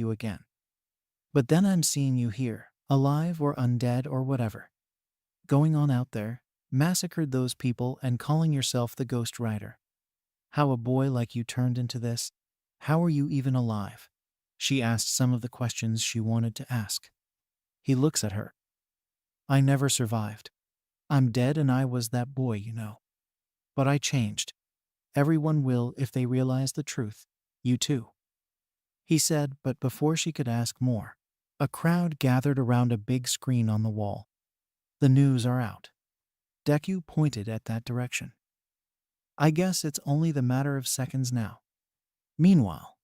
you again. But then I'm seeing you here, alive or undead or whatever. Going on out there, massacred those people and calling yourself the Ghost Rider. How a boy like you turned into this? How are you even alive?" She asked some of the questions she wanted to ask. He looks at her. "I never survived. I'm dead and I was that boy, you know. But I changed. Everyone will if they realize the truth. You too," he said, but before she could ask more, a crowd gathered around a big screen on the wall. "The news are out." Deku pointed at that direction. "I guess it's only the matter of seconds now." Meanwhile,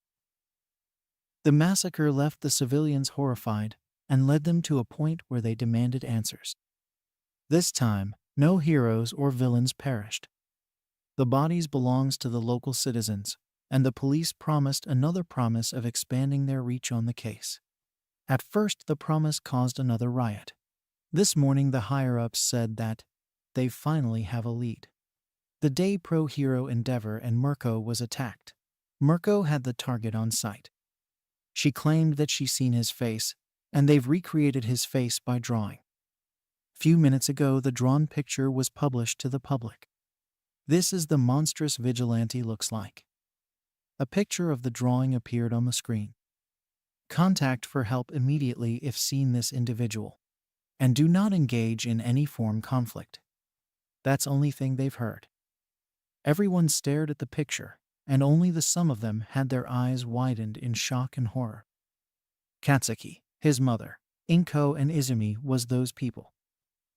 the massacre left the civilians horrified and led them to a point where they demanded answers. This time, no heroes or villains perished. The bodies belonged to the local citizens, and the police promised another promise of expanding their reach on the case. At first, the promise caused another riot. This morning, the higher-ups said that they finally have a lead. The day pro-hero Endeavor and Mirko was attacked. Mirko had the target on sight. She claimed that she's seen his face, and they've recreated his face by drawing. Few minutes ago, the drawn picture was published to the public. "This is the monstrous vigilante looks like." A picture of the drawing appeared on the screen. "Contact for help immediately if seen this individual. And do not engage in any form conflict." That's only thing they've heard. Everyone stared at the picture, and only the some of them had their eyes widened in shock and horror. Katsuki, his mother, Inko and Izumi was those people.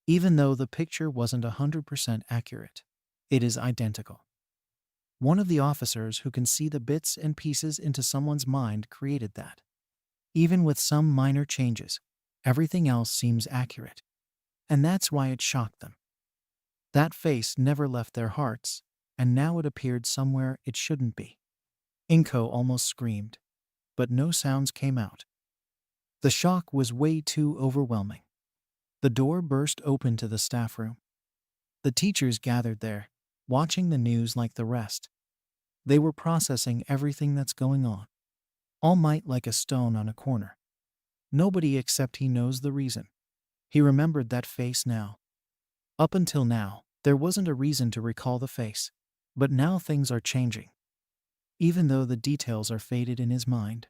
Even though the picture wasn't 100% accurate, it is identical. One of the officers who can see the bits and pieces into someone's mind created that. Even with some minor changes, everything else seems accurate. And that's why it shocked them. That face never left their hearts, and now it appeared somewhere it shouldn't be. Inko almost screamed, but no sounds came out. The shock was way too overwhelming. The door burst open to the staff room. The teachers gathered there, watching the news like the rest. They were processing everything that's going on. All Might like a stone on a corner. Nobody except he knows the reason. He remembered that face now. Up until now, there wasn't a reason to recall the face. But now things are changing. Even though the details are faded in his mind.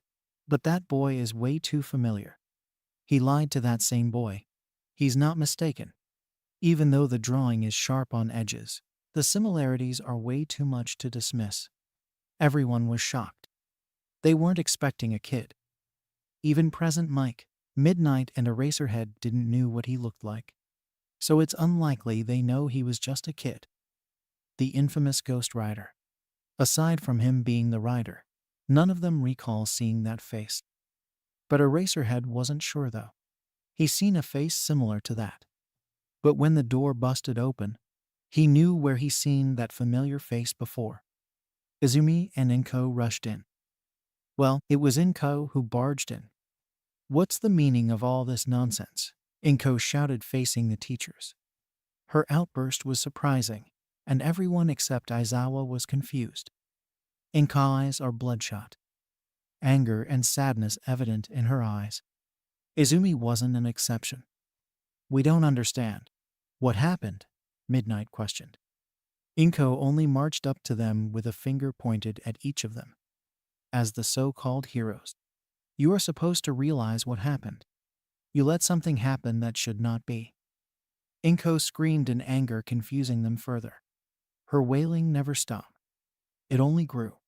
But that boy is way too familiar. He lied to that same boy. He's not mistaken. Even though the drawing is sharp on edges, the similarities are way too much to dismiss. Everyone was shocked. They weren't expecting a kid. Even present Mike, Midnight, and Eraserhead didn't knew what he looked like. So it's unlikely they know he was just a kid. The infamous Ghost Rider. Aside from him being the rider, none of them recall seeing that face. But Eraserhead wasn't sure though. He's seen a face similar to that. But when the door busted open, he knew where he's seen that familiar face before. Izumi and Inko rushed in. Well, it was Inko who barged in. "What's the meaning of all this nonsense?" Inko shouted, facing the teachers. Her outburst was surprising, and everyone except Aizawa was confused. Inko's eyes are bloodshot. Anger and sadness evident in her eyes. Izumi wasn't an exception. "We don't understand. What happened?" Midnight questioned. Inko only marched up to them with a finger pointed at each of them. "As the so-called heroes, you are supposed to realize what happened. You let something happen that should not be." Inko screamed in anger, confusing them further. Her wailing never stopped. It only grew.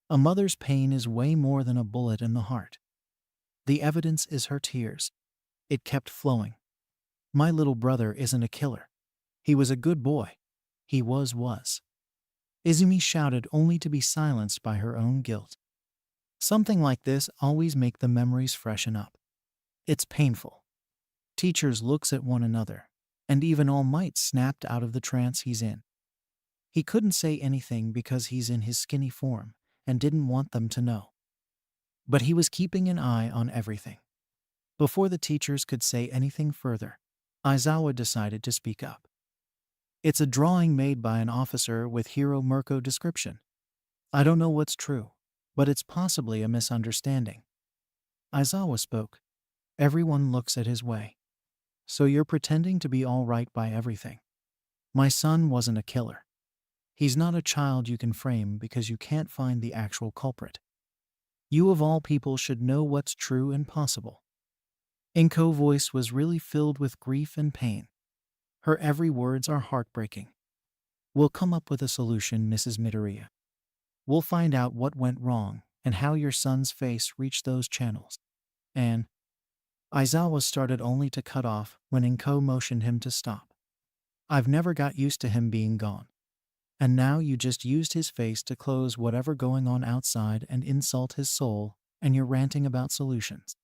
A mother's pain is way more than a bullet in the heart. The evidence is her tears. It kept flowing. "My little brother isn't a killer. He was a good boy. He was. Izumi shouted, only to be silenced by her own guilt. Something like this always make the memories freshen up. It's painful. Teachers looks at one another, and even All Might snapped out of the trance he's in. He couldn't say anything because he's in his skinny form and didn't want them to know. But he was keeping an eye on everything. Before the teachers could say anything further, Aizawa decided to speak up. "It's a drawing made by an officer with Hiro Mirko description. I don't know what's true, but it's possibly a misunderstanding. Aizawa spoke. Everyone looks at his way. So you're pretending to be all right by everything. My son wasn't a killer. He's not a child you can frame because you can't find the actual culprit. You of all people should know what's true and possible. Inko's voice was really filled with grief and pain. Her every words are heartbreaking. We'll come up with a solution, Mrs. Midoriya. We'll find out what went wrong and how your son's face reached those channels. And Aizawa started only to cut off when Inko motioned him to stop. I've never got used to him being gone. And now you just used his face to close whatever going on outside and insult his soul, and you're ranting about solutions.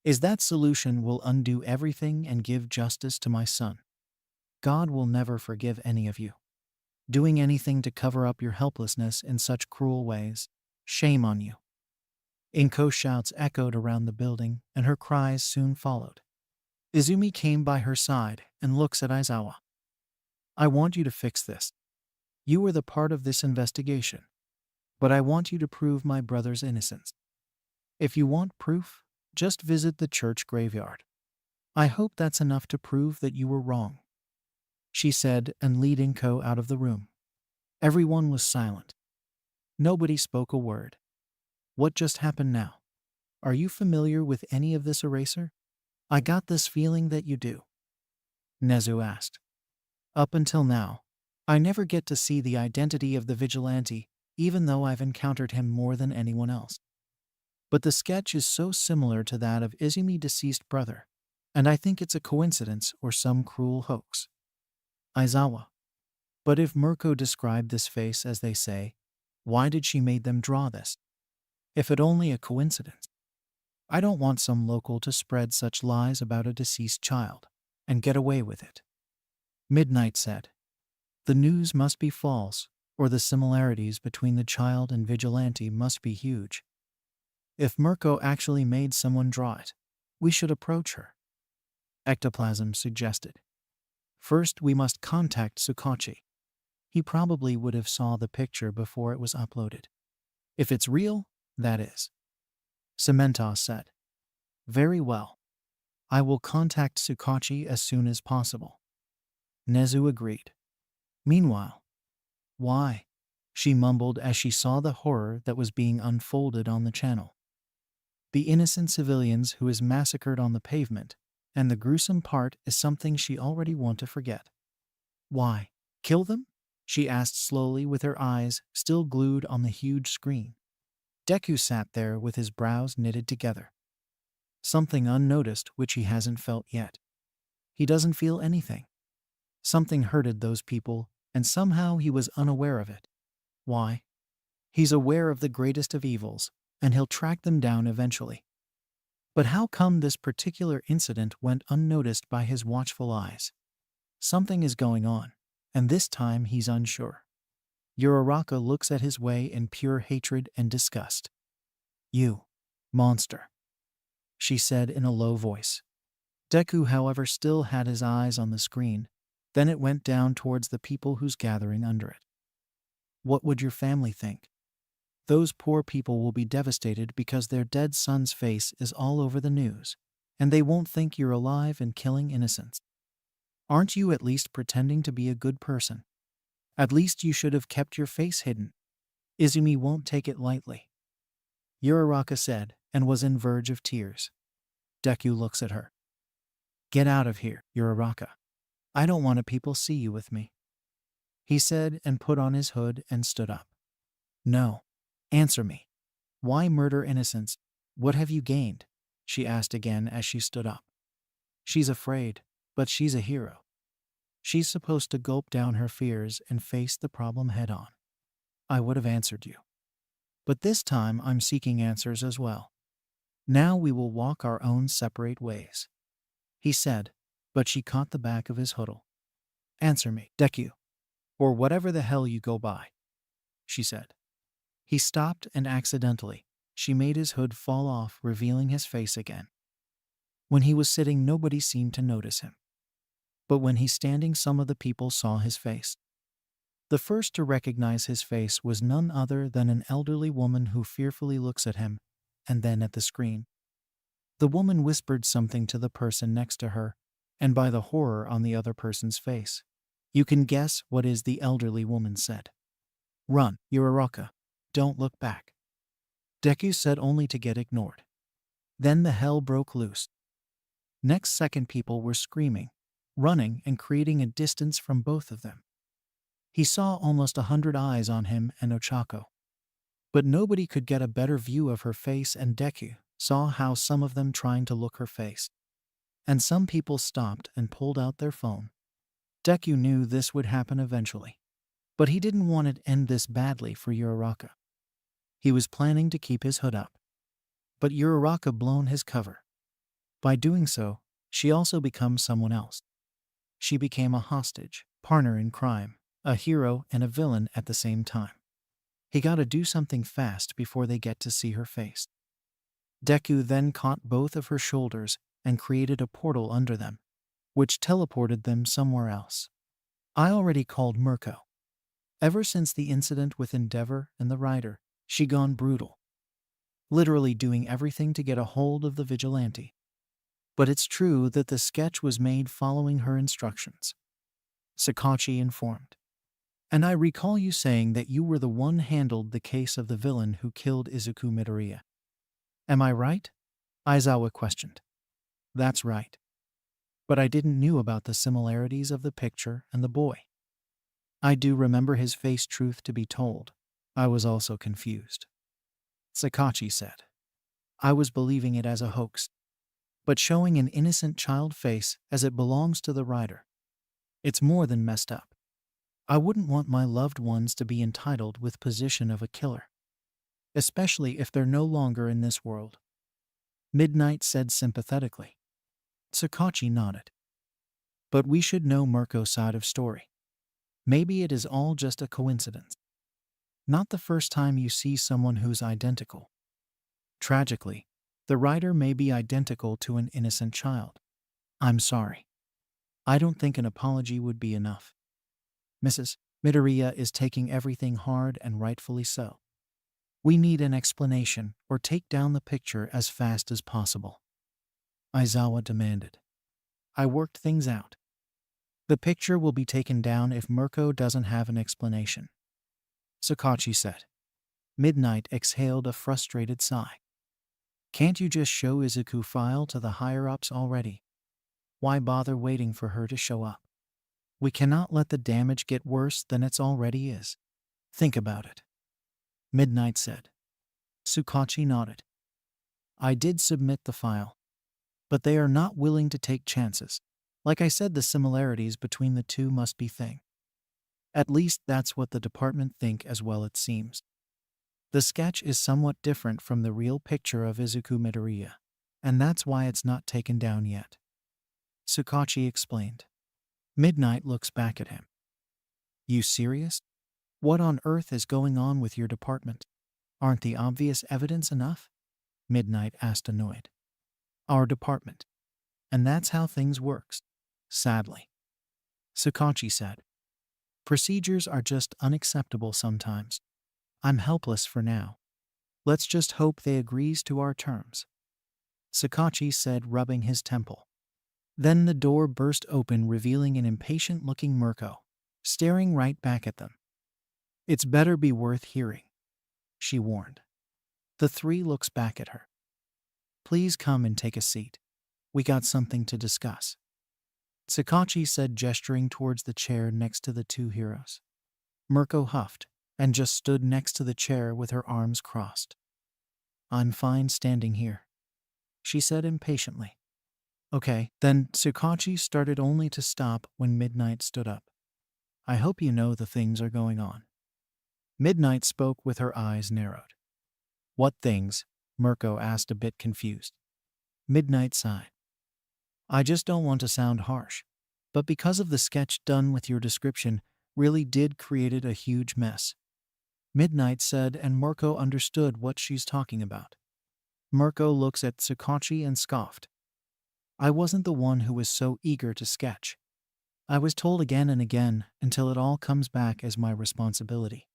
Is that solution will undo everything and give justice to my son? God will never forgive any of you. Doing anything to cover up your helplessness in such cruel ways, shame on you. Inko's shouts echoed around the building, and her cries soon followed. Izumi came by her side and looks at Aizawa. I want you to fix this. You were the part of this investigation, but I want you to prove my brother's innocence. If you want proof, just visit the church graveyard. I hope that's enough to prove that you were wrong, she said, and led Inko out of the room. Everyone was silent. Nobody spoke a word. What just happened now? Are you familiar with any of this eraser? I got this feeling that you do, Nezu asked. Up until now, I never get to see the identity of the vigilante, even though I've encountered him more than anyone else. But the sketch is so similar to that of Izumi's deceased brother, and I think it's a coincidence or some cruel hoax. Aizawa. But if Mirko described this face as they say, why did she make them draw this? If it only a coincidence. I don't want some local to spread such lies about a deceased child and get away with it. Midnight said. The news must be false, or the similarities between the child and vigilante must be huge. If Mirko actually made someone draw it, we should approach her, Ectoplasm suggested. First, we must contact Tsukachi. He probably would have saw the picture before it was uploaded. If it's real, that is. Cementos said. Very well. I will contact Tsukachi as soon as possible. Nezu agreed. Meanwhile, why? She mumbled as she saw the horror that was being unfolded on the channel. The innocent civilians who is massacred on the pavement, and the gruesome part is something she already want to forget. Why? Kill them? She asked slowly with her eyes still glued on the huge screen. Deku sat there with his brows knitted together. Something unnoticed which he hasn't felt yet. He doesn't feel anything. Something hurted those people, and somehow he was unaware of it. Why? He's aware of the greatest of evils, and he'll track them down eventually. But how come this particular incident went unnoticed by his watchful eyes? Something is going on, and this time he's unsure. Uraraka looks at his way in pure hatred and disgust. You, monster, she said in a low voice. Deku, however, still had his eyes on the screen. Then it went down towards the people who's gathering under it. What would your family think? Those poor people will be devastated because their dead son's face is all over the news, and they won't think you're alive and killing innocents. Aren't you at least pretending to be a good person? At least you should have kept your face hidden. Izumi won't take it lightly, Uraraka said, and was in verge of tears. Deku looks at her. Get out of here, Uraraka. I don't want people see you with me, he said, and put on his hood and stood up. No. Answer me. Why murder innocents? What have you gained? She asked again as she stood up. She's afraid, but she's a hero. She's supposed to gulp down her fears and face the problem head on. I would have answered you. But this time I'm seeking answers as well. Now we will walk our own separate ways, he said, but she caught the back of his hoodle. Answer me, Deku, or whatever the hell you go by, she said. He stopped and accidentally, she made his hood fall off, revealing his face again. When he was sitting, nobody seemed to notice him. But when he's standing, some of the people saw his face. The first to recognize his face was none other than an elderly woman who fearfully looks at him, and then at the screen. The woman whispered something to the person next to her, and by the horror on the other person's face, you can guess what is the elderly woman said. Run, Uraraka. Don't look back. Deku said only to get ignored. Then the hell broke loose. Next second people were screaming, running and creating a distance from both of them. He saw almost 100 eyes on him and Ochako. But nobody could get a better view of her face, and Deku saw how some of them trying to look her face. And some people stopped and pulled out their phone. Deku knew this would happen eventually. But he didn't want it to end this badly for Uraraka. He was planning to keep his hood up. But Uraraka blown his cover. By doing so, she also becomes someone else. She became a hostage, partner in crime, a hero and a villain at the same time. He gotta do something fast before they get to see her face. Deku then caught both of her shoulders and created a portal under them, which teleported them somewhere else. I already called Mirko. Ever since the incident with Endeavor and the rider, she gone brutal. Literally doing everything to get a hold of the vigilante. But it's true that the sketch was made following her instructions. Sakachi informed. And I recall you saying that you were the one handled the case of the villain who killed Izuku Midoriya. Am I right? Aizawa questioned. That's right. But I didn't knew about the similarities of the picture and the boy. I do remember his face, truth to be told. I was also confused. Sakachi said. I was believing it as a hoax. But showing an innocent child face as it belongs to the writer. It's more than messed up. I wouldn't want my loved ones to be entitled with position of a killer. Especially if they're no longer in this world. Midnight said sympathetically. Sakachi nodded. But we should know Mirko's side of story. Maybe it is all just a coincidence. Not the first time you see someone who's identical. Tragically, the writer may be identical to an innocent child. I'm sorry. I don't think an apology would be enough. Mrs. Midoriya is taking everything hard, and rightfully so. We need an explanation or take down the picture as fast as possible. Aizawa demanded. I worked things out. The picture will be taken down if Mirko doesn't have an explanation. Sakachi said. Midnight exhaled a frustrated sigh. Can't you just show Izuku file to the higher-ups already? Why bother waiting for her to show up? We cannot let the damage get worse than it already is. Think about it. Midnight said. Sakachi nodded. I did submit the file. But they are not willing to take chances. Like I said, the similarities between the two must be thing. At least that's what the department think as well, it seems. The sketch is somewhat different from the real picture of Izuku Midoriya, and that's why it's not taken down yet. Sakachi explained. Midnight looks back at him. You serious? What on earth is going on with your department? Aren't the obvious evidence enough? Midnight asked, annoyed. Our department. And that's how things works. Sadly. Sakachi said. Procedures are just unacceptable sometimes. I'm helpless for now. Let's just hope they agrees to our terms. Sakachi said, rubbing his temple. Then the door burst open, revealing an impatient-looking Mirko, staring right back at them. It's better be worth hearing, she warned. The three looks back at her. Please come and take a seat. We got something to discuss. Sakachi said, gesturing towards the chair next to the two heroes. Mirko huffed and just stood next to the chair with her arms crossed. I'm fine standing here, she said impatiently. Okay, then. Sakachi started, only to stop when Midnight stood up. I hope you know the things are going on. Midnight spoke with her eyes narrowed. What things? Mirko asked, a bit confused. Midnight sighed. I just don't want to sound harsh, but because of the sketch done with your description really did created a huge mess. Midnight said, and Mirko understood what she's talking about. Mirko looks at Sakachi and scoffed. I wasn't the one who was so eager to sketch. I was told again and again until it all comes back as my responsibility.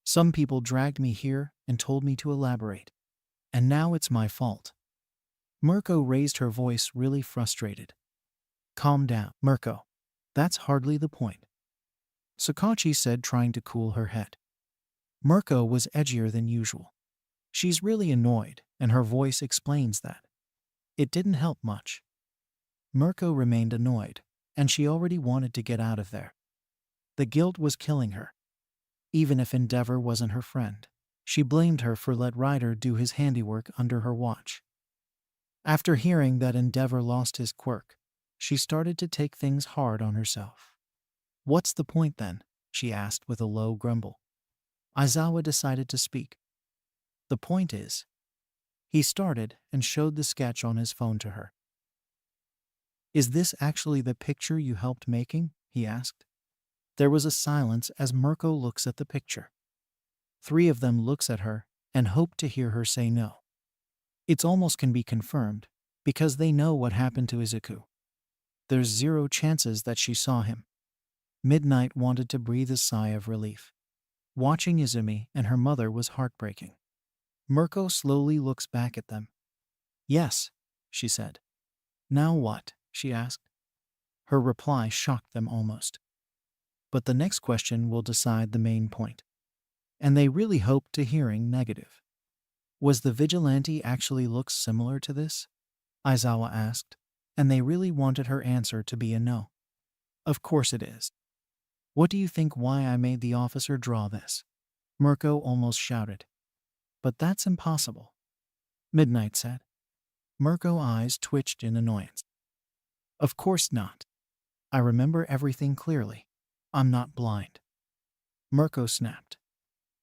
Some people dragged me here and told me to elaborate. And now it's my fault. Mirko raised her voice, really frustrated. Calm down, Mirko. That's hardly the point, Sakachi said, trying to cool her head. Mirko was edgier than usual. She's really annoyed, and her voice explains that. It didn't help much. Mirko remained annoyed, and she already wanted to get out of there. The guilt was killing her. Even if Endeavor wasn't her friend, she blamed her for let Ryder do his handiwork under her watch. After hearing that Endeavor lost his quirk, she started to take things hard on herself. What's the point then? She asked with a low grumble. Aizawa decided to speak. The point is, he started and showed the sketch on his phone to her. Is this actually the picture you helped making? He asked. There was a silence as Mirko looks at the picture. Three of them looks at her and hope to hear her say no. It's almost can be confirmed, because they know what happened to Izuku. There's zero chances that she saw him. Midnight wanted to breathe a sigh of relief. Watching Izumi and her mother was heartbreaking. Mirko slowly looks back at them. Yes, she said. Now what? She asked. Her reply shocked them almost. But the next question will decide the main point. And they really hoped to hearing negative. Was the vigilante actually looks similar to this? Aizawa asked, and they really wanted her answer to be a no. Of course it is. What do you think why I made the officer draw this? Mirko almost shouted. But that's impossible, Midnight said. Mirko's eyes twitched in annoyance. Of course not. I remember everything clearly. I'm not blind. Mirko snapped.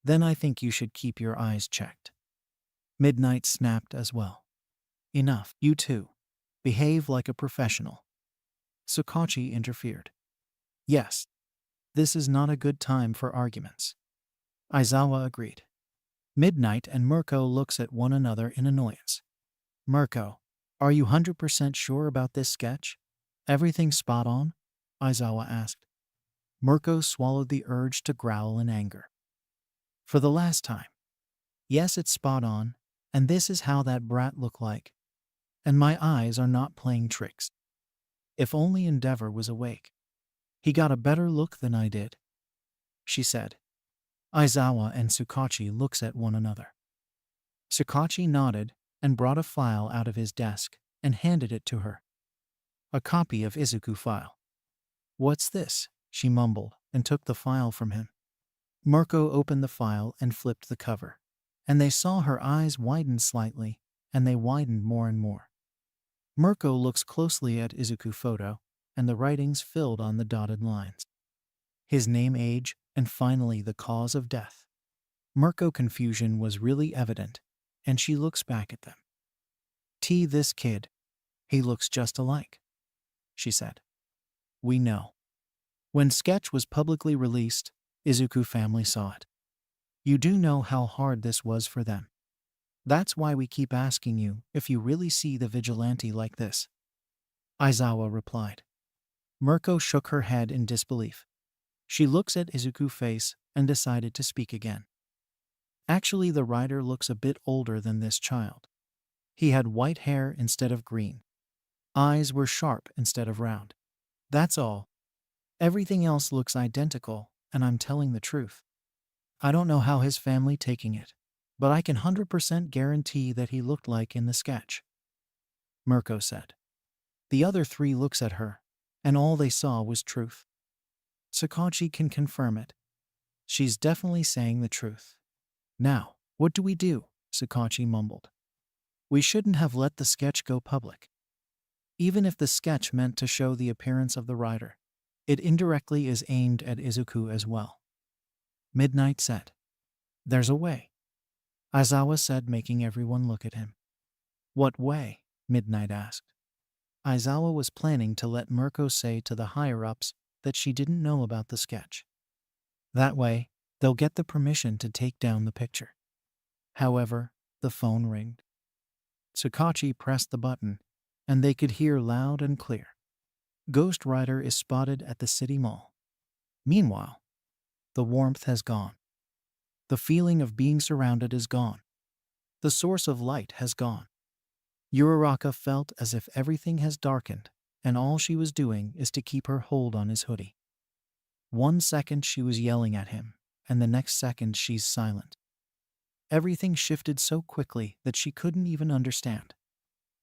Then I think you should keep your eyes checked. Midnight snapped as well. Enough, you two. Behave like a professional. Sakachi interfered. Yes. This is not a good time for arguments. Aizawa agreed. Midnight and Mirko looks at one another in annoyance. Mirko, are you 100% sure about this sketch? Everything spot on? Aizawa asked. Mirko swallowed the urge to growl in anger. For the last time. Yes, it's spot on, and this is how that brat looked like. And my eyes are not playing tricks. If only Endeavor was awake. He got a better look than I did, she said. Aizawa and Sakachi looks at one another. Sakachi nodded and brought a file out of his desk and handed it to her. A copy of Izuku file. What's this? She mumbled and took the file from him. Mirko opened the file and flipped the cover, and they saw her eyes widen slightly, and they widened more and more. Mirko looks closely at Izuku's photo, and the writings filled on the dotted lines. His name, age, and finally the cause of death. Mirko's confusion was really evident, and she looks back at them. This kid. He looks just alike, she said. We know. When sketch was publicly released, Izuku family saw it. You do know how hard this was for them. That's why we keep asking you if you really see the vigilante like this. Aizawa replied. Mirko shook her head in disbelief. She looks at Izuku's face and decided to speak again. Actually, the writer looks a bit older than this child. He had white hair instead of green. Eyes were sharp instead of round. That's all. Everything else looks identical, and I'm telling the truth. I don't know how his family taking it, but I can 100% guarantee that he looked like in the sketch, Mirko said. The other three looks at her, and all they saw was truth. Sakachi can confirm it. She's definitely saying the truth. Now, what do we do? Sakachi mumbled. We shouldn't have let the sketch go public. Even if the sketch meant to show the appearance of the writer, it indirectly is aimed at Izuku as well. Midnight said. There's a way, Aizawa said, making everyone look at him. What way? Midnight asked. Aizawa was planning to let Mirko say to the higher-ups that she didn't know about the sketch. That way, they'll get the permission to take down the picture. However, the phone rang. Sakachi pressed the button, and they could hear loud and clear. Ghost Rider is spotted at the city mall. Meanwhile, the warmth has gone. The feeling of being surrounded is gone. The source of light has gone. Uraraka felt as if everything has darkened, and all she was doing is to keep her hold on his hoodie. 1 second she was yelling at him, and the next second she's silent. Everything shifted so quickly that she couldn't even understand.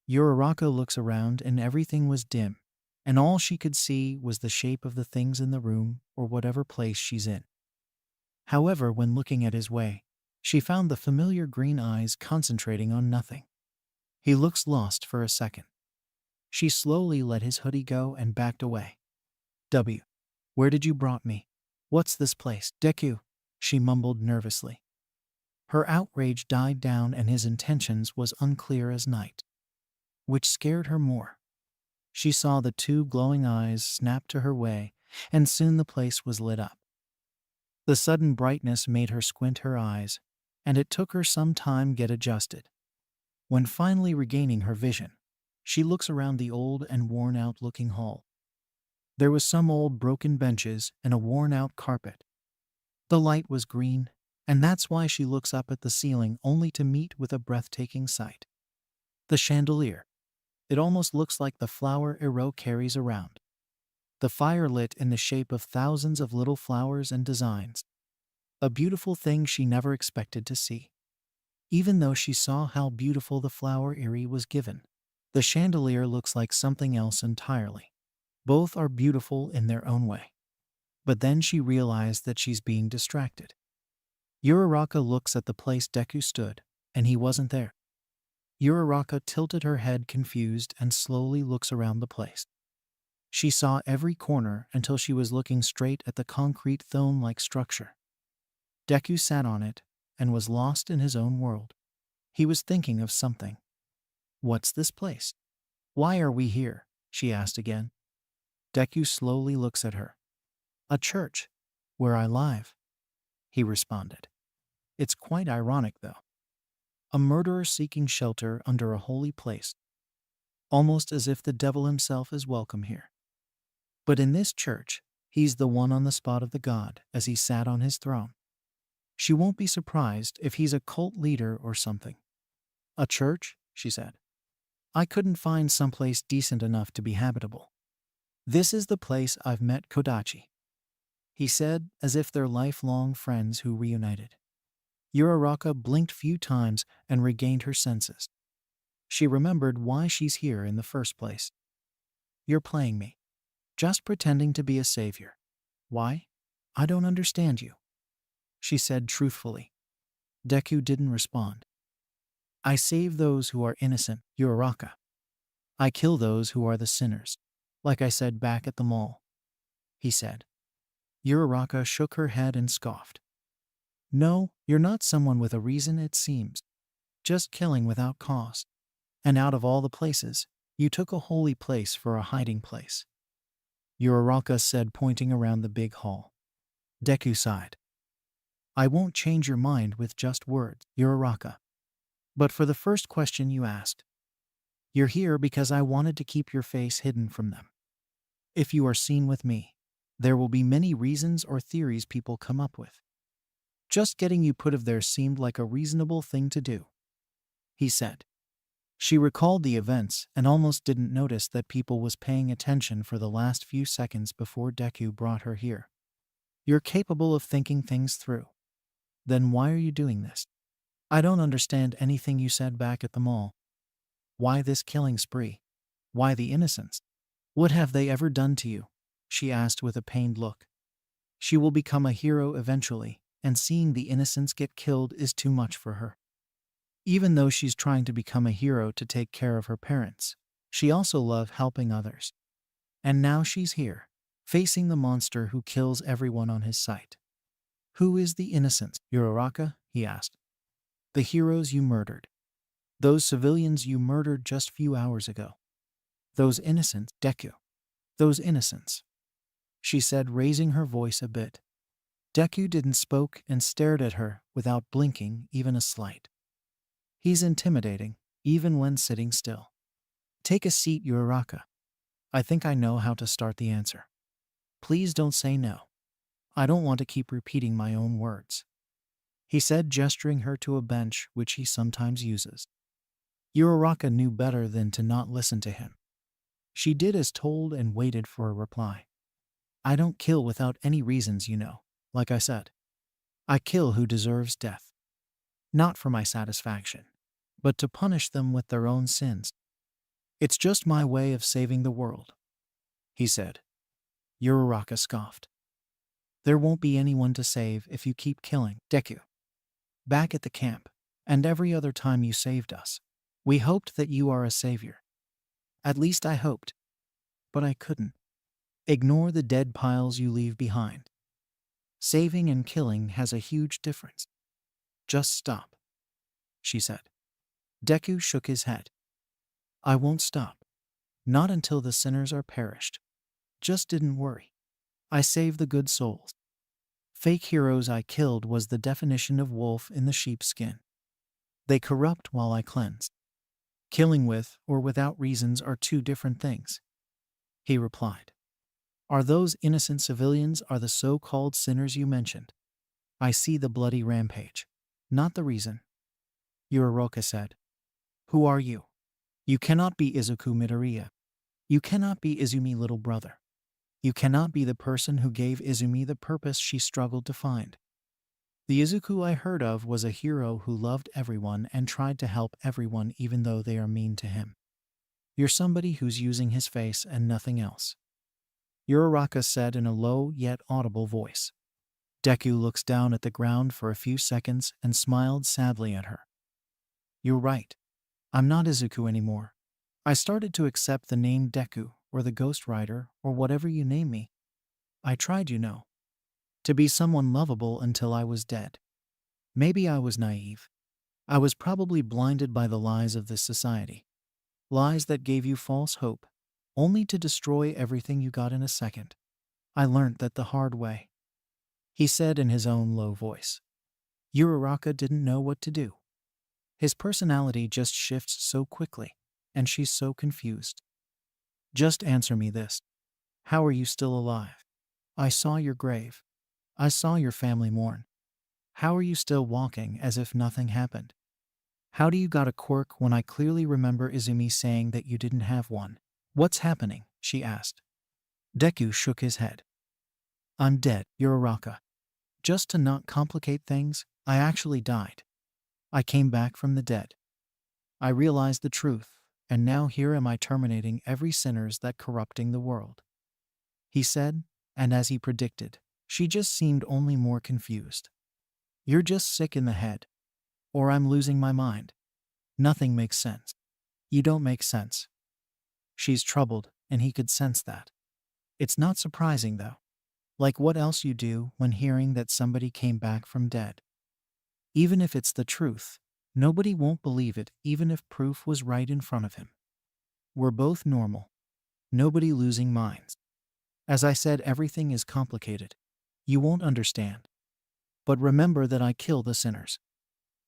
Uraraka looks around and everything was dim, and all she could see was the shape of the things in the room or whatever place she's in. However, when looking at his way, she found the familiar green eyes concentrating on nothing. He looks lost for a second. She slowly let his hoodie go and backed away. Where did you brought me? What's this place? Deku, she mumbled nervously. Her outrage died down and his intentions was unclear as night, which scared her more. She saw the two glowing eyes snap to her way, and soon the place was lit up. The sudden brightness made her squint her eyes, and it took her some time get adjusted. When finally regaining her vision, she looks around the old and worn-out looking hall. There was some old broken benches and a worn-out carpet. The light was green, and that's why she looks up at the ceiling only to meet with a breathtaking sight. The chandelier. It almost looks like the flower Ero carries around. The fire lit in the shape of thousands of little flowers and designs. A beautiful thing she never expected to see. Even though she saw how beautiful the flower Eri was given, the chandelier looks like something else entirely. Both are beautiful in their own way. But then she realized that she's being distracted. Uraraka looks at the place Deku stood, and he wasn't there. Uraraka tilted her head confused and slowly looks around the place. She saw every corner until she was looking straight at the concrete throne-like structure. Deku sat on it and was lost in his own world. He was thinking of something. What's this place? Why are we here? She asked again. Deku slowly looks at her. A church, where I live, he responded. It's quite ironic, though. A murderer seeking shelter under a holy place, almost as if the devil himself is welcome here. But in this church, he's the one on the spot of the god as he sat on his throne. She won't be surprised if he's a cult leader or something. A church? She said. I couldn't find someplace decent enough to be habitable. This is the place I've met Kodachi, he said, as if they're lifelong friends who reunited. Uraraka blinked few times and regained her senses. She remembered why she's here in the first place. You're playing me. Just pretending to be a savior. Why? I don't understand you, she said truthfully. Deku didn't respond. I save those who are innocent, Uraraka. I kill those who are the sinners, like I said back at the mall, he said. Uraraka shook her head and scoffed. No, you're not someone with a reason, it seems. Just killing without cause. And out of all the places, you took a holy place for a hiding place, Uraraka said, pointing around the big hall. Deku sighed. I won't change your mind with just words, Uraraka. But for the first question you asked, you're here because I wanted to keep your face hidden from them. If you are seen with me, there will be many reasons or theories people come up with. Just getting you put of there seemed like a reasonable thing to do, he said. She recalled the events and almost didn't notice that people was paying attention for the last few seconds before Deku brought her here. You're capable of thinking things through. Then why are you doing this? I don't understand anything you said back at the mall. Why this killing spree? Why the innocents? What have they ever done to you? She asked with a pained look. She will become a hero eventually, and seeing the innocents get killed is too much for her. Even though she's trying to become a hero to take care of her parents, she also loves helping others. And now she's here, facing the monster who kills everyone on his sight. Who is the innocent, Uraraka? He asked. The heroes you murdered. Those civilians you murdered just few hours ago. Those innocents, Deku. Those innocents, she said, raising her voice a bit. Deku didn't spoke and stared at her without blinking even a slight. He's intimidating, even when sitting still. Take a seat, Uraraka. I think I know how to start the answer. Please don't say no. I don't want to keep repeating my own words, he said, gesturing her to a bench which he sometimes uses. Uraraka knew better than to not listen to him. She did as told and waited for a reply. I don't kill without any reasons, you know. Like I said, I kill who deserves death. Not for my satisfaction, but to punish them with their own sins. It's just my way of saving the world, he said. Uraraka scoffed. There won't be anyone to save if you keep killing, Deku. Back at the camp, and every other time you saved us, we hoped that you are a savior. At least I hoped, but I couldn't. Ignore the dead piles you leave behind. Saving and killing has a huge difference. Just stop, she said. Deku shook his head. I won't stop. Not until the sinners are perished. Just didn't worry. I save the good souls. Fake heroes I killed was the definition of wolf in the sheepskin. They corrupt while I cleanse. Killing with or without reasons are two different things, he replied. Are those innocent civilians are the so-called sinners you mentioned? I see the bloody rampage, not the reason. Uraraka said. Who are you? You cannot be Izuku Midoriya. You cannot be Izumi little brother. You cannot be the person who gave Izumi the purpose she struggled to find. The Izuku I heard of was a hero who loved everyone and tried to help everyone even though they are mean to him. You're somebody who's using his face and nothing else. Uraraka said in a low yet audible voice. Deku looks down at the ground for a few seconds and smiled sadly at her. You're right. I'm not Izuku anymore. I started to accept the name Deku, or the Ghost Rider, or whatever you name me. I tried, you know, to be someone lovable until I was dead. Maybe I was naive. I was probably blinded by the lies of this society. Lies that gave you false hope, only to destroy everything you got in a second. I learnt that the hard way, he said in his own low voice. Uraraka didn't know what to do. His personality just shifts so quickly, and she's so confused. Just answer me this. How are you still alive? I saw your grave. I saw your family mourn. How are you still walking as if nothing happened? How do you got a quirk when I clearly remember Izumi saying that you didn't have one? What's happening? She asked. Deku shook his head. I'm dead, Uraraka. Just to not complicate things, I actually died. I came back from the dead. I realized the truth, and now here am I terminating every sinners that corrupting the world. He said, and as he predicted, she just seemed only more confused. You're just sick in the head. Or I'm losing my mind. Nothing makes sense. You don't make sense. She's troubled, and he could sense that. It's not surprising, though. Like what else you do when hearing that somebody came back from dead. Even if it's the truth, nobody won't believe it even if proof was right in front of him. We're both normal. Nobody losing minds. As I said, everything is complicated. You won't understand. But remember that I kill the sinners.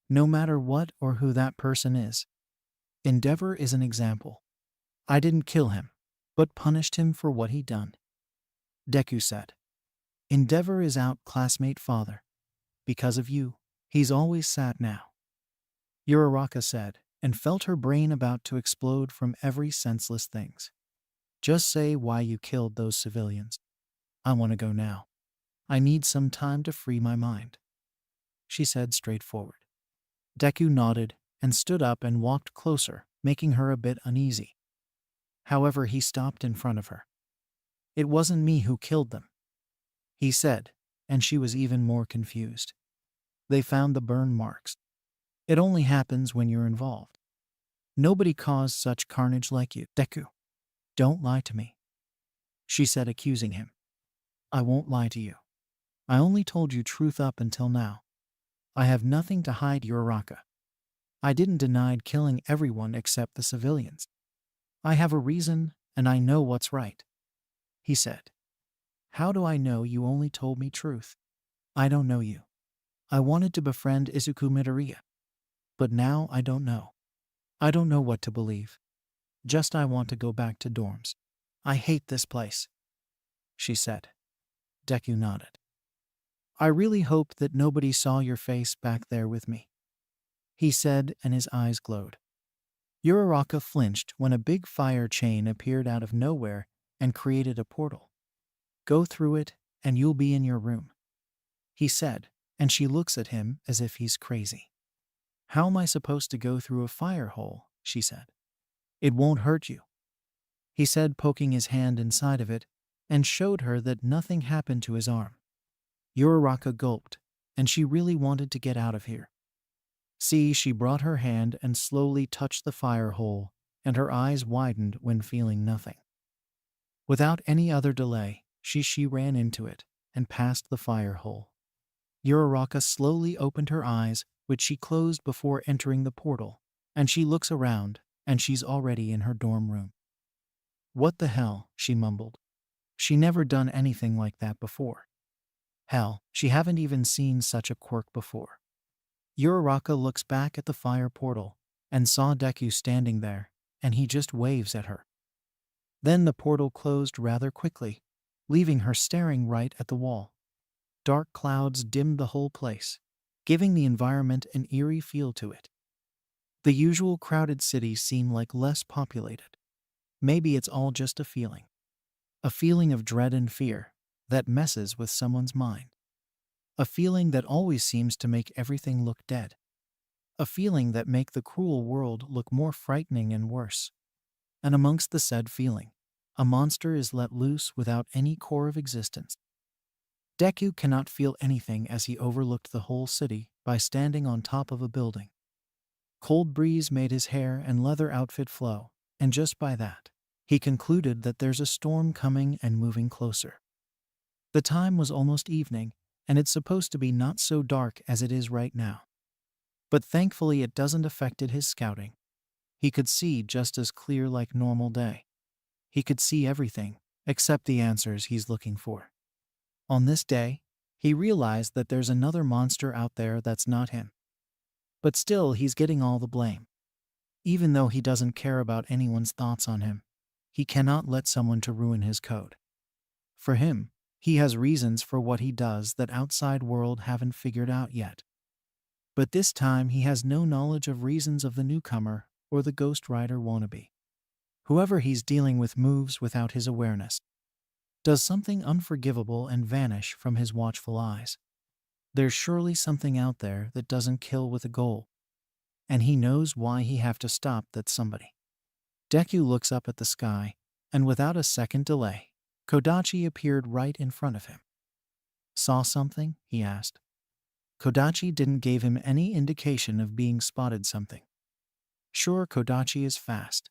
No matter what or who that person is. Endeavor is an example. I didn't kill him, but punished him for what he'd done. Deku said. Endeavor is out, classmate father. Because of you, he's always sad now. Uraraka said, and felt her brain about to explode from every senseless things. Just say why you killed those civilians. I want to go now. I need some time to free my mind, she said straightforward. Deku nodded and stood up and walked closer, making her a bit uneasy. However, he stopped in front of her. It wasn't me who killed them, he said, and she was even more confused. They found the burn marks. It only happens when you're involved. Nobody caused such carnage like you, Deku. Don't lie to me, she said, accusing him. I won't lie to you. I only told you truth up until now. I have nothing to hide, Uraraka. I didn't deny killing everyone except the civilians. I have a reason, and I know what's right, he said. How do I know you only told me truth? I don't know you. I wanted to befriend Izuku Midoriya. But now I don't know. I don't know what to believe. Just I want to go back to dorms. I hate this place, she said. Deku nodded. I really hope that nobody saw your face back there with me, he said, and his eyes glowed. Uraraka flinched when a big fire chain appeared out of nowhere and created a portal. Go through it, and you'll be in your room, he said, and she looks at him as if he's crazy. How am I supposed to go through a fire hole? She said. It won't hurt you, he said, poking his hand inside of it, and showed her that nothing happened to his arm. Uraraka gulped, and she really wanted to get out of here. See, she brought her hand and slowly touched the fire hole, and her eyes widened when feeling nothing. Without any other delay, she ran into it and past the fire hole. Uraraka slowly opened her eyes, which she closed before entering the portal, and she looks around, and she's already in her dorm room. What the hell, she mumbled. She never done anything like that before. Hell, she haven't even seen such a quirk before. Uraraka looks back at the fire portal and saw Deku standing there, and he just waves at her. Then the portal closed rather quickly, leaving her staring right at the wall. Dark clouds dimmed the whole place, giving the environment an eerie feel to it. The usual crowded city seemed like less populated. Maybe it's all just a feeling of dread and fear that messes with someone's mind. A feeling that always seems to make everything look dead. A feeling that make the cruel world look more frightening and worse. And amongst the said feeling, a monster is let loose without any core of existence. Deku cannot feel anything as he overlooked the whole city by standing on top of a building. Cold breeze made his hair and leather outfit flow, and just by that, he concluded that there's a storm coming and moving closer. The time was almost evening, and it's supposed to be not so dark as it is right now. But thankfully it doesn't affected his scouting. He could see just as clear like normal day. He could see everything, except the answers he's looking for. On this day, he realized that there's another monster out there that's not him. But still he's getting all the blame. Even though he doesn't care about anyone's thoughts on him, he cannot let someone to ruin his code. For him, he has reasons for what he does that outside world haven't figured out yet. But this time he has no knowledge of reasons of the newcomer or the Ghost Rider wannabe. Whoever he's dealing with moves without his awareness, does something unforgivable and vanish from his watchful eyes. There's surely something out there that doesn't kill with a goal, and he knows why he have to stop that somebody. Deku looks up at the sky, and without a second delay, Kodachi appeared right in front of him. Saw something? He asked. Kodachi didn't give him any indication of being spotted something. Sure, Kodachi is fast,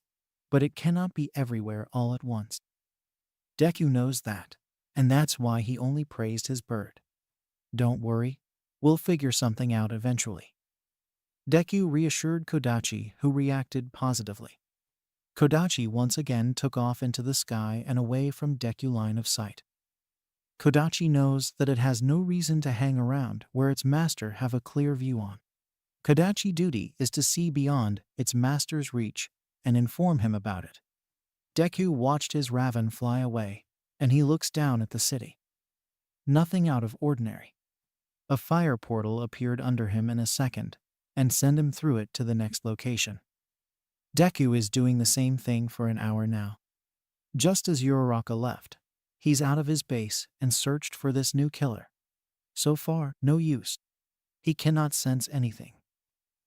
but it cannot be everywhere all at once. Deku knows that, and that's why he only praised his bird. Don't worry, we'll figure something out eventually. Deku reassured Kodachi, who reacted positively. Kodachi once again took off into the sky and away from Deku line of sight. Kodachi knows that it has no reason to hang around where its master have a clear view on. Kodachi's duty is to see beyond its master's reach and inform him about it. Deku watched his raven fly away, and he looks down at the city. Nothing out of ordinary. A fire portal appeared under him in a second, and sent him through it to the next location. Deku is doing the same thing for an hour now. Just as Uraraka left, he's out of his base and searched for this new killer. So far, no use. He cannot sense anything.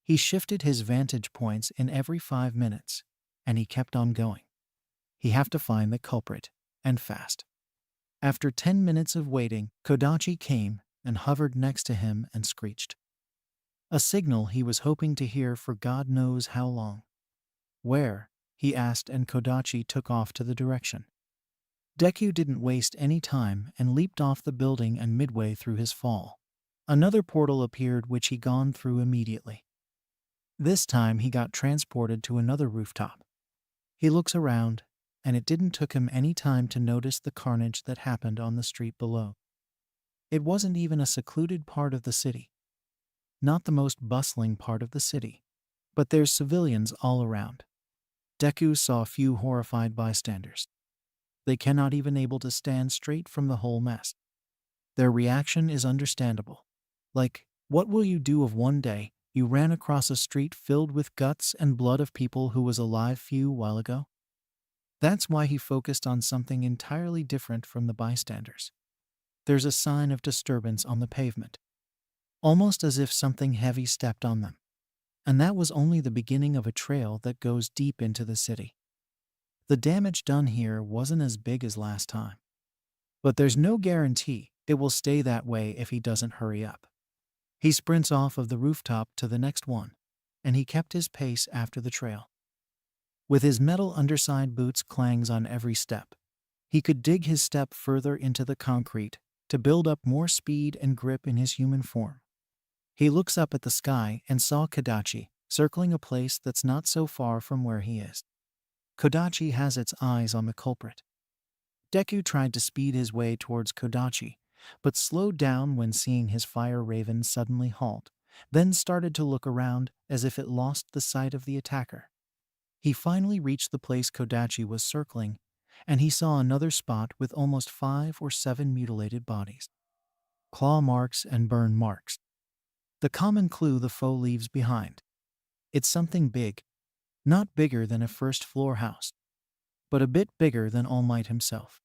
He shifted his vantage points in every 5 minutes, and he kept on going. He have to find the culprit, and fast. After 10 minutes of waiting, Kodachi came and hovered next to him and screeched. A signal he was hoping to hear for God knows how long. Where? He asked, and Kodachi took off to the direction. Deku didn't waste any time and leaped off the building, and midway through his fall, another portal appeared which he gone through immediately. This time he got transported to another rooftop. He looks around, and it didn't took him any time to notice the carnage that happened on the street below. It wasn't even a secluded part of the city. Not the most bustling part of the city, but there's civilians all around. Deku saw a few horrified bystanders. They cannot even able to stand straight from the whole mess. Their reaction is understandable. Like, what will you do of one day You ran across a street filled with guts and blood of people who was alive few while ago? That's why he focused on something entirely different from the bystanders. There's a sign of disturbance on the pavement, almost as if something heavy stepped on them. And that was only the beginning of a trail that goes deep into the city. The damage done here wasn't as big as last time. But there's no guarantee it will stay that way if he doesn't hurry up. He sprints off of the rooftop to the next one, and he kept his pace after the trail. With his metal underside boots clangs on every step, he could dig his step further into the concrete to build up more speed and grip in his human form. He looks up at the sky and saw Kodachi circling a place that's not so far from where he is. Kodachi has its eyes on the culprit. Deku tried to speed his way towards Kodachi, but slowed down when seeing his fire raven suddenly halt, then started to look around as if it lost the sight of the attacker. He finally reached the place Kodachi was circling, and he saw another spot with almost 5 or 7 mutilated bodies. Claw marks and burn marks. The common clue the foe leaves behind. It's something big, not bigger than a first-floor house, but a bit bigger than All Might himself.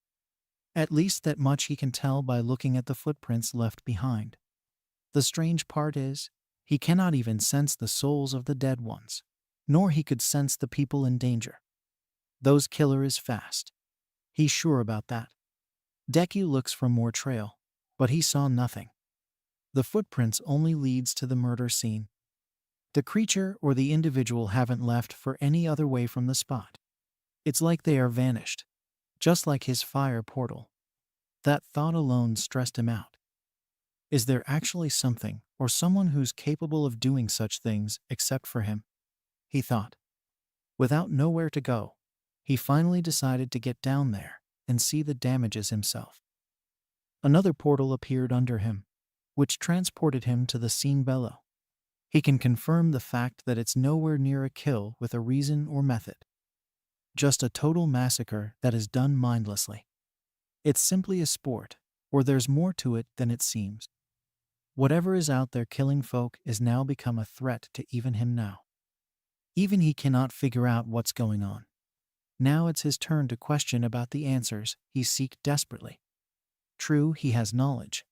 At least that much he can tell by looking at the footprints left behind. The strange part is, he cannot even sense the souls of the dead ones, nor he could sense the people in danger. Those killer is fast. He's sure about that. Deku looks for more trail, but he saw nothing. The footprints only leads to the murder scene. The creature or the individual haven't left for any other way from the spot. It's like they are vanished, just like his fire portal. That thought alone stressed him out. Is there actually something or someone who's capable of doing such things except for him? He thought. Without nowhere to go, he finally decided to get down there and see the damages himself. Another portal appeared under him, which transported him to the scene below. He can confirm the fact that it's nowhere near a kill with a reason or method. Just a total massacre that is done mindlessly. It's simply a sport, or there's more to it than it seems. Whatever is out there killing folk is now become a threat to even him now. Even he cannot figure out what's going on. Now it's his turn to question about the answers he seeks desperately. True, he has knowledge,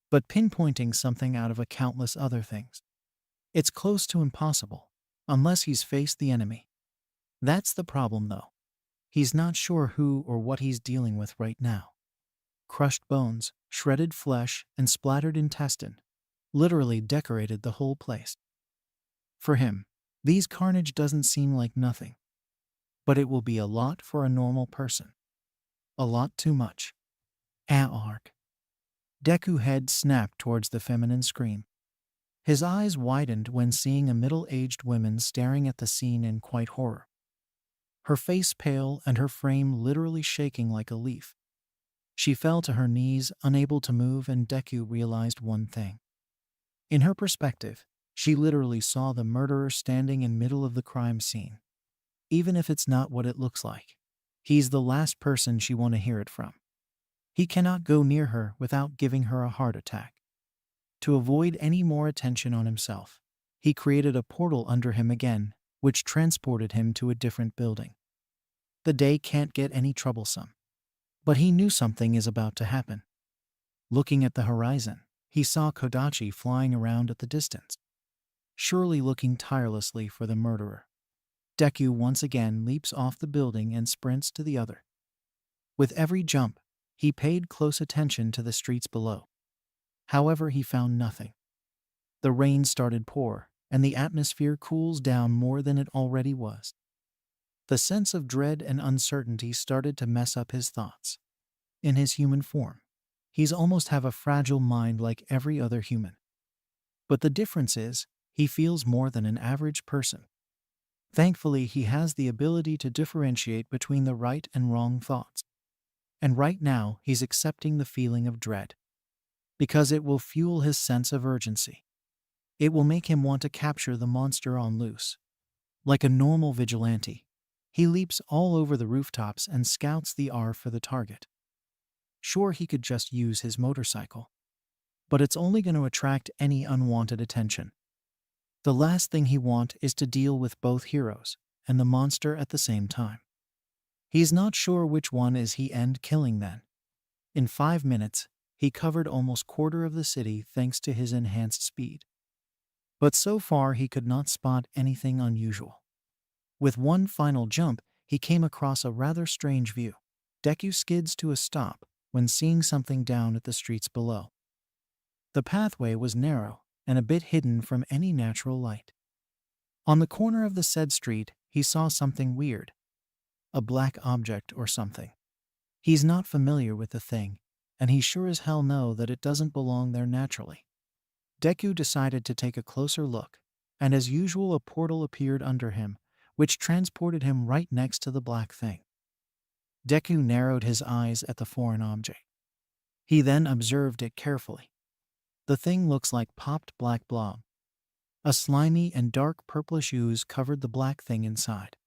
but pinpointing something out of a countless other things. It's close to impossible, unless he's faced the enemy. That's the problem though. He's not sure who or what he's dealing with right now. Crushed bones, shredded flesh, and splattered intestine literally decorated the whole place. For him, these carnage doesn't seem like nothing. But it will be a lot for a normal person. A lot too much. Arg. Deku's head snapped towards the feminine scream. His eyes widened when seeing a middle-aged woman staring at the scene in quite horror. Her face pale and her frame literally shaking like a leaf. She fell to her knees, unable to move, and Deku realized one thing. In her perspective, she literally saw the murderer standing in middle of the crime scene. Even if it's not what it looks like, he's the last person she want to hear it from. He cannot go near her without giving her a heart attack. To avoid any more attention on himself, he created a portal under him again, which transported him to a different building. The day can't get any troublesome. But he knew something is about to happen. Looking at the horizon, he saw Kodachi flying around at the distance, surely looking tirelessly for the murderer. Deku once again leaps off the building and sprints to the other. With every jump, he paid close attention to the streets below. However, he found nothing. The rain started pour, and the atmosphere cools down more than it already was. The sense of dread and uncertainty started to mess up his thoughts. In his human form, he's almost have a fragile mind like every other human. But the difference is, he feels more than an average person. Thankfully, he has the ability to differentiate between the right and wrong thoughts. And right now, he's accepting the feeling of dread. Because it will fuel his sense of urgency. It will make him want to capture the monster on loose. Like a normal vigilante, he leaps all over the rooftops and scouts the R for the target. Sure, he could just use his motorcycle. But it's only going to attract any unwanted attention. The last thing he wants is to deal with both heroes and the monster at the same time. He's not sure which one is he end killing then. In 5 minutes, he covered almost quarter of the city thanks to his enhanced speed. But so far he could not spot anything unusual. With one final jump, he came across a rather strange view. Deku skids to a stop when seeing something down at the streets below. The pathway was narrow and a bit hidden from any natural light. On the corner of the said street, he saw something weird. A black object or something. He's not familiar with the thing, and he sure as hell know that it doesn't belong there naturally. Deku decided to take a closer look, and as usual a portal appeared under him, which transported him right next to the black thing. Deku narrowed his eyes at the foreign object. He then observed it carefully. The thing looks like popped black blob. A slimy and dark purplish ooze covered the black thing inside.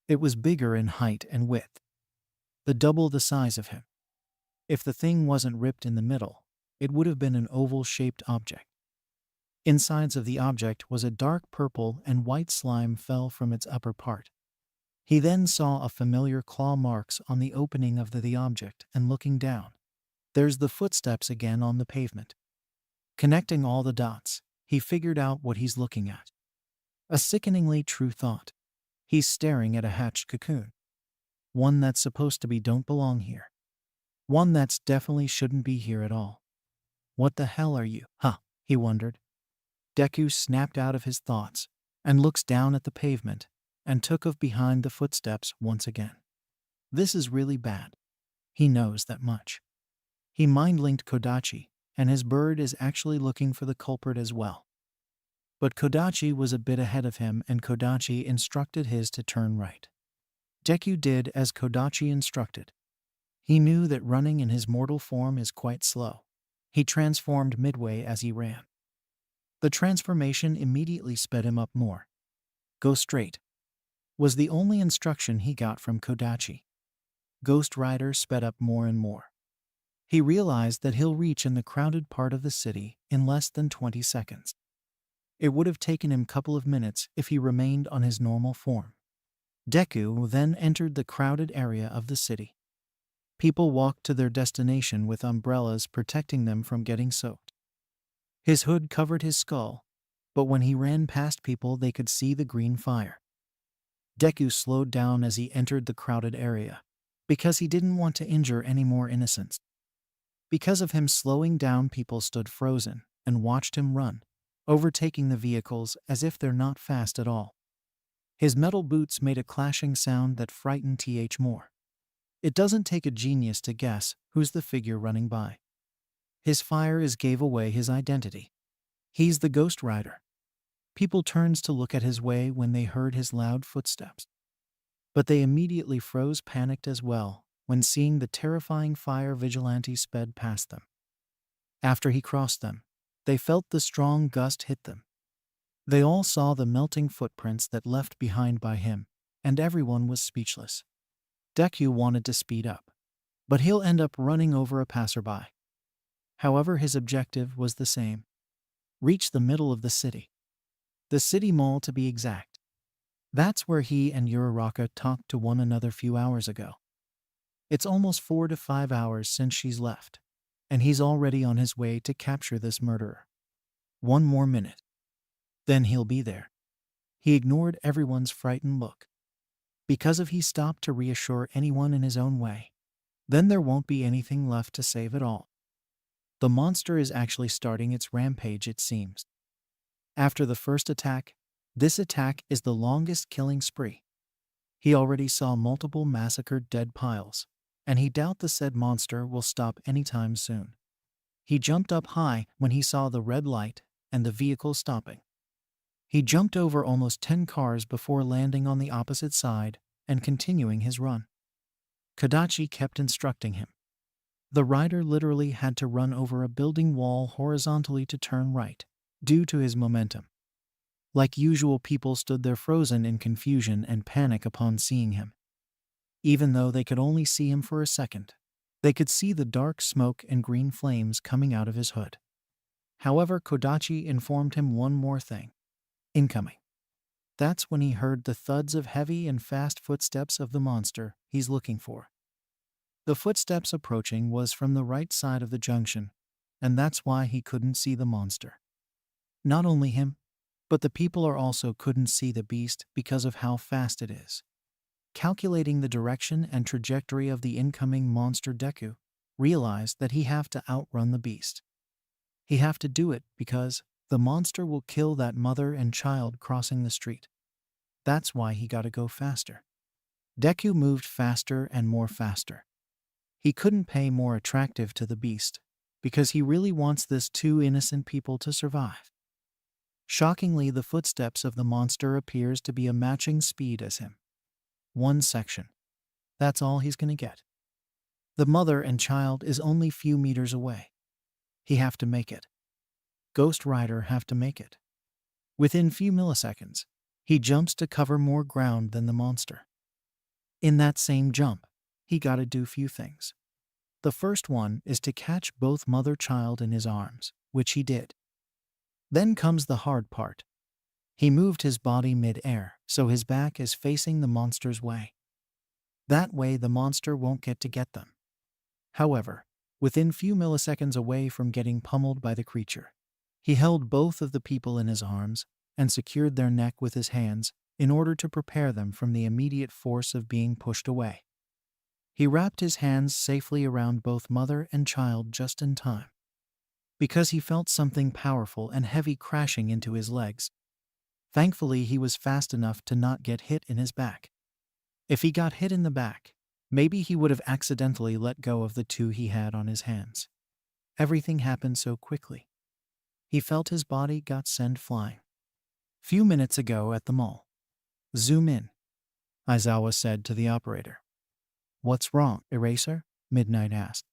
It was bigger in height and width, double the size of him. If the thing wasn't ripped in the middle, it would have been an oval-shaped object. Insides of the object was a dark purple and white slime fell from its upper part. He then saw a familiar claw marks on the opening of the object, and looking down, there's the footsteps again on the pavement. Connecting all the dots, he figured out what he's looking at. A sickeningly true thought. He's staring at a hatched cocoon. One that's supposed to be don't belong here. One that's definitely shouldn't be here at all. What the hell are you? Huh, he wondered. Deku snapped out of his thoughts and looks down at the pavement and took of behind the footsteps once again. This is really bad. He knows that much. He mind-linked Kodachi, and his bird is actually looking for the culprit as well. But Kodachi was a bit ahead of him, and Kodachi instructed his to turn right. Deku did as Kodachi instructed. He knew that running in his mortal form is quite slow. He transformed midway as he ran. The transformation immediately sped him up more. Go straight was the only instruction he got from Kodachi. Ghost Rider sped up more and more. He realized that he'll reach in the crowded part of the city in less than 20 seconds. It would have taken him a couple of minutes if he remained on his normal form. Deku then entered the crowded area of the city. People walked to their destination with umbrellas protecting them from getting soaked. His hood covered his skull, but when he ran past people they could see the green fire. Deku slowed down as he entered the crowded area, because he didn't want to injure any more innocents. Because of him slowing down, people stood frozen and watched him run, overtaking the vehicles as if they're not fast at all. His metal boots made a clashing sound that frightened more. It doesn't take a genius to guess who's the figure running by. His fire gave away his identity. He's the Ghost Rider. People turns to look at his way when they heard his loud footsteps. But they immediately froze, panicked as well, when seeing the terrifying fire vigilante sped past them. After he crossed them, they felt the strong gust hit them. They all saw the melting footprints that left behind by him, and everyone was speechless. Deku wanted to speed up, but he'll end up running over a passerby. However, his objective was the same. Reach the middle of the city. The city mall to be exact. That's where he and Uraraka talked to one another a few hours ago. It's almost 4 to 5 hours since she's left, and he's already on his way to capture this murderer. 1 more minute. Then he'll be there. He ignored everyone's frightened look. Because if he stopped to reassure anyone in his own way, then there won't be anything left to save at all. The monster is actually starting its rampage, it seems. After the first attack, this attack is the longest killing spree. He already saw multiple massacred dead piles, and he doubts the said monster will stop anytime soon. He jumped up high when he saw the red light and the vehicle stopping. He jumped over almost 10 cars before landing on the opposite side and continuing his run. Kodachi kept instructing him. The rider literally had to run over a building wall horizontally to turn right, due to his momentum. Like usual, people stood there frozen in confusion and panic upon seeing him. Even though they could only see him for a second, they could see the dark smoke and green flames coming out of his hood. However, Kodachi informed him one more thing. incoming. That's when he heard the thuds of heavy and fast footsteps of the monster he's looking for. The footsteps approaching was from the right side of the junction, and that's why he couldn't see the monster. Not only him, but the people are also couldn't see the beast because of how fast it is. Calculating the direction and trajectory of the incoming monster, Deku realized that he have to outrun the beast. He have to do it because the monster will kill that mother and child crossing the street. That's why he gotta go faster. Deku moved faster and more faster. He couldn't pay more attractive to the beast because he really wants this two innocent people to survive. Shockingly, the footsteps of the monster appears to be a matching speed as him. One section. That's all he's gonna get. The mother and child is only few meters away. He have to make it. Ghost Rider have to make it. Within few milliseconds, he jumps to cover more ground than the monster. In that same jump, he gotta do few things. The first one is to catch both mother-child in his arms, which he did. Then comes the hard part. He moved his body mid-air, so his back is facing the monster's way. That way the monster won't get to get them. However, within few milliseconds away from getting pummeled by the creature, he held both of the people in his arms and secured their neck with his hands in order to prepare them from the immediate force of being pushed away. He wrapped his hands safely around both mother and child just in time, because he felt something powerful and heavy crashing into his legs. Thankfully, he was fast enough to not get hit in his back. If he got hit in the back, maybe he would have accidentally let go of the two he had on his hands. Everything happened so quickly. He felt his body got sent flying. Few minutes ago at the mall. Zoom in, Aizawa said to the operator. What's wrong, Eraser? Midnight asked.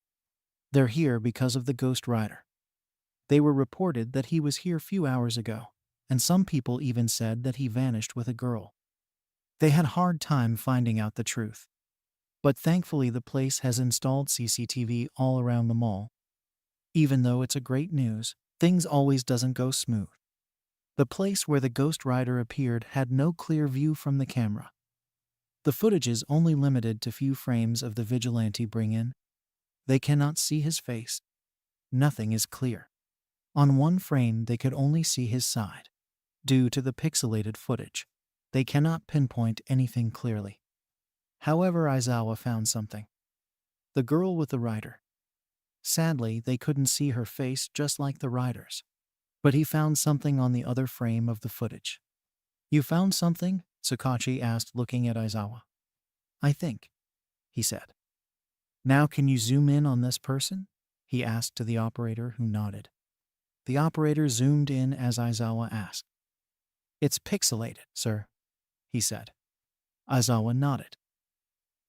They're here because of the Ghost Rider. They were reported that he was here few hours ago, and some people even said that he vanished with a girl. They had hard time finding out the truth. But thankfully the place has installed CCTV all around the mall. Even though it's a great news, things always doesn't go smooth. The place where the Ghost Rider appeared had no clear view from the camera. The footage is only limited to few frames of the vigilante bring in. They cannot see his face. Nothing is clear. On one frame they could only see his side. Due to the pixelated footage, they cannot pinpoint anything clearly. However, Aizawa found something. The girl with the rider. Sadly, they couldn't see her face just like the riders. But he found something on the other frame of the footage. You found something? Sakachi asked, looking at Aizawa. I think, he said. Now can you zoom in on this person? He asked to the operator, who nodded. The operator zoomed in as Aizawa asked. It's pixelated, sir, he said. Aizawa nodded.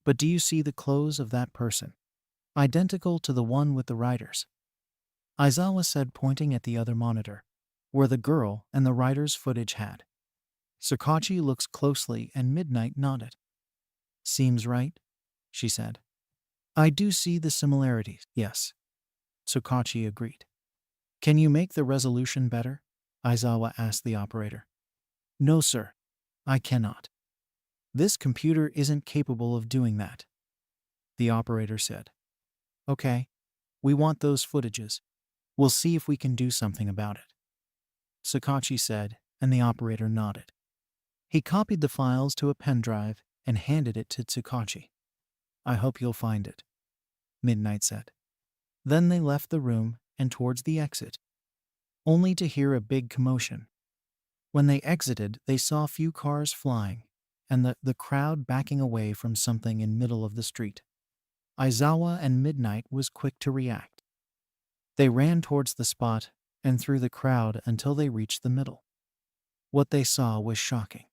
But do you see the clothes of that person? Identical to the one with the riders. Aizawa said, pointing at the other monitor, where the girl and the rider's footage had. Sakachi looks closely and Midnight nodded. Seems right, she said. I do see the similarities, yes. Sakachi agreed. Can you make the resolution better? Aizawa asked the operator. No, sir. I cannot. This computer isn't capable of doing that, the operator said. Okay. We want those footages. We'll see if we can do something about it, Sakachi said, and the operator nodded. He copied the files to a pen drive and handed it to Tsukachi. I hope you'll find it, Midnight said. Then they left the room and towards the exit, only to hear a big commotion. When they exited, they saw a few cars flying and the crowd backing away from something in middle of the street. Aizawa and Midnight was quick to react. They ran towards the spot and through the crowd until they reached the middle. What they saw was shocking.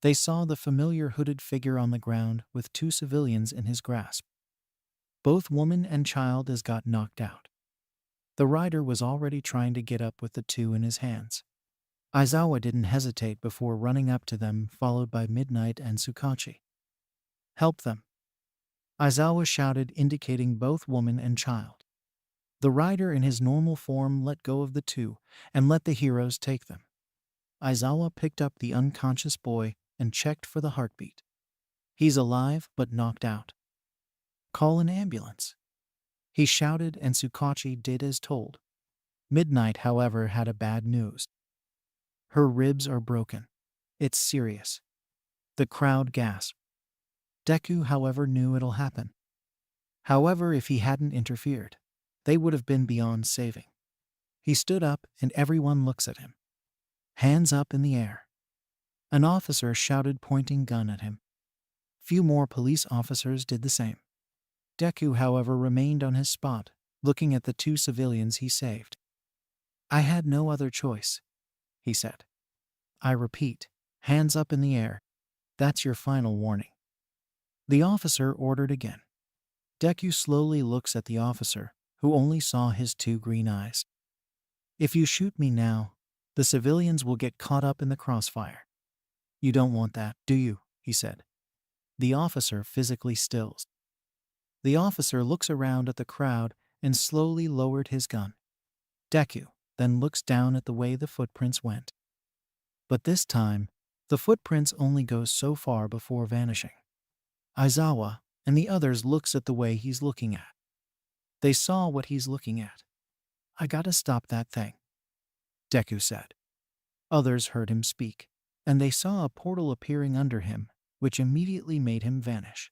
They saw the familiar hooded figure on the ground with two civilians in his grasp. Both woman and child as got knocked out. The rider was already trying to get up with the two in his hands. Aizawa didn't hesitate before running up to them, followed by Midnight and Tsukachi. Help them, Aizawa shouted, indicating both woman and child. The rider in his normal form let go of the two and let the heroes take them. Aizawa picked up the unconscious boy and checked for the heartbeat. He's alive but knocked out. Call an ambulance. He shouted, and Tsukachi did as told. Midnight, however, had a bad news. Her ribs are broken. It's serious. The crowd gasped. Deku, however, knew it'll happen. However, if he hadn't interfered, they would have been beyond saving. He stood up and everyone looks at him. Hands up in the air. An officer shouted, pointing gun at him. Few more police officers did the same. Deku, however, remained on his spot, looking at the two civilians he saved. I had no other choice, he said. I repeat, hands up in the air. That's your final warning. The officer ordered again. Deku slowly looks at the officer, who only saw his two green eyes. If you shoot me now, the civilians will get caught up in the crossfire. You don't want that, do you? He said. The officer physically stills. The officer looks around at the crowd and slowly lowered his gun. Deku then looks down at the way the footprints went. But this time, the footprints only go so far before vanishing. Aizawa and the others looks at the way he's looking at. They saw what he's looking at. I gotta stop that thing, Deku said. Others heard him speak, and they saw a portal appearing under him, which immediately made him vanish.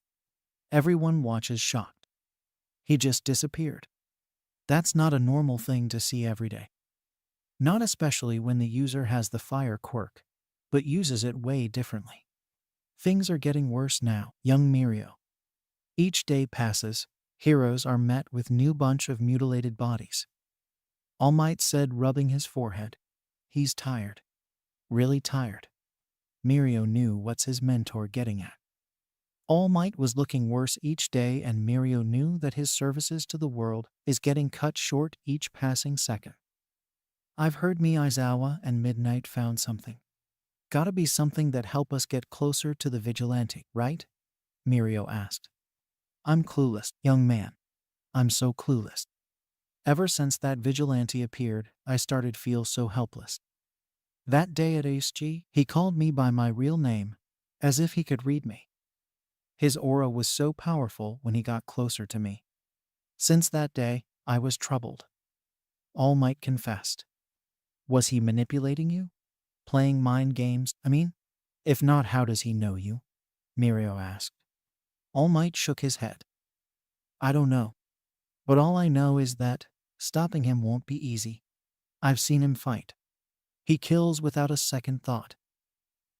Everyone watches shocked. He just disappeared. That's not a normal thing to see every day. Not especially when the user has the fire quirk, but uses it way differently. Things are getting worse now, young Mirio. Each day passes, heroes are met with new bunch of mutilated bodies. All Might said, rubbing his forehead. He's tired. Really tired. Mirio knew what's his mentor getting at. All Might was looking worse each day, and Mirio knew that his services to the world is getting cut short each passing second. I've heard Aizawa and Midnight found something. Gotta be something that help us get closer to the vigilante, right? Mirio asked. I'm clueless, young man. I'm so clueless. Ever since that vigilante appeared, I started feel so helpless. That day at ASG, he called me by my real name, as if he could read me. His aura was so powerful when he got closer to me. Since that day, I was troubled. All Might confessed. Was he manipulating you? Playing mind games, I mean? If not, how does he know you? Mirio asked. All Might shook his head. I don't know. But all I know is that stopping him won't be easy. I've seen him fight. He kills without a second thought,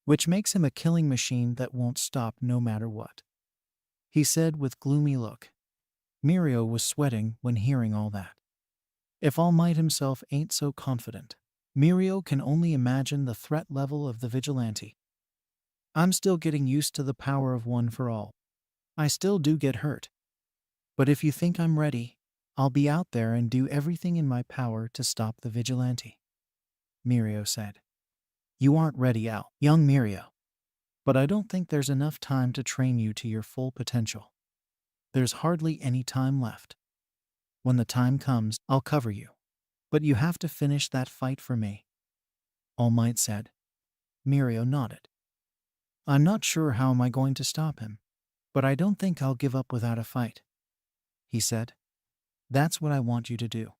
which makes him a killing machine that won't stop no matter what, he said with gloomy look. Mirio was sweating when hearing all that. If All Might himself ain't so confident, Mirio can only imagine the threat level of the vigilante. I'm still getting used to the power of one for all. I still do get hurt. But if you think I'm ready, I'll be out there and do everything in my power to stop the vigilante, Mirio said. You aren't ready, young Mirio. But I don't think there's enough time to train you to your full potential. There's hardly any time left. When the time comes, I'll cover you. But you have to finish that fight for me, All Might said. Mirio nodded. I'm not sure how am I going to stop him, but I don't think I'll give up without a fight, he said. That's what I want you to do.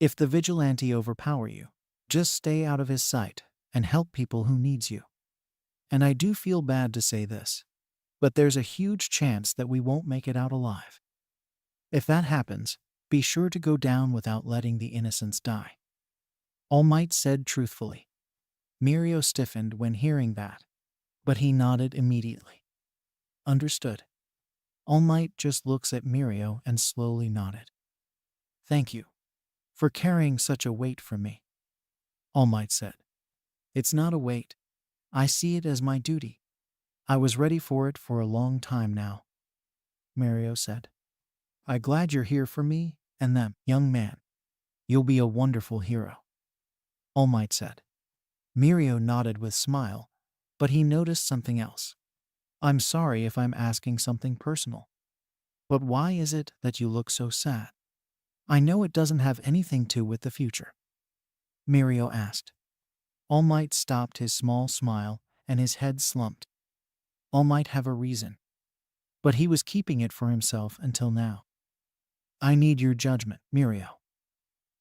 If the vigilante overpower you, just stay out of his sight and help people who needs you. And I do feel bad to say this, but there's a huge chance that we won't make it out alive. If that happens, be sure to go down without letting the innocents die, All Might said truthfully. Mirio stiffened when hearing that, but he nodded immediately. Understood. All Might just looks at Mirio and slowly nodded. Thank you for carrying such a weight for me, All Might said. It's not a weight. I see it as my duty. I was ready for it for a long time now, Mirio said. I'm glad you're here for me and them, young man. You'll be a wonderful hero, All Might said. Mirio nodded with smile, but he noticed something else. I'm sorry if I'm asking something personal, but why is it that you look so sad? I know it doesn't have anything to do with the future, Mirio asked. All Might stopped his small smile and his head slumped. All Might have a reason, but he was keeping it for himself until now. I need your judgment, Mirio,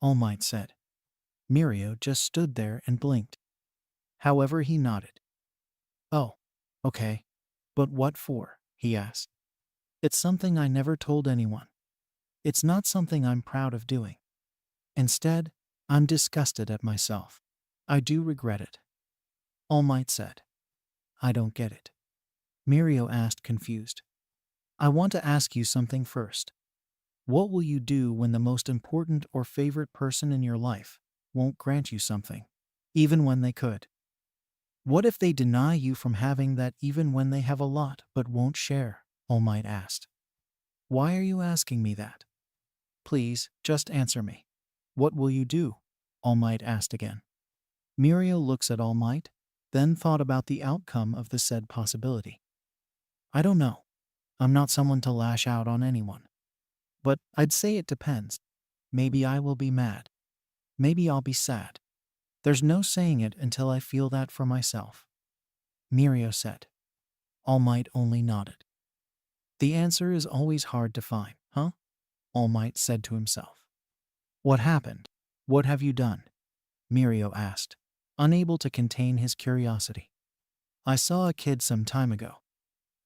All Might said. Mirio just stood there and blinked. However, he nodded. Oh, okay. But what for? He asked. It's something I never told anyone. It's not something I'm proud of doing. Instead, I'm disgusted at myself. I do regret it. All Might said. I don't get it. Mirio asked, confused. I want to ask you something first. What will you do when the most important or favorite person in your life won't grant you something, even when they could? What if they deny you from having that even when they have a lot but won't share? All Might asked. Why are you asking me that? Please, just answer me. What will you do? All Might asked again. Mirio looks at All Might, then thought about the outcome of the said possibility. I don't know. I'm not someone to lash out on anyone. But I'd say it depends. Maybe I will be mad. Maybe I'll be sad. There's no saying it until I feel that for myself. Mirio said. All Might only nodded. The answer is always hard to find, huh? All Might said to himself. What happened? What have you done? Mirio asked, unable to contain his curiosity. I saw a kid some time ago.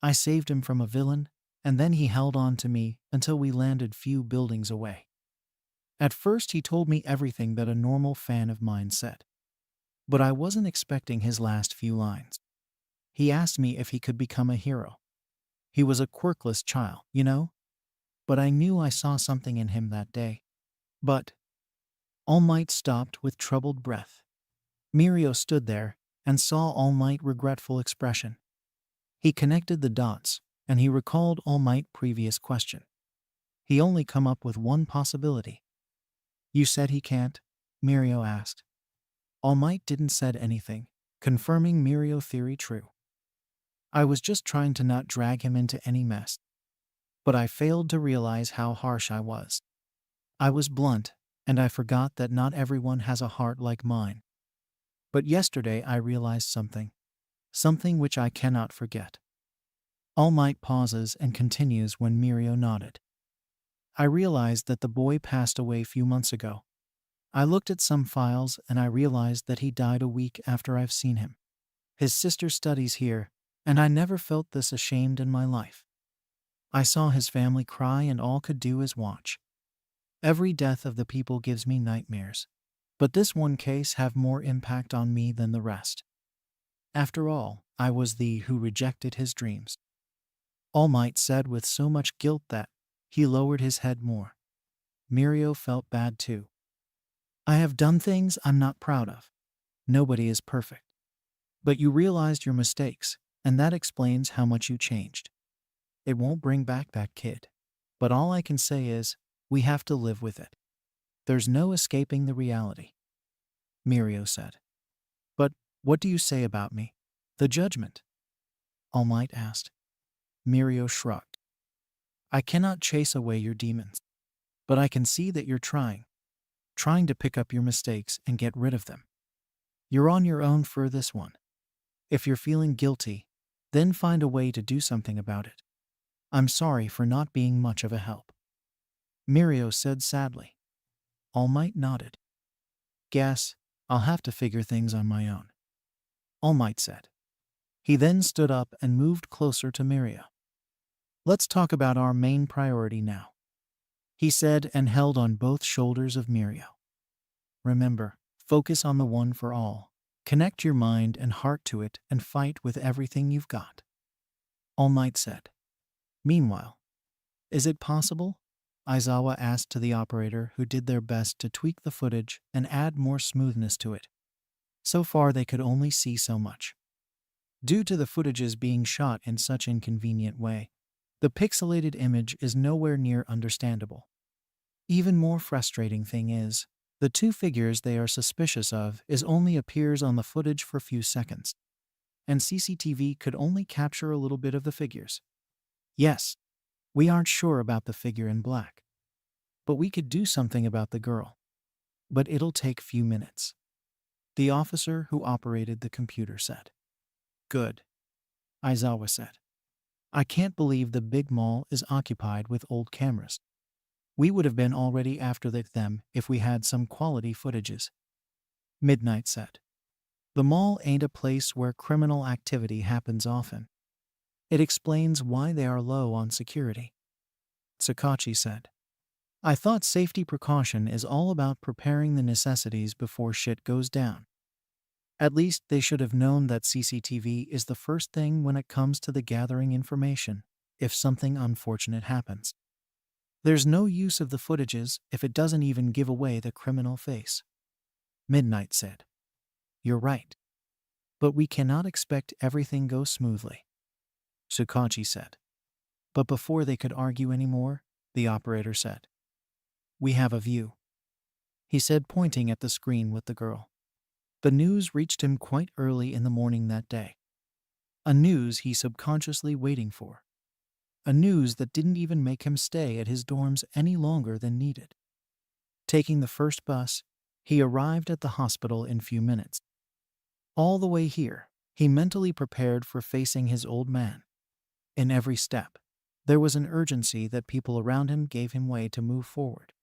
I saved him from a villain, and then he held on to me until we landed few buildings away. At first he told me everything that a normal fan of mine said. But I wasn't expecting his last few lines. He asked me if he could become a hero. He was a quirkless child, you know? But I knew I saw something in him that day. But All Might stopped with troubled breath. Mirio stood there and saw All Might's regretful expression. He connected the dots, and he recalled All Might's previous question. He only come up with one possibility. You said he can't? Mirio asked. All Might didn't said anything, confirming Mirio's theory true. I was just trying to not drag him into any mess. But I failed to realize how harsh I was. I was blunt, and I forgot that not everyone has a heart like mine. But yesterday I realized something. Something which I cannot forget. All Might pauses and continues when Mirio nodded. I realized that the boy passed away a few months ago. I looked at some files and I realized that he died a week after I've seen him. His sister studies here, and I never felt this ashamed in my life. I saw his family cry and all could do is watch. Every death of the people gives me nightmares. But this one case have more impact on me than the rest. After all, I was the who rejected his dreams. All Might said with so much guilt that he lowered his head more. Mirio felt bad too. I have done things I'm not proud of. Nobody is perfect. But you realized your mistakes, and that explains how much you changed. It won't bring back that kid. But all I can say is, we have to live with it. There's no escaping the reality. Mirio said. But what do you say about me? The judgment? All Might asked. Mirio shrugged. I cannot chase away your demons. But I can see that you're trying to pick up your mistakes and get rid of them. You're on your own for this one. If you're feeling guilty, then find a way to do something about it. I'm sorry for not being much of a help. Mirio said sadly. All Might nodded. Guess I'll have to figure things on my own. All Might said. He then stood up and moved closer to Mirio. Let's talk about our main priority now, he said and held on both shoulders of Mirio. Remember, focus on the one for all. Connect your mind and heart to it and fight with everything you've got. All Might said. Meanwhile, is it possible? Aizawa asked to the operator, who did their best to tweak the footage and add more smoothness to it. So far they could only see so much. Due to the footages being shot in such inconvenient way, the pixelated image is nowhere near understandable. Even more frustrating thing is, the two figures they are suspicious of only appears on the footage for few seconds, and CCTV could only capture a little bit of the figures. Yes, we aren't sure about the figure in black, but we could do something about the girl. But it'll take few minutes. the officer who operated the computer said. Good, Aizawa said. I can't believe the big mall is occupied with old cameras. We would have been already after them if we had some quality footages. Midnight said. The mall ain't a place where criminal activity happens often. It explains why they are low on security. Sakachi said. I thought safety precaution is all about preparing the necessities before shit goes down. At least they should have known that CCTV is the first thing when it comes to the gathering information if something unfortunate happens. There's no use of the footages if it doesn't even give away the criminal face. Midnight said. You're right. But we cannot expect everything goes smoothly. Sakachi said. But before they could argue anymore, the operator said. We have a view. He said, pointing at the screen with the girl. The news reached him quite early in the morning that day. A news he subconsciously waiting for. A news that didn't even make him stay at his dorms any longer than needed. Taking the first bus, he arrived at the hospital in few minutes. All the way here, he mentally prepared for facing his old man. In every step, there was an urgency that people around him gave him way to move forward.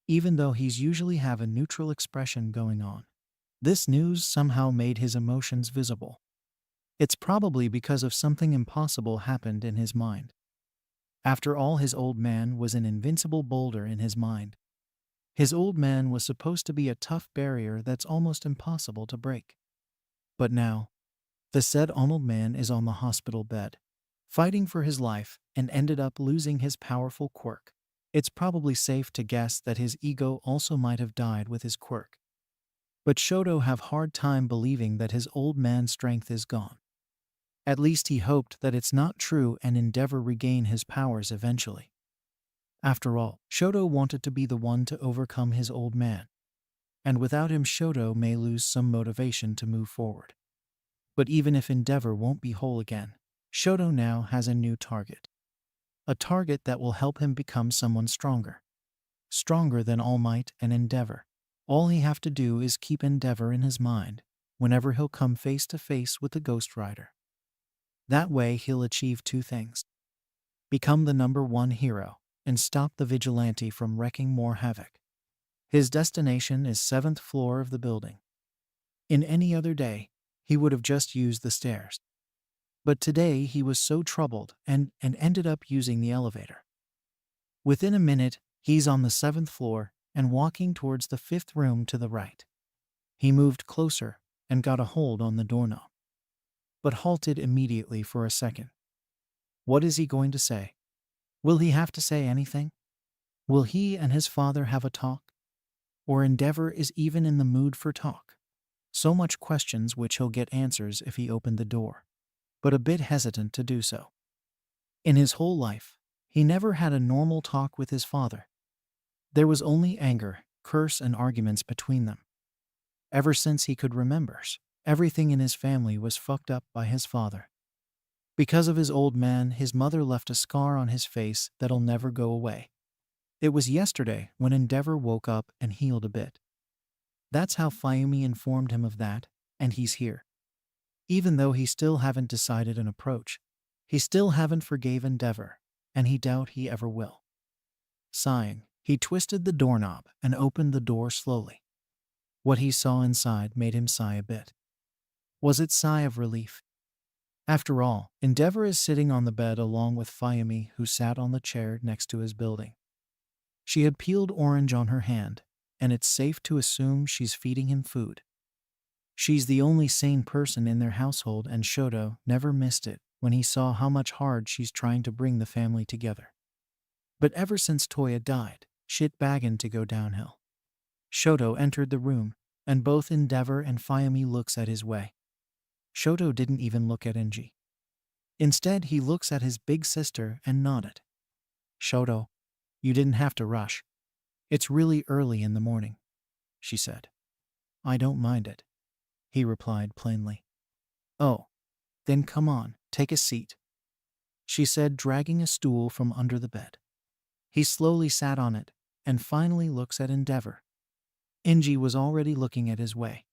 Even though he's usually have a neutral expression going on, this news somehow made his emotions visible. It's probably because of something impossible happened in his mind. After all, his old man was an invincible boulder in his mind. His old man was supposed to be a tough barrier that's almost impossible to break. But now, the said old man is on the hospital bed, fighting for his life, and ended up losing his powerful quirk. It's probably safe to guess that his ego also might have died with his quirk. But Shoto have hard time believing that his old man's strength is gone. At least he hoped that it's not true and endeavor regain his powers eventually. After all, Shoto wanted to be the one to overcome his old man. And without him, Shoto may lose some motivation to move forward. But even if endeavor won't be whole again, Shoto now has a new target. A target that will help him become someone stronger. Stronger than All Might and Endeavor. All he have to do is keep Endeavor in his mind whenever he'll come face to face with the Ghost Rider. That way he'll achieve two things. Become the #1 hero and stop the vigilante from wreaking more havoc. His destination is 7th floor of the building. In any other day, he would have just used the stairs. But today he was so troubled and ended up using the elevator. Within a minute, he's on the 7th floor and walking towards the 5th room to the right. He moved closer and got a hold on the doorknob, but halted immediately for a second. What is he going to say? Will he have to say anything? Will he and his father have a talk? Or Endeavor is even in the mood for talk? So much questions which he'll get answers if he opened the door, but a bit hesitant to do so. In his whole life, he never had a normal talk with his father. There was only anger, curse, and arguments between them. Ever since he could remember, everything in his family was fucked up by his father. Because of his old man, his mother left a scar on his face that'll never go away. It was yesterday when Endeavor woke up and healed a bit. That's how Fayumi informed him of that, and he's here. Even though he still haven't decided an approach, he still haven't forgave Endeavor, and he doubt he ever will. Sighing, he twisted the doorknob and opened the door slowly. What he saw inside made him sigh a bit. Was it sigh of relief? After all, Endeavor is sitting on the bed along with Fayumi, who sat on the chair next to his building. She had peeled orange on her hand, and it's safe to assume she's feeding him food. She's the only sane person in their household, and Shoto never missed it when he saw how much hard she's trying to bring the family together. But ever since Toya died, shit began to go downhill. Shoto entered the room, and both Endeavor and Fayumi looks at his way. Shoto didn't even look at Enji. Instead, he looks at his big sister and nodded. Shoto, you didn't have to rush. It's really early in the morning, she said. I don't mind it, he replied plainly. Oh, then come on, take a seat, she said, dragging a stool from under the bed. He slowly sat on it and finally looks at Endeavor. Enji was already looking at his way.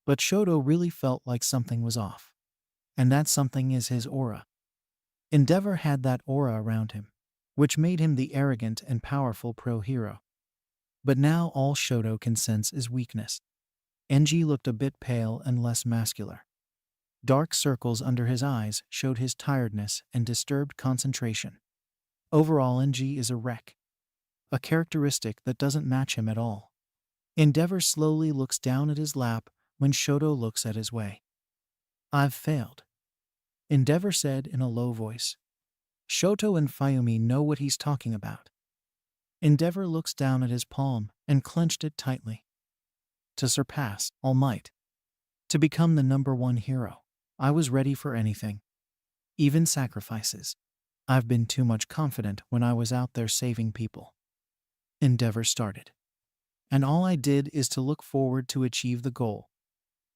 But Shoto really felt like something was off. And that something is his aura. Endeavor had that aura around him, which made him the arrogant and powerful pro-hero. But now all Shoto can sense is weakness. Enji looked a bit pale and less muscular. Dark circles under his eyes showed his tiredness and disturbed concentration. Overall, Enji is a wreck. A characteristic that doesn't match him at all. Endeavor slowly looks down at his lap when Shoto looks at his way. I've failed, Endeavor said in a low voice. Shoto and Fayumi know what he's talking about. Endeavor looks down at his palm and clenched it tightly. To surpass All Might. To become the number one hero. I was ready for anything. Even sacrifices. I've been too much confident when I was out there saving people. Endeavor started. And all I did is to look forward to achieve the goal.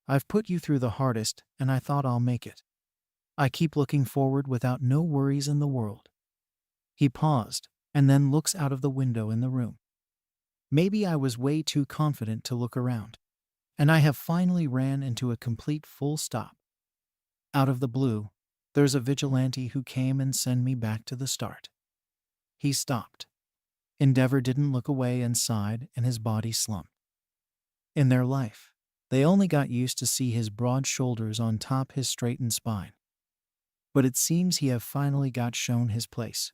I've put you through the hardest and I thought I'll make it. I keep looking forward without no worries in the world. He paused and then looks out of the window in the room. Maybe I was way too confident to look around. And I have finally ran into a complete full stop. Out of the blue, there's a vigilante who came and sent me back to the start. He stopped. Endeavor didn't look away and sighed, and his body slumped. In their life, they only got used to see his broad shoulders on top his straightened spine. But it seems he have finally got shown his place.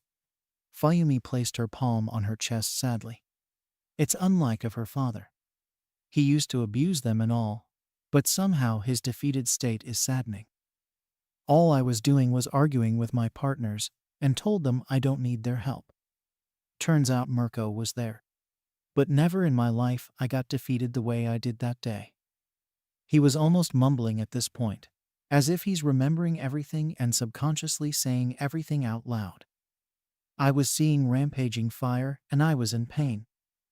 Fayumi placed her palm on her chest sadly. It's unlike of her father. He used to abuse them and all, but somehow his defeated state is saddening. All I was doing was arguing with my partners and told them I don't need their help. Turns out Mirko was there. But never in my life I got defeated the way I did that day. He was almost mumbling at this point, as if he's remembering everything and subconsciously saying everything out loud. I was seeing rampaging fire and I was in pain,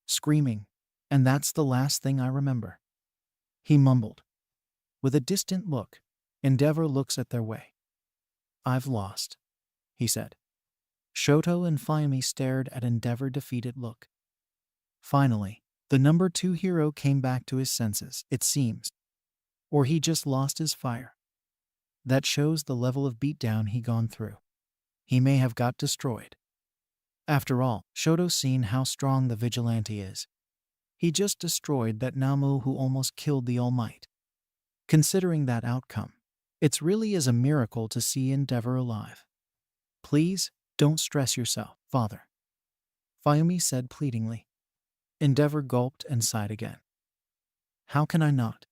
screaming, and that's the last thing I remember. He mumbled. With a distant look, Endeavor looks at their way. I've lost, he said. Shoto and Fayumi stared at Endeavor's defeated look. Finally, the number 2 hero came back to his senses, it seems. Or he just lost his fire. That shows the level of beatdown he gone through. He may have got destroyed. After all, Shoto's seen how strong the vigilante is. He just destroyed that Namu who almost killed the All Might. Considering that outcome, it's really is a miracle to see Endeavor alive. Please, don't stress yourself, father, Fayumi said pleadingly. Endeavor gulped and sighed again. How can I not?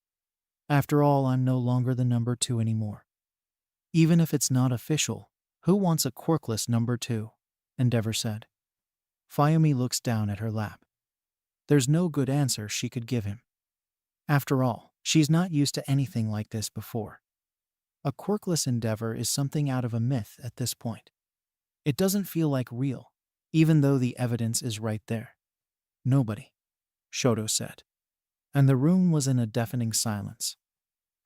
After all, I'm no longer the number 2 anymore. Even if it's not official, who wants a quirkless number 2? Endeavor said. Fayumi looks down at her lap. There's no good answer she could give him. After all, she's not used to anything like this before. A quirkless Endeavor is something out of a myth at this point. It doesn't feel like real, even though the evidence is right there. Nobody, Shoto said. And the room was in a deafening silence.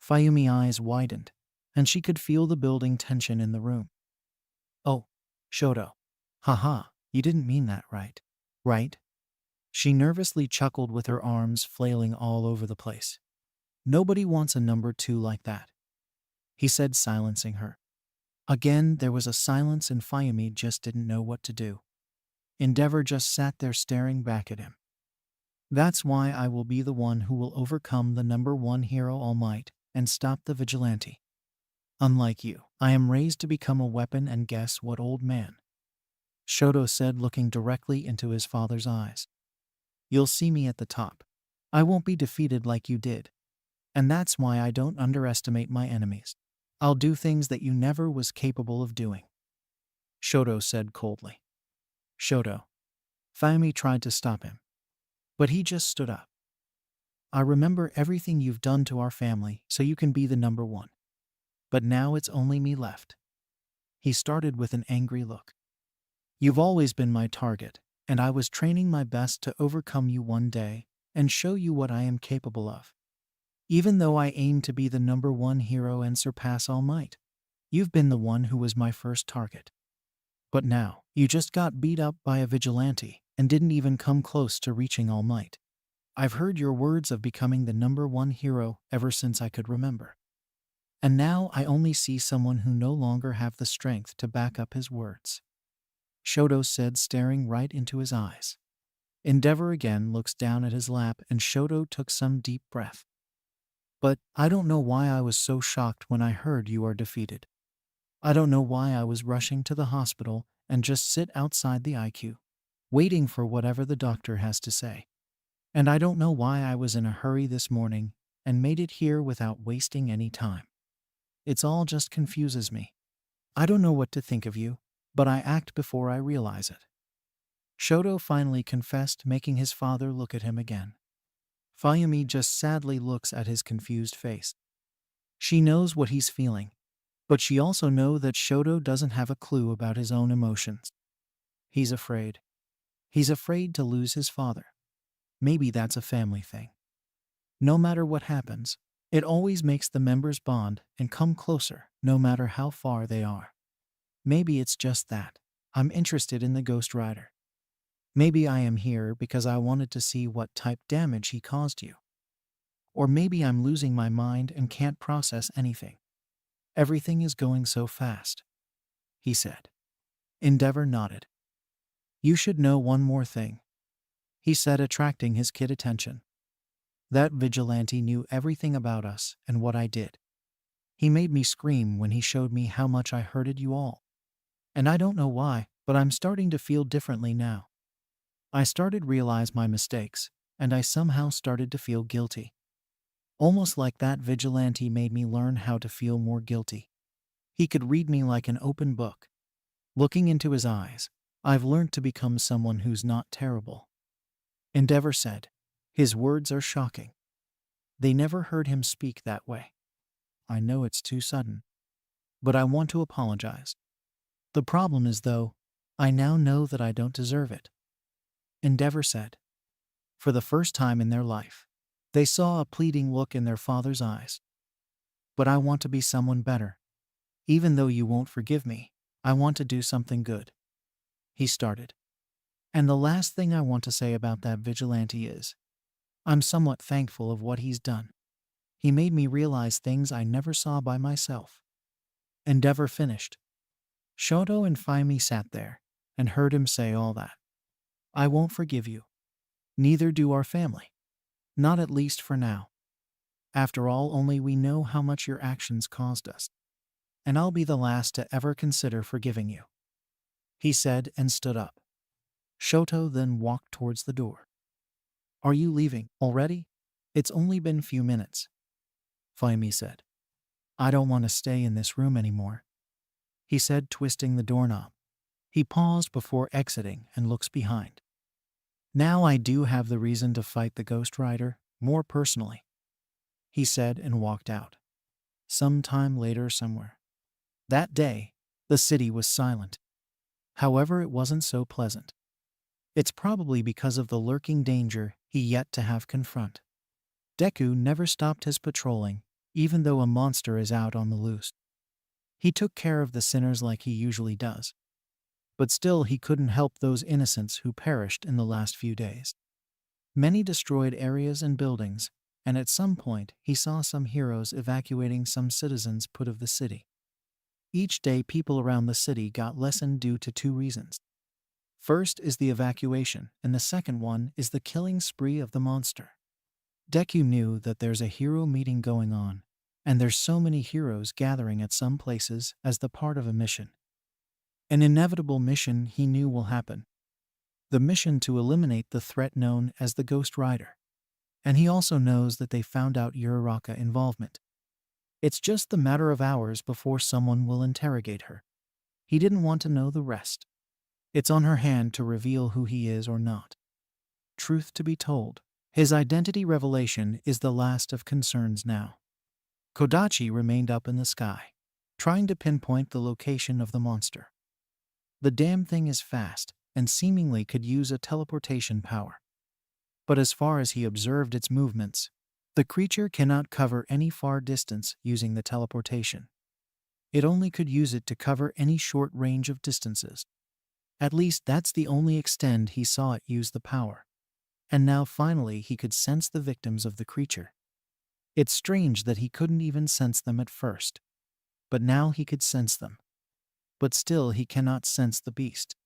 Fayumi's eyes widened, and she could feel the building tension in the room. Oh, Shoto. Haha, you didn't mean that, right? Right? She nervously chuckled with her arms flailing all over the place. Nobody wants a number 2 like that, he said, silencing her. Again, there was a silence and Fayumi just didn't know what to do. Endeavor just sat there staring back at him. That's why I will be the one who will overcome the number 1 hero All Might and stop the vigilante. Unlike you, I am raised to become a weapon and guess what, old man? Shoto said, looking directly into his father's eyes. You'll see me at the top. I won't be defeated like you did. And that's why I don't underestimate my enemies. I'll do things that you never was capable of doing, Shoto said coldly. Shoto. Fayumi tried to stop him, but he just stood up. I remember everything you've done to our family so you can be the number 1. But now it's only me left. He started with an angry look. You've always been my target, and I was training my best to overcome you one day and show you what I am capable of. Even though I aim to be the number 1 hero and surpass All Might, you've been the one who was my first target. But now, you just got beat up by a vigilante and didn't even come close to reaching All Might. I've heard your words of becoming the #1 hero ever since I could remember. And now I only see someone who no longer have the strength to back up his words. Shoto said, staring right into his eyes. Endeavor again looks down at his lap and Shoto took some deep breath. But I don't know why I was so shocked when I heard you are defeated. I don't know why I was rushing to the hospital and just sit outside the IQ, waiting for whatever the doctor has to say. And I don't know why I was in a hurry this morning and made it here without wasting any time. It's all just confuses me. I don't know what to think of you, but I act before I realize it. Shoto finally confessed, making his father look at him again. Fayumi just sadly looks at his confused face. She knows what he's feeling, but she also knows that Shoto doesn't have a clue about his own emotions. He's afraid. He's afraid to lose his father. Maybe that's a family thing. No matter what happens, it always makes the members bond and come closer, no matter how far they are. Maybe it's just that. I'm interested in the Ghost Rider. Maybe I am here because I wanted to see what type damage he caused you. Or maybe I'm losing my mind and can't process anything. Everything is going so fast, he said. Endeavor nodded. You should know one more thing, he said, attracting his kid attention. That vigilante knew everything about us and what I did. He made me scream when he showed me how much I hurted you all. And I don't know why, but I'm starting to feel differently now. I started to realize my mistakes, and I somehow started to feel guilty. Almost like that vigilante made me learn how to feel more guilty. He could read me like an open book. Looking into his eyes, I've learned to become someone who's not terrible. Endeavor said. His words are shocking. They never heard him speak that way. I know it's too sudden, but I want to apologize. The problem is, though, I now know that I don't deserve it. Endeavor said. For the first time in their life, they saw a pleading look in their father's eyes. But I want to be someone better. Even though you won't forgive me, I want to do something good. He started. And the last thing I want to say about that vigilante is, I'm somewhat thankful of what he's done. He made me realize things I never saw by myself. Endeavor finished. Shoto and Fayumi sat there and heard him say all that. I won't forgive you. Neither do our family. Not at least for now. After all, only we know how much your actions caused us. And I'll be the last to ever consider forgiving you, he said and stood up. Shoto then walked towards the door. Are you leaving already? It's only been few minutes, Fayumi said. I don't want to stay in this room anymore, he said, twisting the doorknob. He paused before exiting and looks behind. Now I do have the reason to fight the Ghost Rider more personally, he said and walked out. Some time later somewhere. That day, the city was silent. However, it wasn't so pleasant. It's probably because of the lurking danger he yet to have confront. Deku never stopped his patrolling, even though a monster is out on the loose. He took care of the sinners like he usually does. But still he couldn't help those innocents who perished in the last few days. Many destroyed areas and buildings, and at some point he saw some heroes evacuating some citizens put of the city. Each day people around the city got lessened due to two reasons. First is the evacuation, and the second one is the killing spree of the monster. Deku knew that there's a hero meeting going on, and there's so many heroes gathering at some places as the part of a mission. An inevitable mission he knew will happen. The mission to eliminate the threat known as the Ghost Rider. And he also knows that they found out Uraraka involvement. It's just the matter of hours before someone will interrogate her. He didn't want to know the rest. It's on her hand to reveal who he is or not. Truth to be told, his identity revelation is the last of concerns now. Kodachi remained up in the sky, trying to pinpoint the location of the monster. The damn thing is fast and seemingly could use a teleportation power. But as far as he observed its movements, the creature cannot cover any far distance using the teleportation. It only could use it to cover any short range of distances. At least that's the only extent he saw it use the power. and now finally he could sense the victims of the creature. It's strange that he couldn't even sense them at first, but now he could sense them. But still he cannot sense the beast.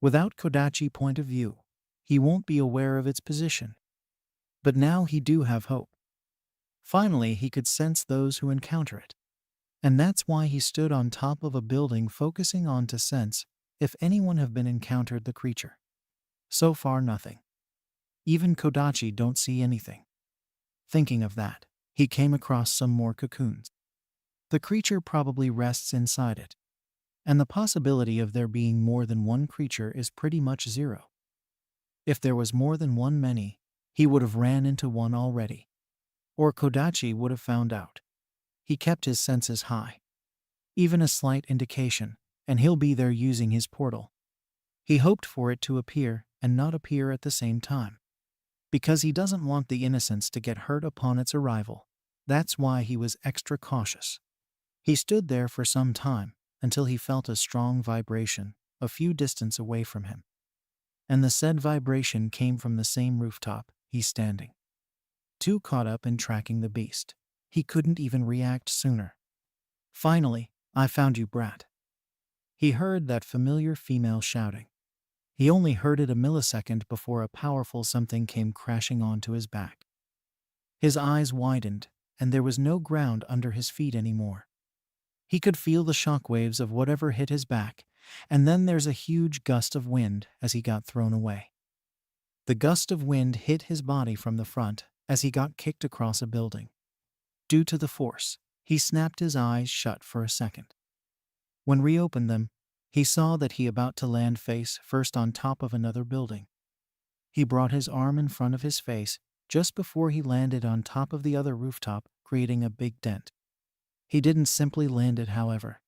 Without Kodachi point of view, he won't be aware of its position. But now he do have hope. Finally he could sense those who encounter it. And that's why he stood on top of a building focusing on to sense if anyone have been encountered the creature. So far nothing. Even Kodachi don't see anything. Thinking of that, he came across some more cocoons. The creature probably rests inside it, and the possibility of there being more than one creature is pretty much zero. If there was more than one many, he would have ran into one already. Or Kodachi would have found out. He kept his senses high. Even a slight indication, and he'll be there using his portal. He hoped for it to appear and not appear at the same time, because he doesn't want the innocents to get hurt upon its arrival. That's why he was extra cautious. He stood there for some time until he felt a strong vibration a few distance away from him. And the said vibration came from the same rooftop he's standing. Too caught up in tracking the beast, he couldn't even react sooner. Finally, I found you, brat. He heard that familiar female shouting. He only heard it a millisecond before a powerful something came crashing onto his back. His eyes widened, and there was no ground under his feet anymore. He could feel the shockwaves of whatever hit his back, and then there's a huge gust of wind as he got thrown away. The gust of wind hit his body from the front as he got kicked across a building. Due to the force, he snapped his eyes shut for a second. When reopened them, he saw that he about to land face first on top of another building. He brought his arm in front of his face just before he landed on top of the other rooftop, creating a big dent. He didn't simply land it, however.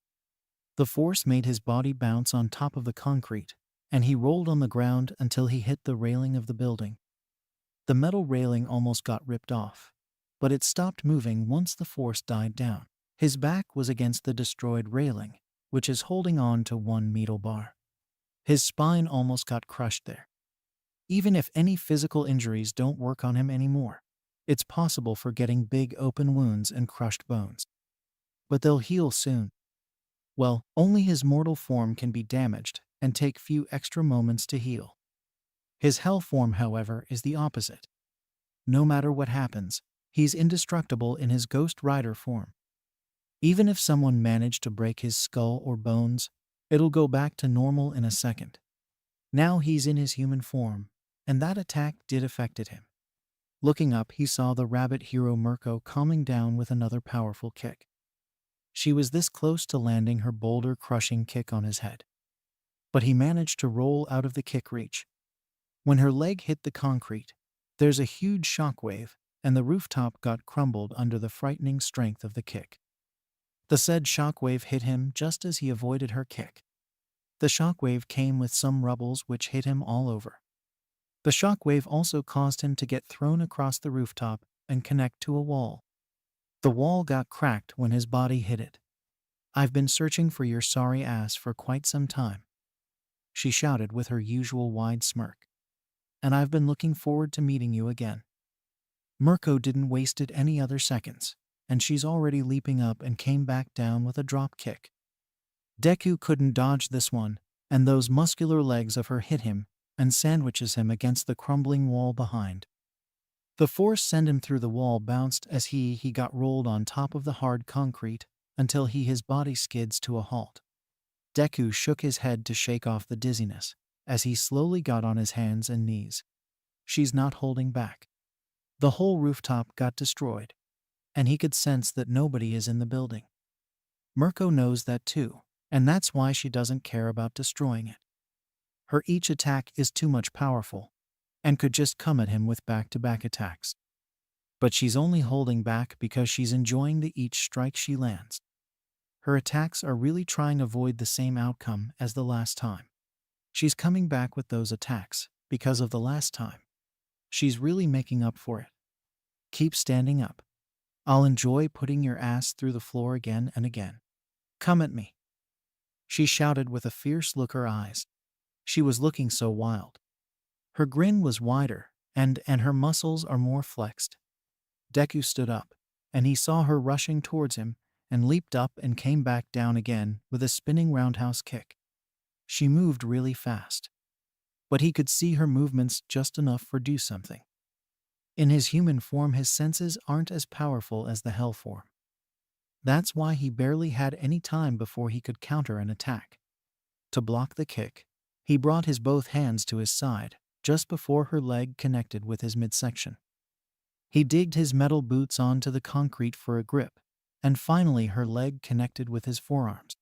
The force made his body bounce on top of the concrete, and he rolled on the ground until he hit the railing of the building. The metal railing almost got ripped off, but it stopped moving once the force died down. His back was against the destroyed railing, which is holding on to one metal bar. His spine almost got crushed there. Even if any physical injuries don't work on him anymore, it's possible for getting big open wounds and crushed bones. But they'll heal soon. Well, only his mortal form can be damaged and take few extra moments to heal. His hell form, however, is the opposite. No matter what happens, he's indestructible in his Ghost Rider form. Even if someone managed to break his skull or bones, it'll go back to normal in a second. Now he's in his human form, and that attack did affected him. Looking up, he saw the rabbit hero Mirko calming down with another powerful kick. She was this close to landing her boulder-crushing kick on his head. But he managed to roll out of the kick reach. When her leg hit the concrete, there's a huge shockwave, and the rooftop got crumbled under the frightening strength of the kick. The said shockwave hit him just as he avoided her kick. The shockwave came with some rubbles which hit him all over. The shockwave also caused him to get thrown across the rooftop and connect to a wall. The wall got cracked when his body hit it. "I've been searching for your sorry ass for quite some time," she shouted with her usual wide smirk. "And I've been looking forward to meeting you again." Mirko didn't waste it any other seconds, and she's already leaping up and came back down with a drop kick. Deku couldn't dodge this one, and those muscular legs of her hit him and sandwiches him against the crumbling wall behind. The force sent him through the wall bounced as he got rolled on top of the hard concrete until his body skids to a halt. Deku shook his head to shake off the dizziness as he slowly got on his hands and knees. She's not holding back. The whole rooftop got destroyed, and he could sense that nobody is in the building. Mirko knows that too, and that's why she doesn't care about destroying it. Her each attack is too much powerful, and could just come at him with back-to-back attacks. But she's only holding back because she's enjoying the each strike she lands. Her attacks are really trying to avoid the same outcome as the last time. She's coming back with those attacks because of the last time. She's really making up for it. Keep standing up. I'll enjoy putting your ass through the floor again and again. Come at me, she shouted with a fierce look in her eyes. She was looking so wild. Her grin was wider, and her muscles are more flexed. Deku stood up, and he saw her rushing towards him, and leaped up and came back down again with a spinning roundhouse kick. She moved really fast, but he could see her movements just enough for do something. In his human form, his senses aren't as powerful as the Hell form. That's why he barely had any time before he could counter an attack. To block the kick, he brought his both hands to his side, just before her leg connected with his midsection. He digged his metal boots onto the concrete for a grip, and finally her leg connected with his forearms.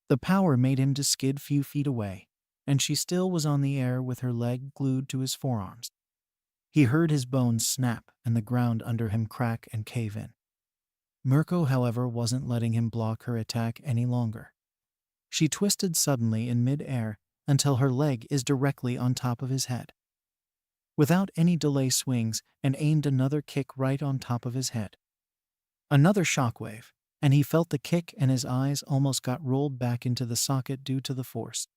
The power made him to skid few feet away, and she still was on the air with her leg glued to his forearms. He heard his bones snap and the ground under him crack and cave in. Mirko, however, wasn't letting him block her attack any longer. She twisted suddenly in mid-air until her leg is directly on top of his head. Without any delay, swings and aimed another kick right on top of his head. Another shockwave, and he felt the kick and his eyes almost got rolled back into the socket due to the force.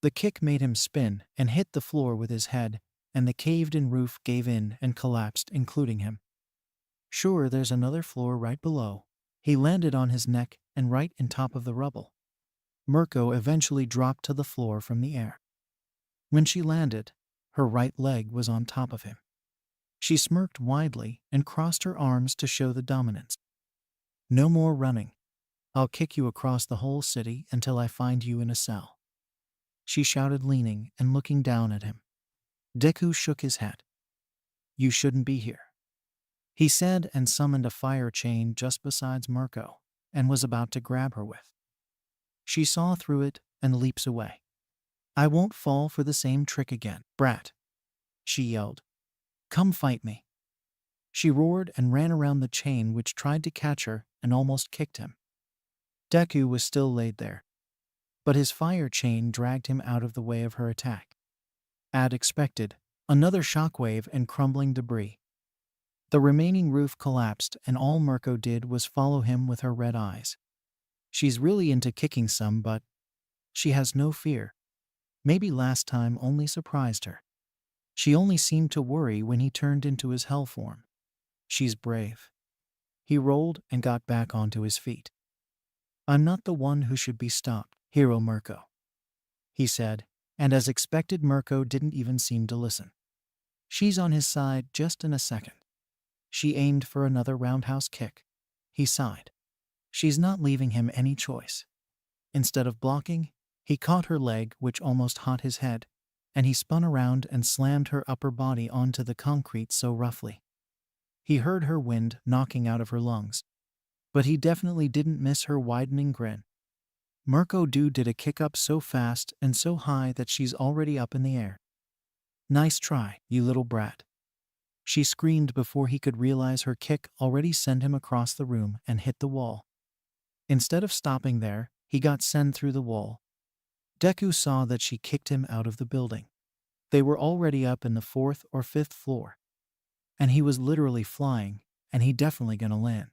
The kick made him spin and hit the floor with his head, and the caved-in roof gave in and collapsed, including him. Sure, there's another floor right below. He landed on his neck and right in top of the rubble. Mirko eventually dropped to the floor from the air. When she landed, her right leg was on top of him. She smirked widely and crossed her arms to show the dominance. No more running. I'll kick you across the whole city until I find you in a cell, she shouted, leaning and looking down at him. Deku shook his head. You shouldn't be here, he said, and summoned a fire chain just beside Mirko and was about to grab her with. She saw through it and leaps away. I won't fall for the same trick again, brat, she yelled. Come fight me. She roared and ran around the chain, which tried to catch her and almost kicked him. Deku was still laid there, but his fire chain dragged him out of the way of her attack. As expected, another shockwave and crumbling debris. The remaining roof collapsed, and all Mirko did was follow him with her red eyes. She's really into kicking some, but she has no fear. Maybe last time only surprised her. She only seemed to worry when he turned into his hell form. She's brave. He rolled and got back onto his feet. I'm not the one who should be stopped, Hero Mirko, he said, and as expected, Mirko didn't even seem to listen. She's on his side just in a second. She aimed for another roundhouse kick. He sighed. She's not leaving him any choice. Instead of blocking, he caught her leg, which almost hit his head, and he spun around and slammed her upper body onto the concrete so roughly. He heard her wind knocking out of her lungs, but he definitely didn't miss her widening grin. Mirko did a kick up so fast and so high that she's already up in the air. Nice try, you little brat, she screamed before he could realize her kick already sent him across the room and hit the wall. Instead of stopping there, he got sent through the wall. Deku saw that she kicked him out of the building. They were already up in the 4th or 5th floor, and he was literally flying, and he definitely gonna land.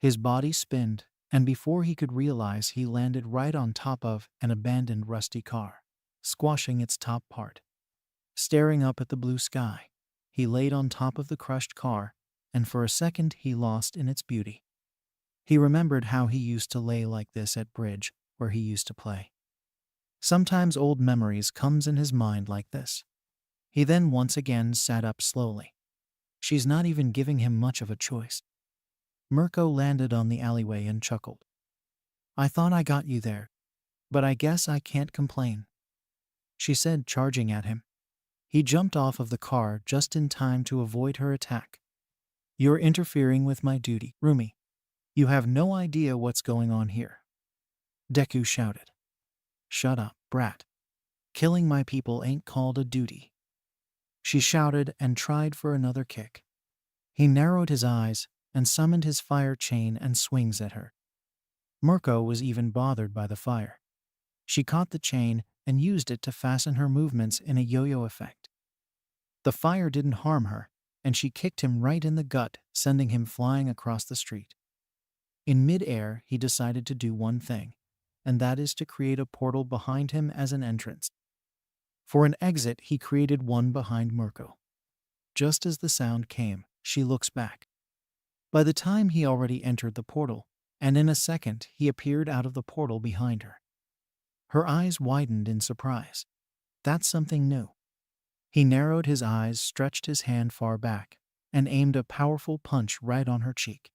His body spinned, and before he could realize, he landed right on top of an abandoned rusty car, squashing its top part. Staring up at the blue sky, he laid on top of the crushed car, and for a second he lost in its beauty. He remembered how he used to lay like this at bridge, where he used to play. Sometimes old memories comes in his mind like this. He then once again sat up slowly. She's not even giving him much of a choice. Mirko landed on the alleyway and chuckled. I thought I got you there, but I guess I can't complain, she said, charging at him. He jumped off of the car just in time to avoid her attack. You're interfering with my duty, Rumi. You have no idea what's going on here, Deku shouted. Shut up, brat. Killing my people ain't called a duty, she shouted and tried for another kick. He narrowed his eyes and summoned his fire chain and swings at her. Mirko was even bothered by the fire. She caught the chain and used it to fasten her movements in a yo-yo effect. The fire didn't harm her, and she kicked him right in the gut, sending him flying across the street. In mid-air, he decided to do one thing, and that is to create a portal behind him as an entrance. For an exit, he created one behind Mirko. Just as the sound came, she looks back. By the time he already entered the portal, and in a second he appeared out of the portal behind her. Her eyes widened in surprise. That's something new. He narrowed his eyes, stretched his hand far back, and aimed a powerful punch right on her cheek.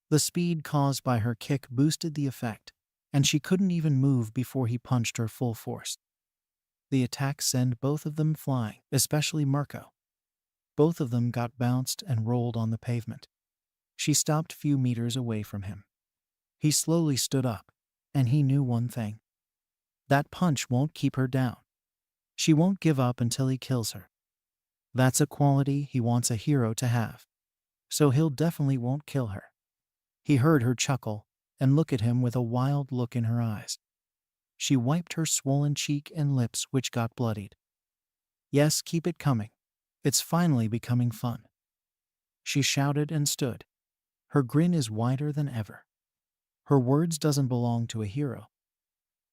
The speed caused by her kick boosted the effect, and she couldn't even move before he punched her full force. The attack sent both of them flying, especially Mirko. Both of them got bounced and rolled on the pavement. She stopped few meters away from him. He slowly stood up, and he knew one thing. That punch won't keep her down. She won't give up until he kills her. That's a quality he wants a hero to have. So he'll definitely won't kill her. He heard her chuckle and look at him with a wild look in her eyes. She wiped her swollen cheek and lips, which got bloodied. Yes, keep it coming. It's finally becoming fun. She shouted and stood. Her grin is wider than ever. Her words doesn't belong to a hero,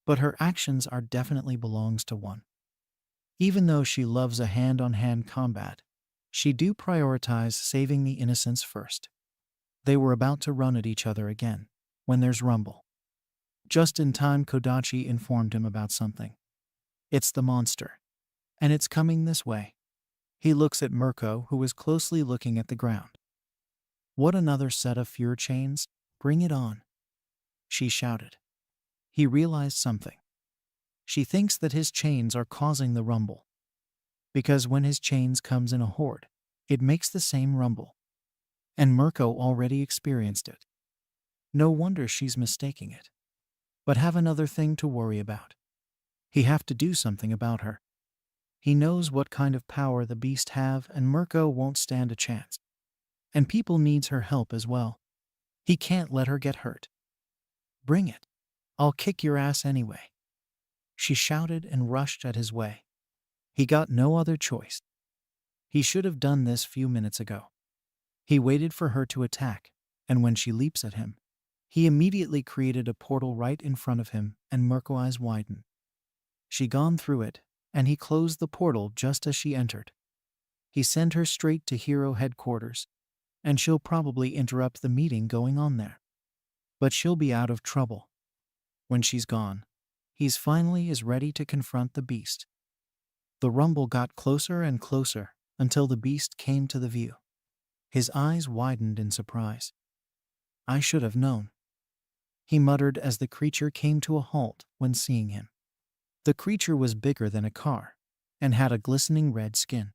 but her actions are definitely belongs to one. Even though she loves a hand-on-hand combat, she do prioritize saving the innocents first. They were about to run at each other again, when there's rumble. Just in time, Kodachi informed him about something. It's the monster, and it's coming this way. He looks at Mirko, who is closely looking at the ground. What, another set of fear chains? Bring it on, she shouted. He realized something. She thinks that his chains are causing the rumble. Because when his chains comes in a horde, it makes the same rumble. And Mirko already experienced it. No wonder she's mistaking it. But have another thing to worry about. He have to do something about her. He knows what kind of power the beast have, and Mirko won't stand a chance. And people needs her help as well. He can't let her get hurt. Bring it. I'll kick your ass anyway, she shouted and rushed at his way. He got no other choice. He should have done this few minutes ago. He waited for her to attack, and when she leaps at him, he immediately created a portal right in front of him, and Mirko's eyes widened. She gone through it, and he closed the portal just as she entered. He sent her straight to Hero headquarters, and she'll probably interrupt the meeting going on there. But she'll be out of trouble. When she's gone, he's finally is ready to confront the beast. The rumble got closer and closer until the beast came to the view. His eyes widened in surprise. I should have known, he muttered as the creature came to a halt when seeing him. The creature was bigger than a car and had a glistening red skin.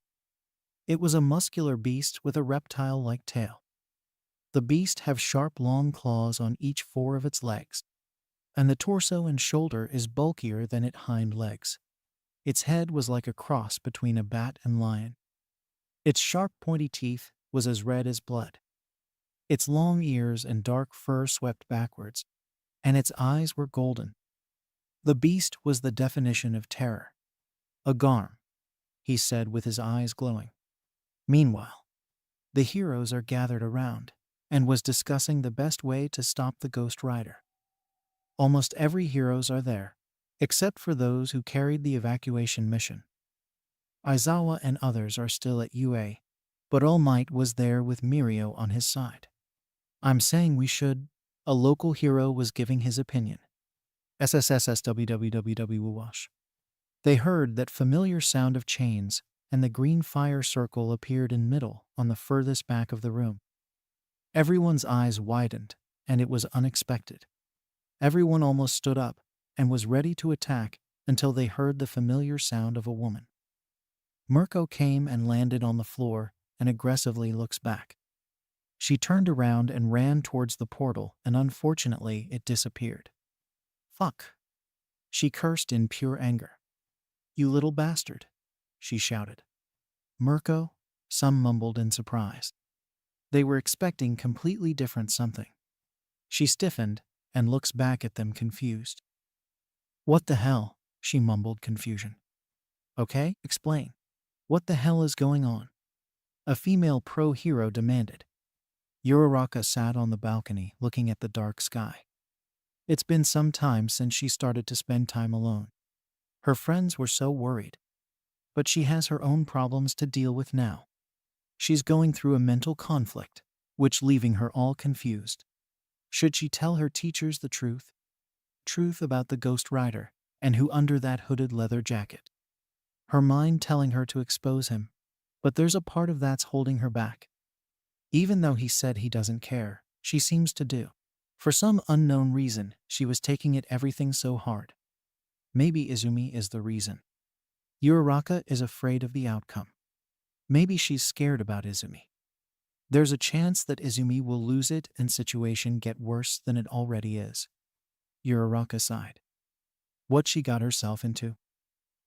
It was a muscular beast with a reptile-like tail. The beast have sharp long claws on each 4 of its legs, and the torso and shoulder is bulkier than its hind legs. Its head was like a cross between a bat and lion. Its sharp pointy teeth was as red as blood. Its long ears and dark fur swept backwards, and its eyes were golden. The beast was the definition of terror. A Garm, he said with his eyes glowing. Meanwhile, the heroes are gathered around and was discussing the best way to stop the Ghost Rider. Almost every heroes are there, except for those who carried the evacuation mission. Aizawa and others are still at UA, but All Might was there with Mirio on his side. I'm saying we should, a local hero was giving his opinion. SSSSWWWWwash. They heard that familiar sound of chains, and the green fire circle appeared in middle on the furthest back of the room. Everyone's eyes widened, and it was unexpected. Everyone almost stood up and was ready to attack until they heard the familiar sound of a woman. Mirko came and landed on the floor and aggressively looks back. She turned around and ran towards the portal, and unfortunately it disappeared. Fuck, she cursed in pure anger. You little bastard, she shouted. Mirko, some mumbled in surprise. They were expecting completely different something. She stiffened and looks back at them confused. What the hell, she mumbled confusion. Okay, explain. What the hell is going on? A female pro-hero demanded. Uraraka sat on the balcony looking at the dark sky. It's been some time since she started to spend time alone. Her friends were so worried. But she has her own problems to deal with now. She's going through a mental conflict, which leaving her all confused. Should she tell her teachers the truth? Truth about the Ghost Rider and who under that hooded leather jacket. Her mind telling her to expose him, but there's a part of that's holding her back. Even though he said he doesn't care, she seems to do. For some unknown reason, she was taking it everything so hard. Maybe Izumi is the reason. Uraraka is afraid of the outcome. Maybe she's scared about Izumi. There's a chance that Izumi will lose it and situation get worse than it already is. Uraraka sighed. What she got herself into?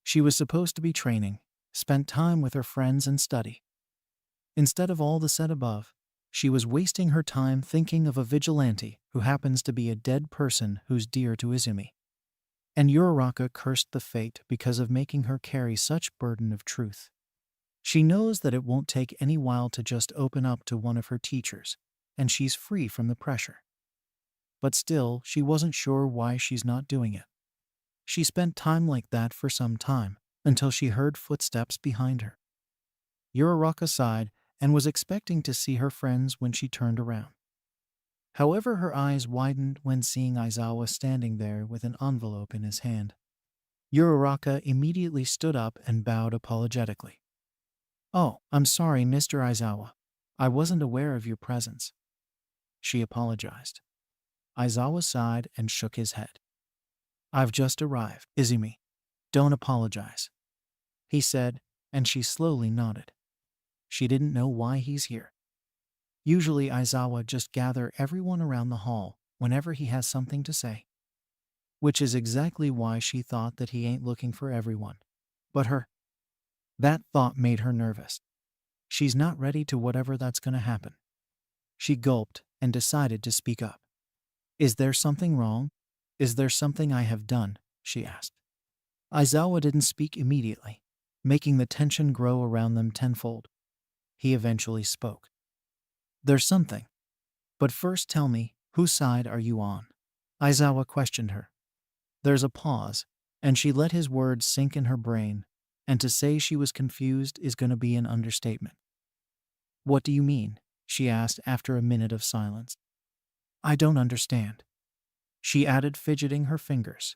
She was supposed to be training, spent time with her friends and study. Instead of all the said above, she was wasting her time thinking of a vigilante who happens to be a dead person who's dear to Izumi. And Uraraka cursed the fate because of making her carry such burden of truth. She knows that it won't take any while to just open up to one of her teachers, and she's free from the pressure. But still, she wasn't sure why she's not doing it. She spent time like that for some time, until she heard footsteps behind her. Uraraka sighed and was expecting to see her friends when she turned around. However, her eyes widened when seeing Aizawa standing there with an envelope in his hand. Uraraka immediately stood up and bowed apologetically. "Oh, I'm sorry, Mr. Aizawa. I wasn't aware of your presence," she apologized. Aizawa sighed and shook his head. "I've just arrived, Izumi. Don't apologize," he said, and she slowly nodded. She didn't know why he's here. Usually Aizawa just gather everyone around the hall whenever he has something to say. Which is exactly why she thought that he ain't looking for everyone. But her. That thought made her nervous. She's not ready to whatever that's gonna happen. She gulped and decided to speak up. "Is there something wrong? Is there something I have done?" she asked. Aizawa didn't speak immediately, making the tension grow around them tenfold. He eventually spoke. "There's something. But first tell me, whose side are you on?" Aizawa questioned her. There's a pause, and she let his words sink in her brain, and to say she was confused is going to be an understatement. "What do you mean?" she asked after a minute of silence. "I don't understand," she added, fidgeting her fingers.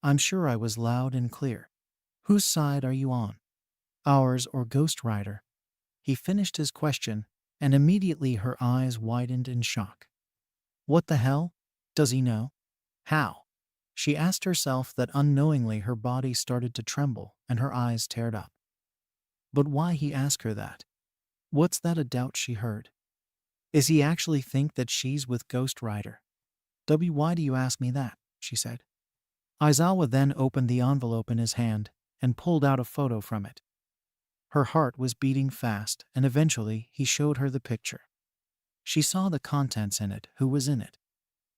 "I'm sure I was loud and clear. Whose side are you on? Ours or Ghost Rider?" He finished his question, and immediately her eyes widened in shock. What the hell? Does he know? How? She asked herself that unknowingly her body started to tremble and her eyes teared up. But why he ask her that? What's that a doubt she heard? Is he actually think that she's with Ghost Rider? Why do you ask me that? She said. Aizawa then opened the envelope in his hand and pulled out a photo from it. Her heart was beating fast, and eventually he showed her the picture. She saw the contents in it, who was in it.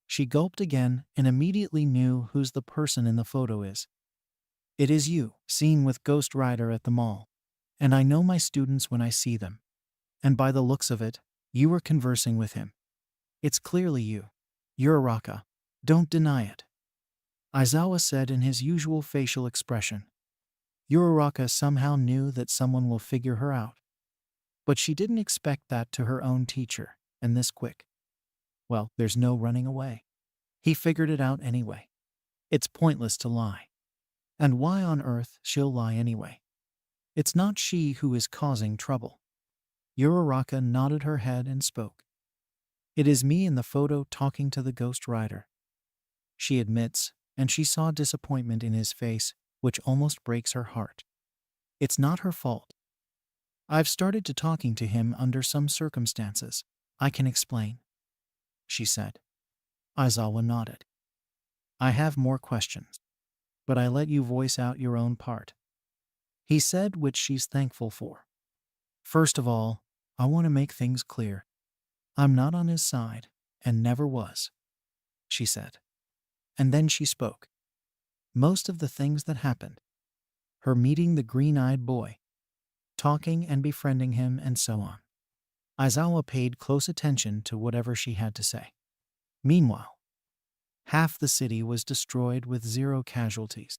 She gulped again and immediately knew who's the person in the photo is. "It is you, seen with Ghost Rider at the mall. And I know my students when I see them. And by the looks of it, you were conversing with him. It's clearly you. Uraraka. Don't deny it," Aizawa said in his usual facial expression. Uraraka somehow knew that someone will figure her out. But she didn't expect that to her own teacher, and this quick. Well, there's no running away. He figured it out anyway. It's pointless to lie. And why on earth she'll lie anyway? It's not she who is causing trouble. Uraraka nodded her head and spoke. "It is me in the photo talking to the Ghost Rider," she admits, and she saw disappointment in his face, which almost breaks her heart. "It's not her fault. I've started to talking to him under some circumstances. I can explain," she said. Aizawa nodded. "I have more questions, but I let you voice out your own part," he said, which she's thankful for. "First of all, I want to make things clear. I'm not on his side, and never was," she said. And then she spoke. Most of the things that happened, her meeting the green-eyed boy, talking and befriending him, and so on. Aizawa paid close attention to whatever she had to say. Meanwhile, half the city was destroyed with 0 casualties.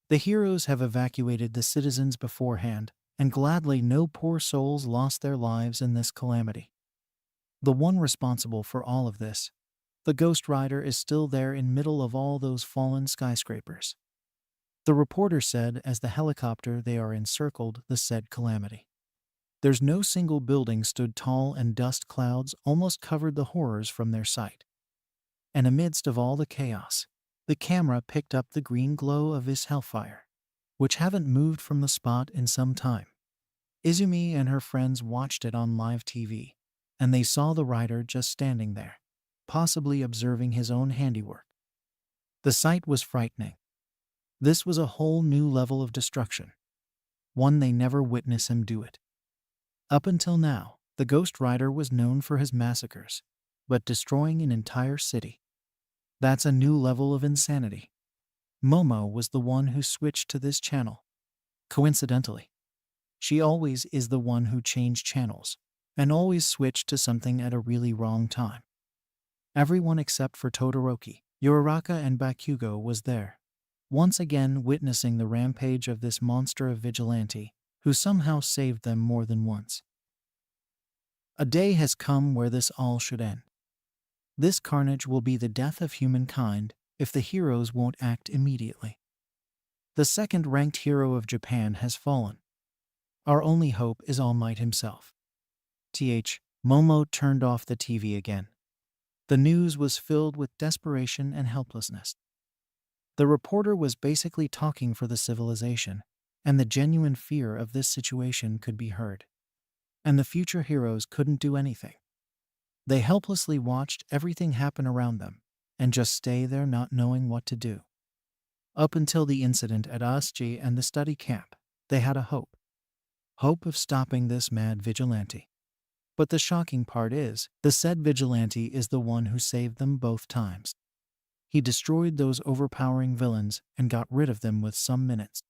The heroes have evacuated the citizens beforehand, and gladly no poor souls lost their lives in this calamity. The one responsible for all of this, the Ghost Rider, is still there in middle of all those fallen skyscrapers. The reporter said as the helicopter they are encircled the said calamity. There's no single building stood tall and dust clouds almost covered the horrors from their sight. And amidst of all the chaos, the camera picked up the green glow of his hellfire, which haven't moved from the spot in some time. Izumi and her friends watched it on live TV, and they saw the rider just standing there, possibly observing his own handiwork. The sight was frightening. This was a whole new level of destruction, one they never witnessed him do it. Up until now, the Ghost Rider was known for his massacres, but destroying an entire city, that's a new level of insanity. Momo was the one who switched to this channel. Coincidentally, she always is the one who changed channels, and always switched to something at a really wrong time. Everyone except for Todoroki, Uraraka, and Bakugo was there, once again witnessing the rampage of this monster of vigilante, who somehow saved them more than once. A day has come where this all should end. This carnage will be the death of humankind if the heroes won't act immediately. The second-ranked hero of Japan has fallen. Our only hope is All Might himself. Momo turned off the TV again. The news was filled with desperation and helplessness. The reporter was basically talking for the civilization, and the genuine fear of this situation could be heard. And the future heroes couldn't do anything. They helplessly watched everything happen around them, and just stay there not knowing what to do. Up until the incident at Asji and the study camp, they had a hope. Hope of stopping this mad vigilante. But the shocking part is, the said vigilante is the one who saved them both times. He destroyed those overpowering villains and got rid of them with some minutes.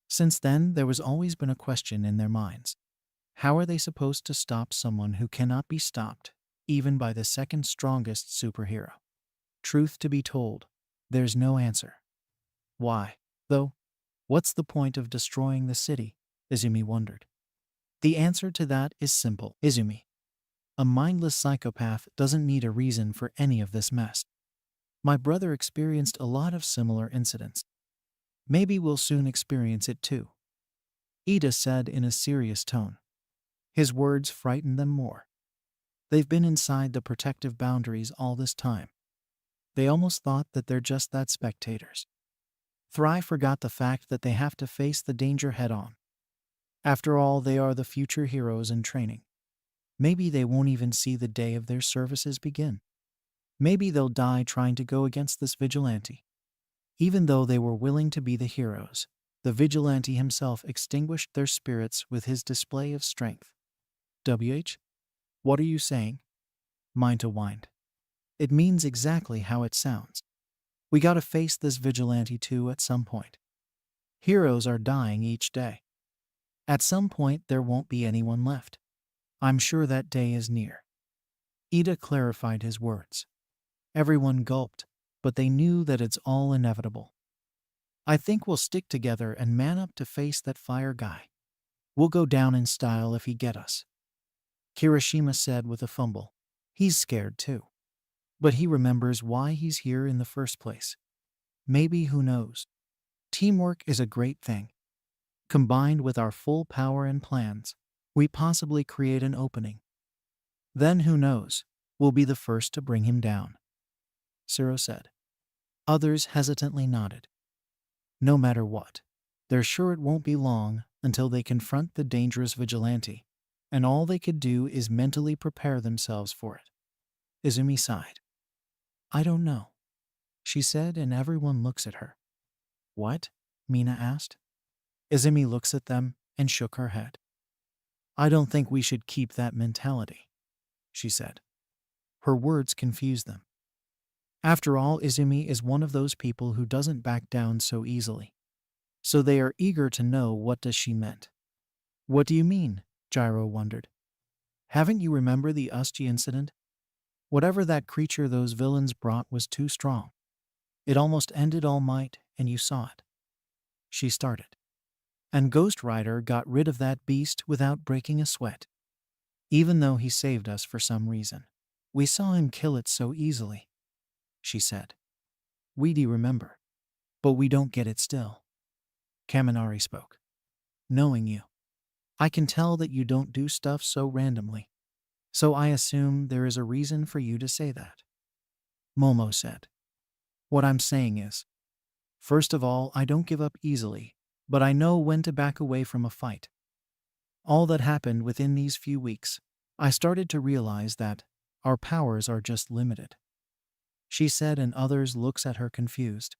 Since then, there was always been a question in their minds. How are they supposed to stop someone who cannot be stopped, even by the second strongest superhero? Truth to be told, there's no answer. Why, though? What's the point of destroying the city? Izumi wondered. The answer to that is simple, Izumi. A mindless psychopath doesn't need a reason for any of this mess. My brother experienced a lot of similar incidents. Maybe we'll soon experience it too, Ida said in a serious tone. His words frightened them more. They've been inside the protective boundaries all this time. They almost thought that they're just that, spectators. Thry forgot the fact that they have to face the danger head-on. After all, they are the future heroes in training. Maybe they won't even see the day of their services begin. Maybe they'll die trying to go against this vigilante. Even though they were willing to be the heroes, the vigilante himself extinguished their spirits with his display of strength. What are you saying? Minta whined. It means exactly how it sounds. We gotta face this vigilante too at some point. Heroes are dying each day. At some point there won't be anyone left. I'm sure that day is near. Ida clarified his words. Everyone gulped, but they knew that it's all inevitable. I think we'll stick together and man up to face that fire guy. We'll go down in style if he get us. Kirishima said with a fumble. He's scared too. But he remembers why he's here in the first place. Maybe, who knows? Teamwork is a great thing. Combined with our full power and plans, we possibly create an opening. Then, who knows, we'll be the first to bring him down. Siro said. Others hesitantly nodded. No matter what, they're sure it won't be long until they confront the dangerous vigilante, and all they could do is mentally prepare themselves for it. Izumi sighed. I don't know, she said, and everyone looks at her. What? Mina asked. Izumi looks at them and shook her head. I don't think we should keep that mentality, she said. Her words confused them. After all, Izumi is one of those people who doesn't back down so easily. So they are eager to know what does she meant. What do you mean? Gyro wondered. Haven't you remember the Usji incident? Whatever that creature those villains brought was too strong. It almost ended All Might, and you saw it. She started. And Ghost Rider got rid of that beast without breaking a sweat. Even though he saved us for some reason. We saw him kill it so easily, she said. We do remember. But we don't get it still. Kaminari spoke. Knowing you, I can tell that you don't do stuff so randomly. So I assume there is a reason for you to say that. Momo said. What I'm saying is, first of all, I don't give up easily, but I know when to back away from a fight. All that happened within these few weeks, I started to realize that our powers are just limited. She said, and others looks at her confused.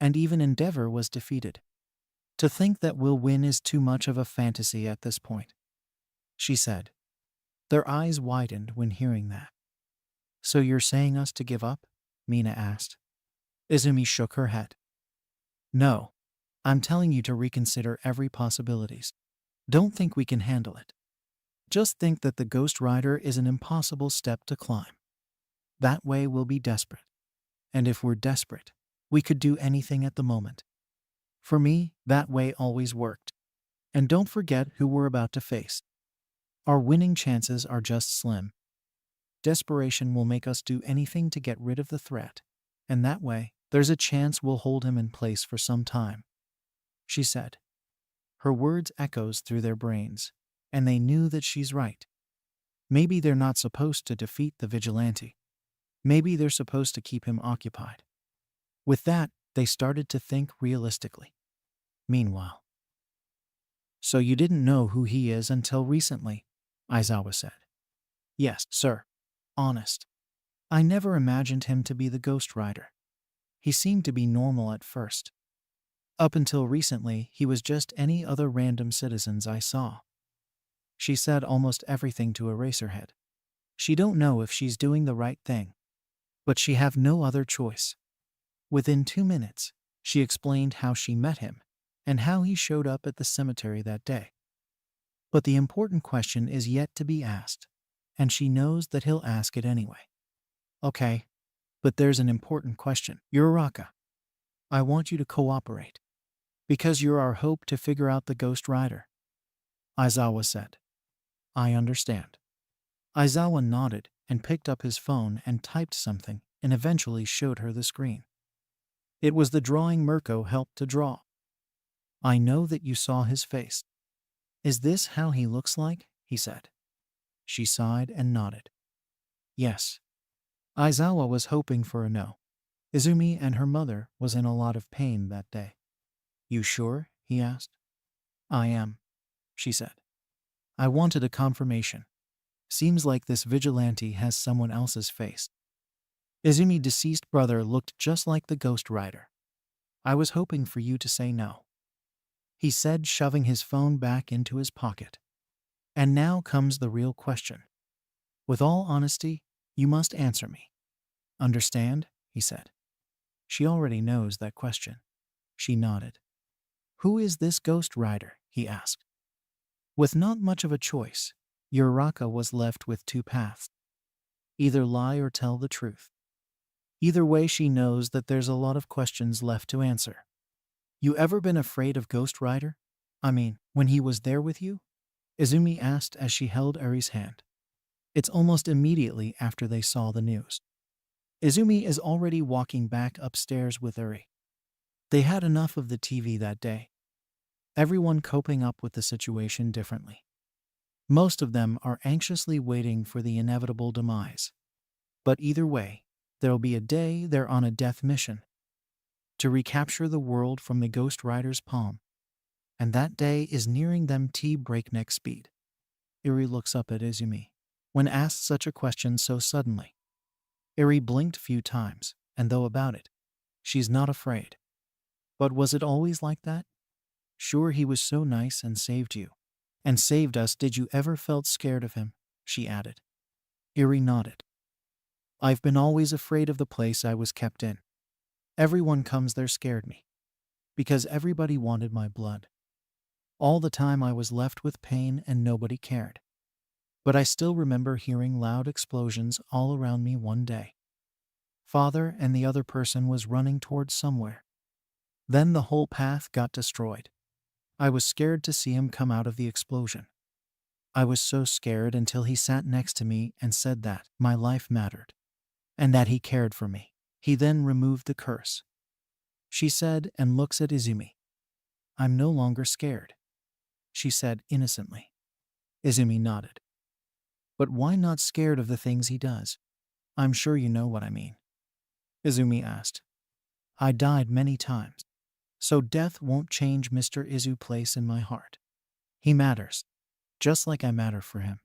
And even Endeavor was defeated. To think that we'll win is too much of a fantasy at this point, she said. Their eyes widened when hearing that. So you're saying us to give up? Mina asked. Izumi shook her head. No, I'm telling you to reconsider every possibilities. Don't think we can handle it. Just think that the Ghost Rider is an impossible step to climb. That way we'll be desperate. And if we're desperate, we could do anything at the moment. For me, that way always worked. And don't forget who we're about to face. Our winning chances are just slim. Desperation will make us do anything to get rid of the threat. And that way, there's a chance we'll hold him in place for some time, she said. Her words echoes through their brains, and they knew that she's right. Maybe they're not supposed to defeat the vigilante. Maybe they're supposed to keep him occupied. With that, they started to think realistically. Meanwhile, so you didn't know who he is until recently, Aizawa said. Yes, sir. Honest. I never imagined him to be the Ghost Rider. He seemed to be normal at first. Up until recently, he was just any other random citizens I saw. She said almost everything to Eraserhead. She don't know if she's doing the right thing, but she have no other choice. Within 2 minutes, she explained how she met him and how he showed up at the cemetery that day. But the important question is yet to be asked, and she knows that he'll ask it anyway. Okay, but there's an important question. Uraraka, I want you to cooperate, because you're our hope to figure out the Ghost Rider, Aizawa said. I understand. Aizawa nodded and picked up his phone and typed something and eventually showed her the screen. It was the drawing Mirko helped to draw. I know that you saw his face. Is this how he looks like? He said. She sighed and nodded. Yes. Aizawa was hoping for a no. Izumi and her mother was in a lot of pain that day. You sure? He asked. I am, she said. I wanted a confirmation. Seems like this vigilante has someone else's face. Izumi's deceased brother looked just like the Ghost Rider. I was hoping for you to say no, he said, shoving his phone back into his pocket. And now comes the real question. With all honesty, you must answer me. Understand? He said. She already knows that question. She nodded. Who is this Ghost Rider? He asked. With not much of a choice, Uraraka was left with 2 paths. Either lie or tell the truth. Either way, she knows that there's a lot of questions left to answer. You ever been afraid of Ghost Rider? I mean, when he was there with you? Izumi asked as she held Eri's hand. It's almost immediately after they saw the news. Izumi is already walking back upstairs with Eri. They had enough of the TV that day. Everyone coping up with the situation differently. Most of them are anxiously waiting for the inevitable demise. But either way, there'll be a day they're on a death mission to recapture the world from the Ghost Rider's palm. And that day is nearing them breakneck speed. Eri looks up at Izumi when asked such a question so suddenly. Eri blinked a few times, and though about it, she's not afraid. But was it always like that? Sure, he was so nice and saved you. And saved us. Did you ever felt scared of him? She added. Eri nodded. I've been always afraid of the place I was kept in. Everyone comes there scared me. Because everybody wanted my blood. All the time I was left with pain and nobody cared. But I still remember hearing loud explosions all around me one day. Father and the other person was running towards somewhere. Then the whole path got destroyed. I was scared to see him come out of the explosion. I was so scared until he sat next to me and said that my life mattered and that he cared for me. He then removed the curse. She said and looks at Izumi. I'm no longer scared, she said innocently. Izumi nodded. But why not scared of the things he does? I'm sure you know what I mean. Izumi asked. I died many times, so death won't change Mr. Izu's place in my heart. He matters, just like I matter for him.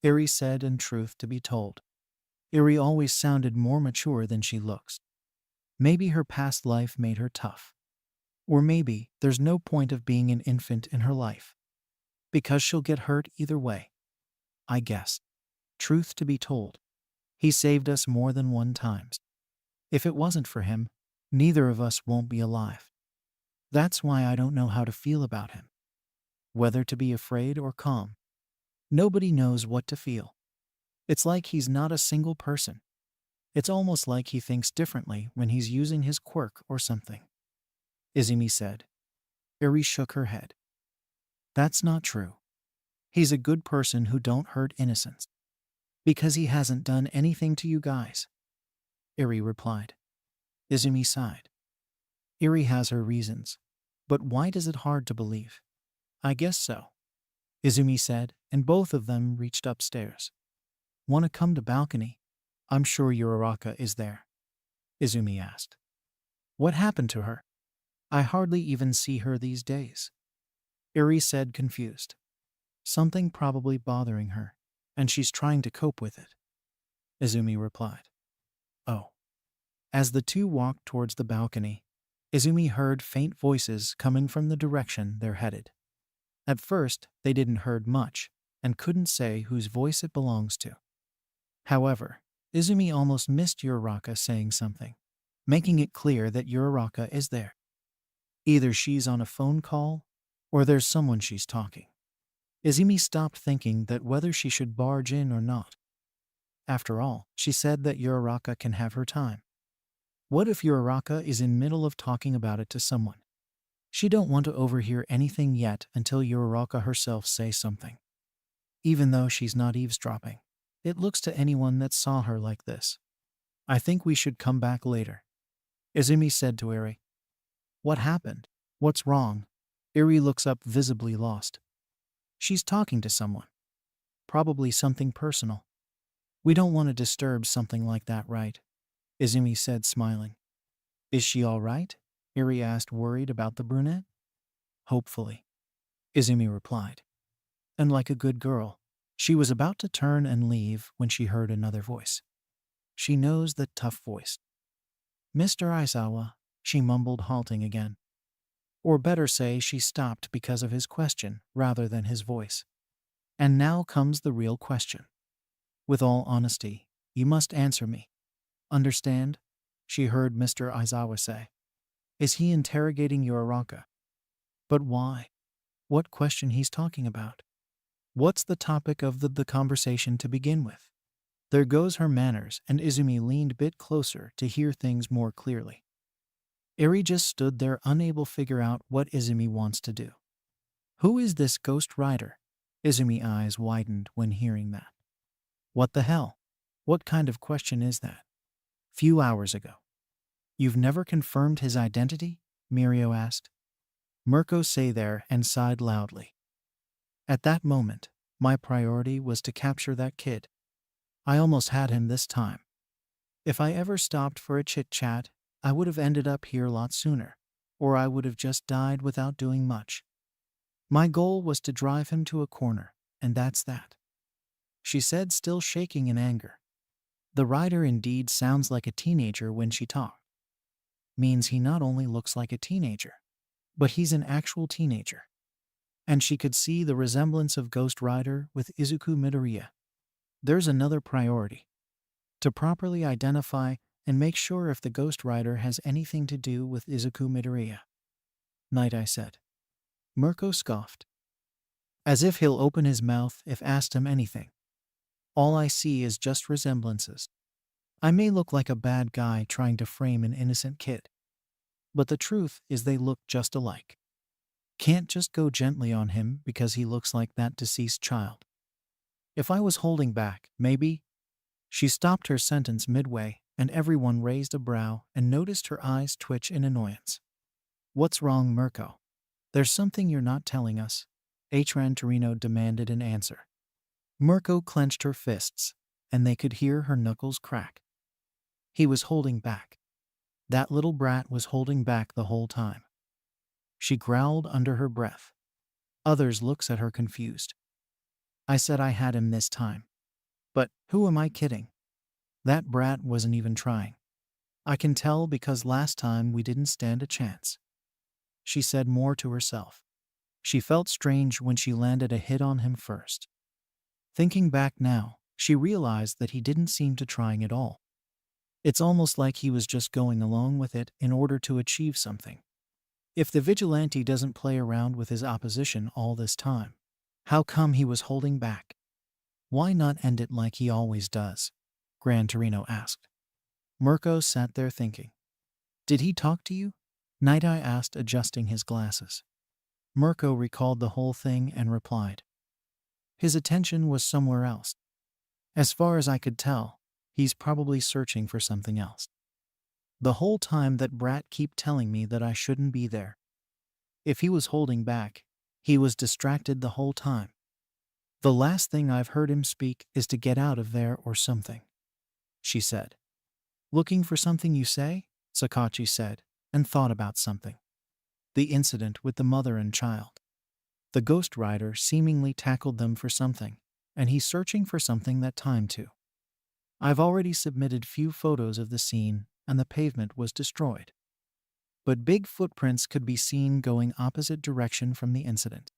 Eri said, and truth to be told, Eri always sounded more mature than she looks. Maybe her past life made her tough. Or maybe there's no point of being an infant in her life, because she'll get hurt either way. I guess. Truth to be told, he saved us more than one times. If it wasn't for him, neither of us won't be alive. That's why I don't know how to feel about him. Whether to be afraid or calm. Nobody knows what to feel. It's like he's not a single person. It's almost like he thinks differently when he's using his quirk or something. Izumi said. Eri shook her head. That's not true. He's a good person who don't hurt innocents. Because he hasn't done anything to you guys. Eri replied. Izumi sighed. Eri has her reasons. But why is it hard to believe? I guess so. Izumi said, and both of them reached upstairs. Want to come to balcony? I'm sure Uraraka is there. Izumi asked. What happened to her? I hardly even see her these days. Eri said, confused. Something probably bothering her, and she's trying to cope with it. Izumi replied. Oh. As the two walked towards the balcony, Izumi heard faint voices coming from the direction they're headed. At first, they didn't heard much, and couldn't say whose voice it belongs to. However, Izumi almost missed Uraraka saying something, making it clear that Uraraka is there. Either she's on a phone call, or there's someone she's talking. Izumi stopped thinking that whether she should barge in or not. After all, she said that Uraraka can have her time. What if Uraraka is in middle of talking about it to someone? She don't want to overhear anything yet until Uraraka herself says something. Even though she's not eavesdropping, it looks to anyone that saw her like this. I think we should come back later. Izumi said to Eri. What happened? What's wrong? Eri looks up visibly lost. She's talking to someone. Probably something personal. We don't want to disturb something like that, right? Izumi said, smiling. Is she all right? Eri asked, worried about the brunette. Hopefully, Izumi replied. And like a good girl, she was about to turn and leave when she heard another voice. She knows that tough voice. Mr. Aizawa, she mumbled, halting again. Or better say, she stopped because of his question rather than his voice. And now comes the real question. With all honesty, you must answer me. Understand? She heard Mr. Aizawa say. Is he interrogating Uraraka? But why? What question he's talking about? What's the topic of the conversation to begin with? There goes her manners, and Izumi leaned a bit closer to hear things more clearly. Eri just stood there, unable to figure out what Izumi wants to do. Who is this ghost rider? Izumi's eyes widened when hearing that. What the hell? What kind of question is that? Few hours ago. You've never confirmed his identity? Mirio asked. Mirko sat there and sighed loudly. At that moment, my priority was to capture that kid. I almost had him this time. If I ever stopped for a chit-chat, I would have ended up here a lot sooner, or I would have just died without doing much. My goal was to drive him to a corner, and that's that. She said, still shaking in anger. The rider indeed sounds like a teenager when she talked. Means he not only looks like a teenager, but he's an actual teenager. And she could see the resemblance of Ghost Rider with Izuku Midoriya. There's another priority. To properly identify and make sure if the Ghost Rider has anything to do with Izuku Midoriya. Night, I said. Mirko scoffed. As if he'll open his mouth if asked him anything. All I see is just resemblances. I may look like a bad guy trying to frame an innocent kid. But the truth is they look just alike. Can't just go gently on him because he looks like that deceased child. If I was holding back, maybe. She stopped her sentence midway, and everyone raised a brow and noticed her eyes twitch in annoyance. What's wrong, Mirko? There's something you're not telling us. Atran Torino demanded an answer. Mirko clenched her fists, and they could hear her knuckles crack. He was holding back. That little brat was holding back the whole time. She growled under her breath. Others looked at her confused. I said I had him this time. But who am I kidding? That brat wasn't even trying. I can tell because last time we didn't stand a chance. She said more to herself. She felt strange when she landed a hit on him first. Thinking back now, she realized that he didn't seem to trying at all. It's almost like he was just going along with it in order to achieve something. If the vigilante doesn't play around with his opposition all this time, how come he was holding back? Why not end it like he always does? Gran Torino asked. Mirko sat there thinking. Did he talk to you? Night Eye asked, adjusting his glasses. Mirko recalled the whole thing and replied. His attention was somewhere else. As far as I could tell, he's probably searching for something else. The whole time that brat kept telling me that I shouldn't be there. If he was holding back, he was distracted the whole time. The last thing I've heard him speak is to get out of there or something, she said. Looking for something, you say? Sakachi said, and thought about something. The incident with the mother and child. The Ghost Rider seemingly tackled them for something, and he's searching for something that time too. I've already submitted few photos of the scene, and the pavement was destroyed. But big footprints could be seen going opposite direction from the incident.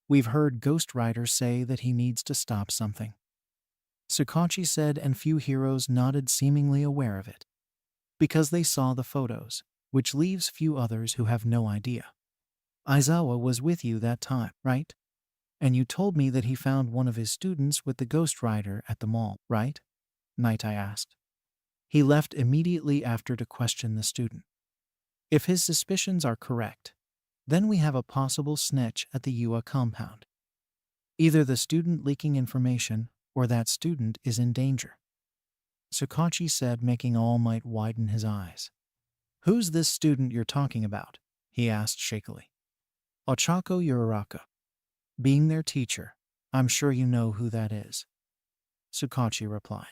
We've heard Ghost Rider say that he needs to stop something. Sakachi said, and few heroes nodded, seemingly aware of it. Because they saw the photos, which leaves few others who have no idea. Aizawa was with you that time, right? And you told me that he found one of his students with the Ghost Rider at the mall, right? Night Eye asked. He left immediately after to question the student. If his suspicions are correct, then we have a possible snitch at the Yua compound. Either the student leaking information, or that student is in danger. Sakachi said, making All Might widen his eyes. Who's this student you're talking about? He asked shakily. Ochako Uraraka. Being their teacher, I'm sure you know who that is. Sakachi replied.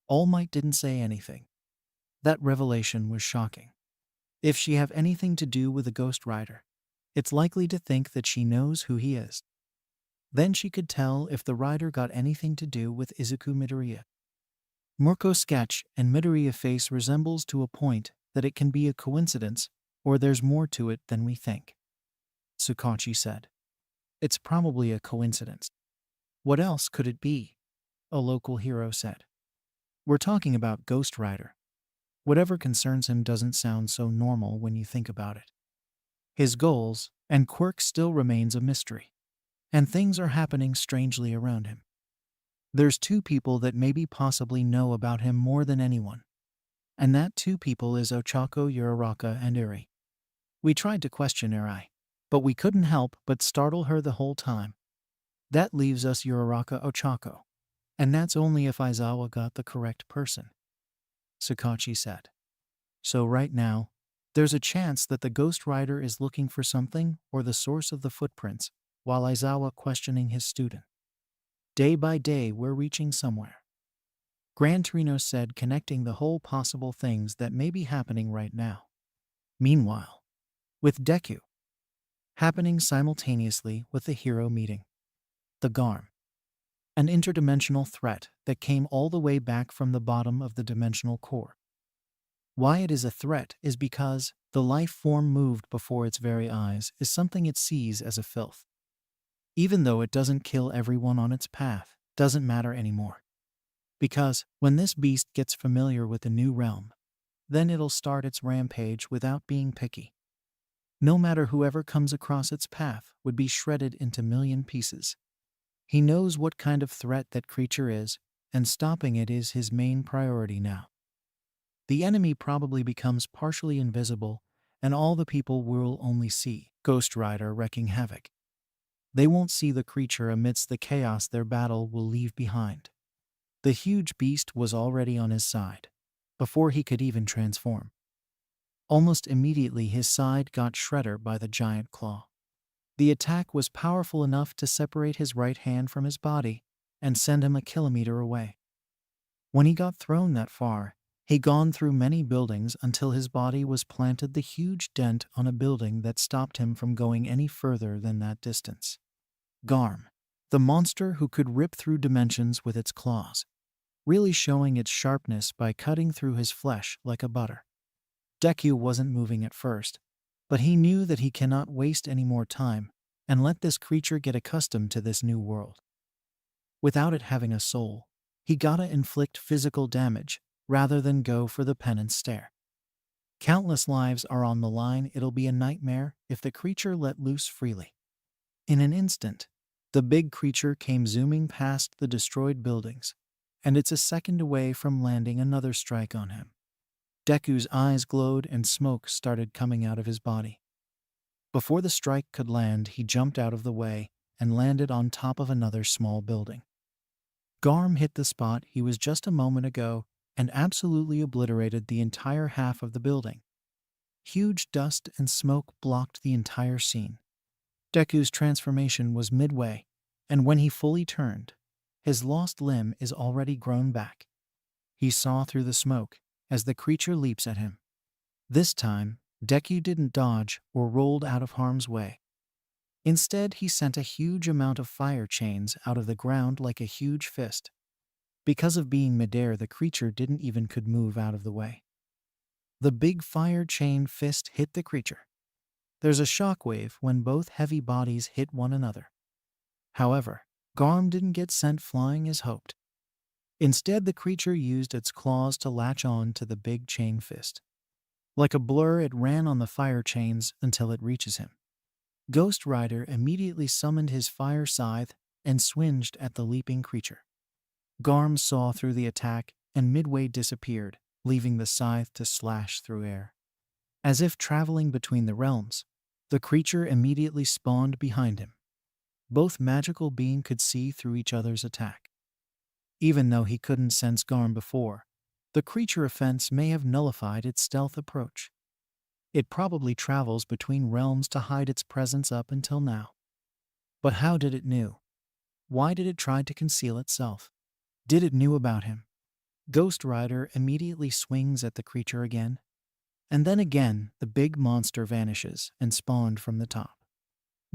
All Might didn't say anything. That revelation was shocking. If she have anything to do with the Ghost Rider, it's likely to think that she knows who he is. Then she could tell if the rider got anything to do with Izuku Midoriya. Mirko's sketch and Midoriya face resembles to a point that it can be a coincidence, or there's more to it than we think. Sakachi said. It's probably a coincidence. What else could it be? A local hero said. We're talking about Ghost Rider. Whatever concerns him doesn't sound so normal when you think about it. His goals and quirks still remains a mystery, and things are happening strangely around him. There's two people that maybe possibly know about him more than anyone, and that two people is Ochako Uraraka and Eri. We tried to question Eri, but we couldn't help but startle her the whole time. That leaves us Uraraka Ochako, and that's only if Aizawa got the correct person. Sakachi said. So right now, there's a chance that the Ghost Rider is looking for something or the source of the footprints, while Aizawa questioning his student. Day by day, we're reaching somewhere. Gran Torino said, connecting the whole possible things that may be happening right now. Meanwhile, with Deku, happening simultaneously with the hero meeting. The Garm. An interdimensional threat that came all the way back from the bottom of the dimensional core. Why it is a threat is because the life form moved before its very eyes is something it sees as a filth. Even though it doesn't kill everyone on its path, doesn't matter anymore. Because when this beast gets familiar with the new realm, then it'll start its rampage without being picky. No matter whoever comes across its path would be shredded into million pieces. He knows what kind of threat that creature is, and stopping it is his main priority now. The enemy probably becomes partially invisible, and all the people will only see Ghost Rider wreaking havoc. They won't see the creature amidst the chaos their battle will leave behind. The huge beast was already on his side, before he could even transform. Almost immediately his side got shredded by the giant claw. The attack was powerful enough to separate his right hand from his body and send him a kilometer away. When he got thrown that far, he'd gone through many buildings until his body was planted the huge dent on a building that stopped him from going any further than that distance. Garm, the monster who could rip through dimensions with its claws, really showing its sharpness by cutting through his flesh like a butter. Deku wasn't moving at first, but he knew that he cannot waste any more time and let this creature get accustomed to this new world. Without it having a soul, he gotta inflict physical damage rather than go for the penance stare. Countless lives are on the line. It'll be a nightmare if the creature let loose freely. In an instant, the big creature came zooming past the destroyed buildings, and it's a second away from landing another strike on him. Deku's eyes glowed and smoke started coming out of his body. Before the strike could land, he jumped out of the way and landed on top of another small building. Garm hit the spot he was just a moment ago and absolutely obliterated the entire half of the building. Huge dust and smoke blocked the entire scene. Deku's transformation was midway, and when he fully turned, his lost limb is already grown back. He saw through the smoke as the creature leaps at him. This time, Deku didn't dodge or rolled out of harm's way. Instead, he sent a huge amount of fire chains out of the ground like a huge fist. Because of being midair, the creature didn't even could move out of the way. The big fire chain fist hit the creature. There's a shockwave when both heavy bodies hit one another. However, Garm didn't get sent flying as hoped. Instead, the creature used its claws to latch on to the big chain fist. Like a blur, it ran on the fire chains until it reaches him. Ghost Rider immediately summoned his fire scythe and swinged at the leaping creature. Garm saw through the attack and midway disappeared, leaving the scythe to slash through air. As if traveling between the realms, the creature immediately spawned behind him. Both magical beings could see through each other's attack. Even though he couldn't sense Garm before, the creature offense may have nullified its stealth approach. It probably travels between realms to hide its presence up until now. But how did it know? Why did it try to conceal itself? Did it knew about him? Ghost Rider immediately swings at the creature again. And then again, the big monster vanishes and spawned from the top.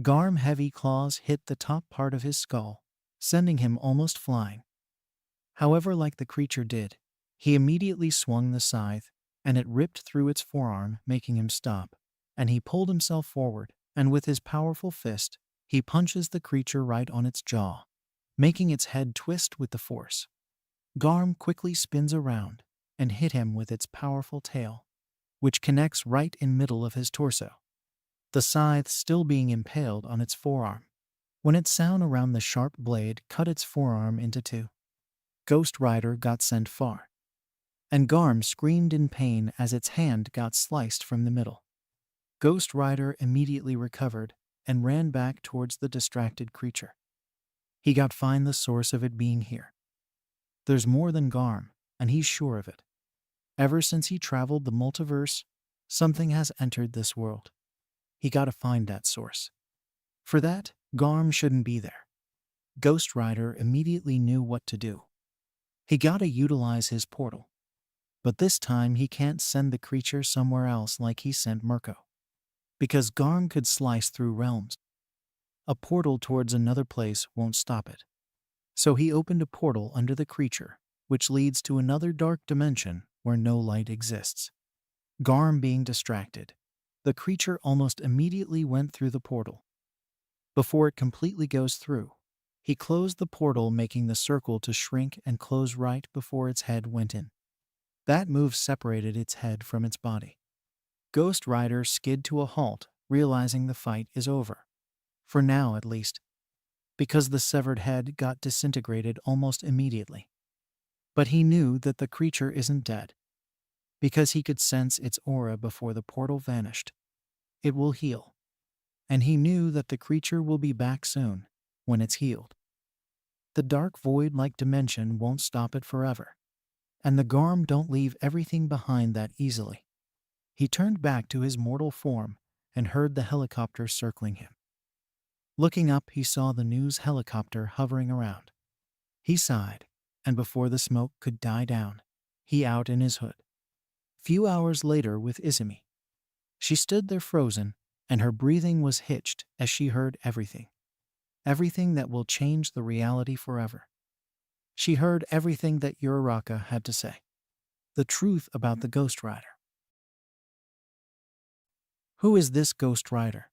Garm heavy claws hit the top part of his skull, sending him almost flying. However, like the creature did, he immediately swung the scythe, and it ripped through its forearm, making him stop, and he pulled himself forward, and with his powerful fist, he punches the creature right on its jaw, making its head twist with the force. Garm quickly spins around and hit him with its powerful tail, which connects right in middle of his torso, the scythe still being impaled on its forearm. When it sound around, the sharp blade cut its forearm into two. Ghost Rider got sent far, and Garm screamed in pain as its hand got sliced from the middle. Ghost Rider immediately recovered and ran back towards the distracted creature. He got find the source of it being here. There's more than Garm, and he's sure of it. Ever since he traveled the multiverse, something has entered this world. He gotta find that source. For that, Garm shouldn't be there. Ghost Rider immediately knew what to do. He gotta utilize his portal. But this time he can't send the creature somewhere else like he sent Mirko, because Garm could slice through realms. A portal towards another place won't stop it. So he opened a portal under the creature, which leads to another dark dimension where no light exists. Garm being distracted, the creature almost immediately went through the portal. Before it completely goes through, he closed the portal, making the circle to shrink and close right before its head went in. That move separated its head from its body. Ghost Rider skid to a halt, realizing the fight is over. For now, at least. Because the severed head got disintegrated almost immediately. But he knew that the creature isn't dead, because he could sense its aura before the portal vanished. it will heal. And he knew that the creature will be back soon, when it's healed. The dark void-like dimension won't stop it forever. And the Garm don't leave everything behind that easily. He turned back to his mortal form and heard the helicopter circling him. Looking up, he saw the news helicopter hovering around. He sighed, and before the smoke could die down, he out in his hood. Few hours later with Izumi. She stood there frozen, and her breathing was hitched as she heard everything. Everything that will change the reality forever. She heard everything that Uraraka had to say. The truth about the Ghost Rider. Who is this Ghost Rider?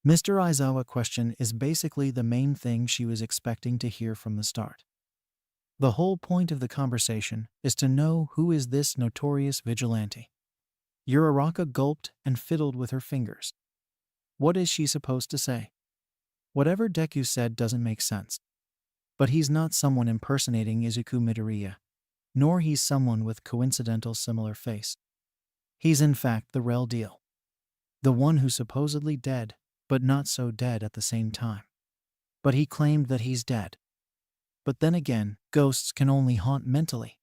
Mr. Aizawa question is basically the main thing she was expecting to hear from the start. The whole point of the conversation is to know who is this notorious vigilante. Uraraka gulped and fiddled with her fingers. What is she supposed to say? Whatever Deku said doesn't make sense. But he's not someone impersonating Izuku Midoriya, nor he's someone with coincidental similar face. He's in fact the real deal. The one who's supposedly dead, but not so dead at the same time. But he claimed that he's dead. But then again, ghosts can only haunt mentally.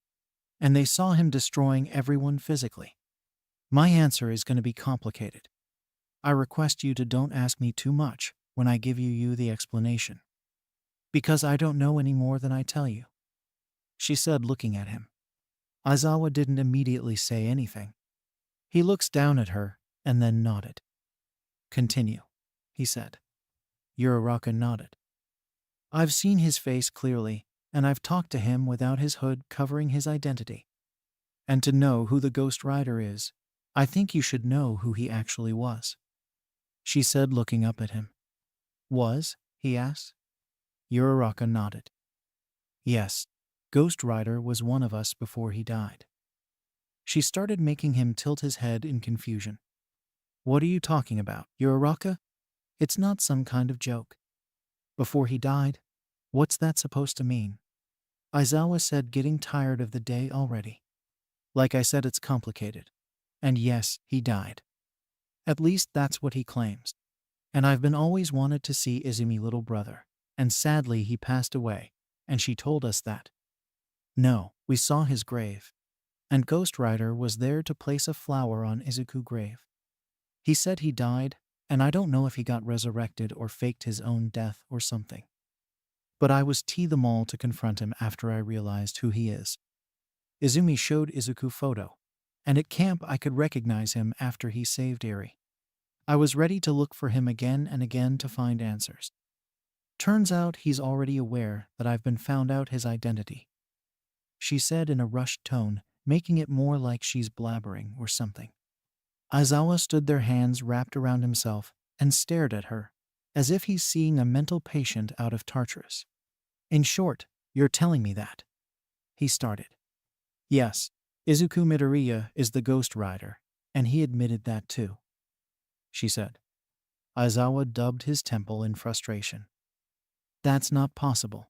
And they saw him destroying everyone physically. My answer is going to be complicated. I request you to don't ask me too much when I give you the explanation. Because I don't know any more than I tell you. She said, looking at him. Aizawa didn't immediately say anything. He looks down at her and then nodded. Continue, he said. Uraraka nodded. I've seen his face clearly, and I've talked to him without his hood covering his identity. And to know who the Ghost Rider is, I think you should know who he actually was. She said, looking up at him. Was? He asked. Uraraka nodded. Yes, Ghost Rider was one of us before he died. She started making him tilt his head in confusion. What are you talking about, Uraraka? It's not some kind of joke. Before he died? What's that supposed to mean? Aizawa said, getting tired of the day already. Like I said, it's complicated. And yes, he died. At least that's what he claims. And I've been always wanted to see Izumi little brother. And sadly he passed away, and she told us that. No, we saw his grave. And Ghost Rider was there to place a flower on Izuku's grave. He said he died, and I don't know if he got resurrected or faked his own death or something. But I was the mall to confront him after I realized who he is. Izumi showed Izuku photo, and at camp I could recognize him after he saved Eri. I was ready to look for him again and again to find answers. Turns out he's already aware that I've been found out his identity. She said in a rushed tone, making it more like she's blabbering or something. Aizawa stood there, hands wrapped around himself, and stared at her, as if he's seeing a mental patient out of Tartarus. In short, you're telling me that? He started. Yes, Izuku Midoriya is the Ghost Rider, and he admitted that too. She said. Aizawa dubbed his temple in frustration. That's not possible.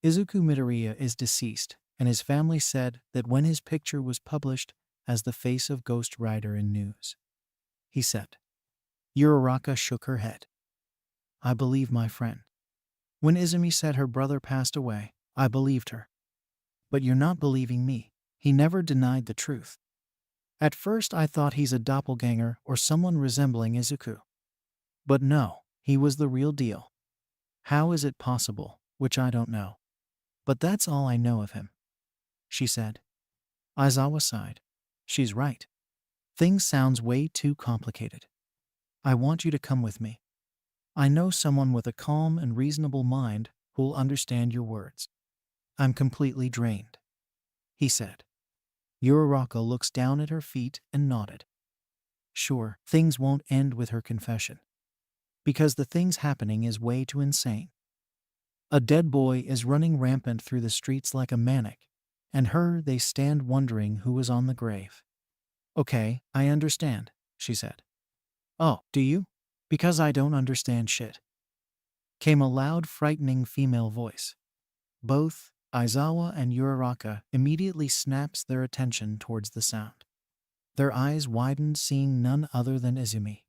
Izuku Midoriya is deceased, and his family said that when his picture was published as the face of Ghost Rider in news. He said. Uraraka shook her head. I believe my friend. When Izumi said her brother passed away, I believed her. But you're not believing me. He never denied the truth. At first I thought he's a doppelganger or someone resembling Izuku. But no, he was the real deal. How is it possible, which I don't know. But that's all I know of him. She said. Aizawa sighed. She's right. Things sounds way too complicated. I want you to come with me. I know someone with a calm and reasonable mind who'll understand your words. I'm completely drained. He said. Uraraka looks down at her feet and nodded. Sure, things won't end with her confession. Because the things happening is way too insane. A dead boy is running rampant through the streets like a maniac, and they stand wondering who was on the grave. Okay, I understand, she said. Oh, do you? Because I don't understand shit. Came a loud, frightening female voice. Both Aizawa and Uraraka immediately snaps their attention towards the sound. Their eyes widened, seeing none other than Izumi,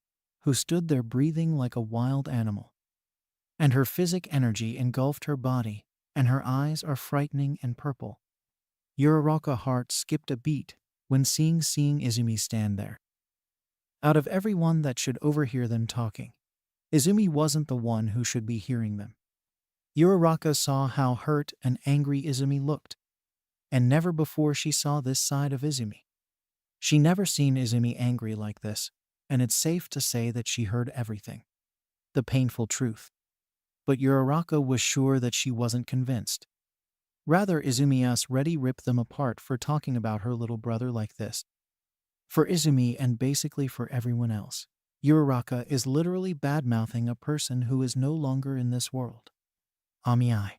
who stood there breathing like a wild animal. And her physic energy engulfed her body, and her eyes are frightening and purple. Uraraka's heart skipped a beat when seeing Izumi stand there. Out of everyone that should overhear them talking, Izumi wasn't the one who should be hearing them. Uraraka saw how hurt and angry Izumi looked, and never before she saw this side of Izumi. She never seen Izumi angry like this, and it's safe to say that she heard everything. The painful truth. But Uraraka was sure that she wasn't convinced. Rather, Izumi ready ripped them apart for talking about her little brother like this. For Izumi and basically for everyone else, Uraraka is literally bad-mouthing a person who is no longer in this world. Amii.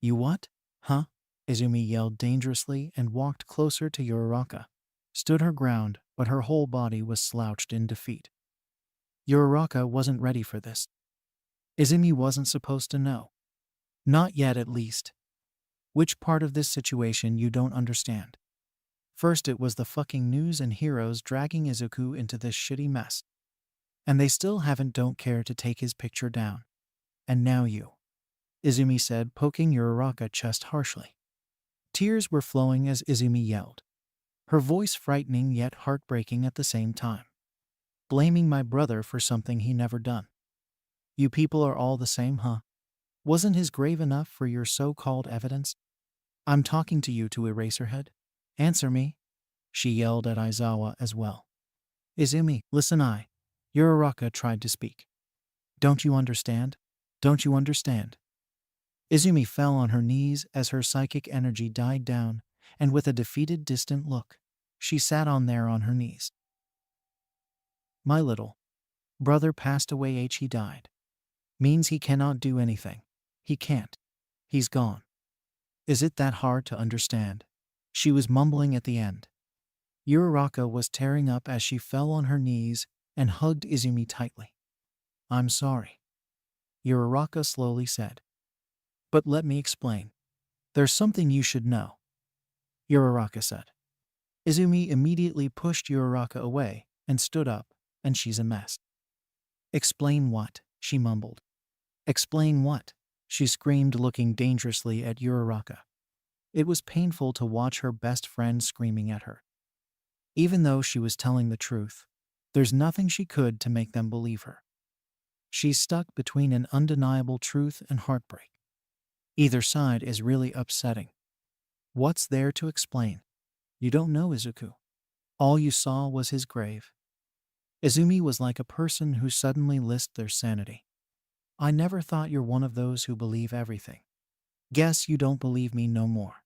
You what? Huh? Izumi yelled dangerously and walked closer to Uraraka, stood her ground, but her whole body was slouched in defeat. Uraraka wasn't ready for this. Izumi wasn't supposed to know. Not yet, at least. Which part of this situation you don't understand? First it was the fucking news and heroes dragging Izuku into this shitty mess. And they still don't care to take his picture down. And now you. Izumi said, poking Uraraka's chest harshly. Tears were flowing as Izumi yelled, her voice frightening yet heartbreaking at the same time. Blaming my brother for something he never done. You people are all the same, huh? Wasn't his grave enough for your so-called evidence? I'm talking to you, to Eraserhead. Answer me. She yelled at Aizawa as well. Izumi, listen, Uraraka tried to speak. Don't you understand? Don't you understand? Izumi fell on her knees as her psychic energy died down, and with a defeated, distant look, she sat on her knees. My little brother passed away. He died. Means he cannot do anything. He can't. He's gone. Is it that hard to understand? She was mumbling at the end. Uraraka was tearing up as she fell on her knees and hugged Izumi tightly. I'm sorry, Uraraka slowly said. But let me explain. There's something you should know, Uraraka said. Izumi immediately pushed Uraraka away and stood up, and she's a mess. Explain what? She mumbled. Explain what? She screamed, looking dangerously at Uraraka. It was painful to watch her best friend screaming at her. Even though she was telling the truth, there's nothing she could to make them believe her. She's stuck between an undeniable truth and heartbreak. Either side is really upsetting. What's there to explain? You don't know Izuku. All you saw was his grave. Izumi was like a person who suddenly lost their sanity. I never thought you're one of those who believe everything. Guess you don't believe me no more,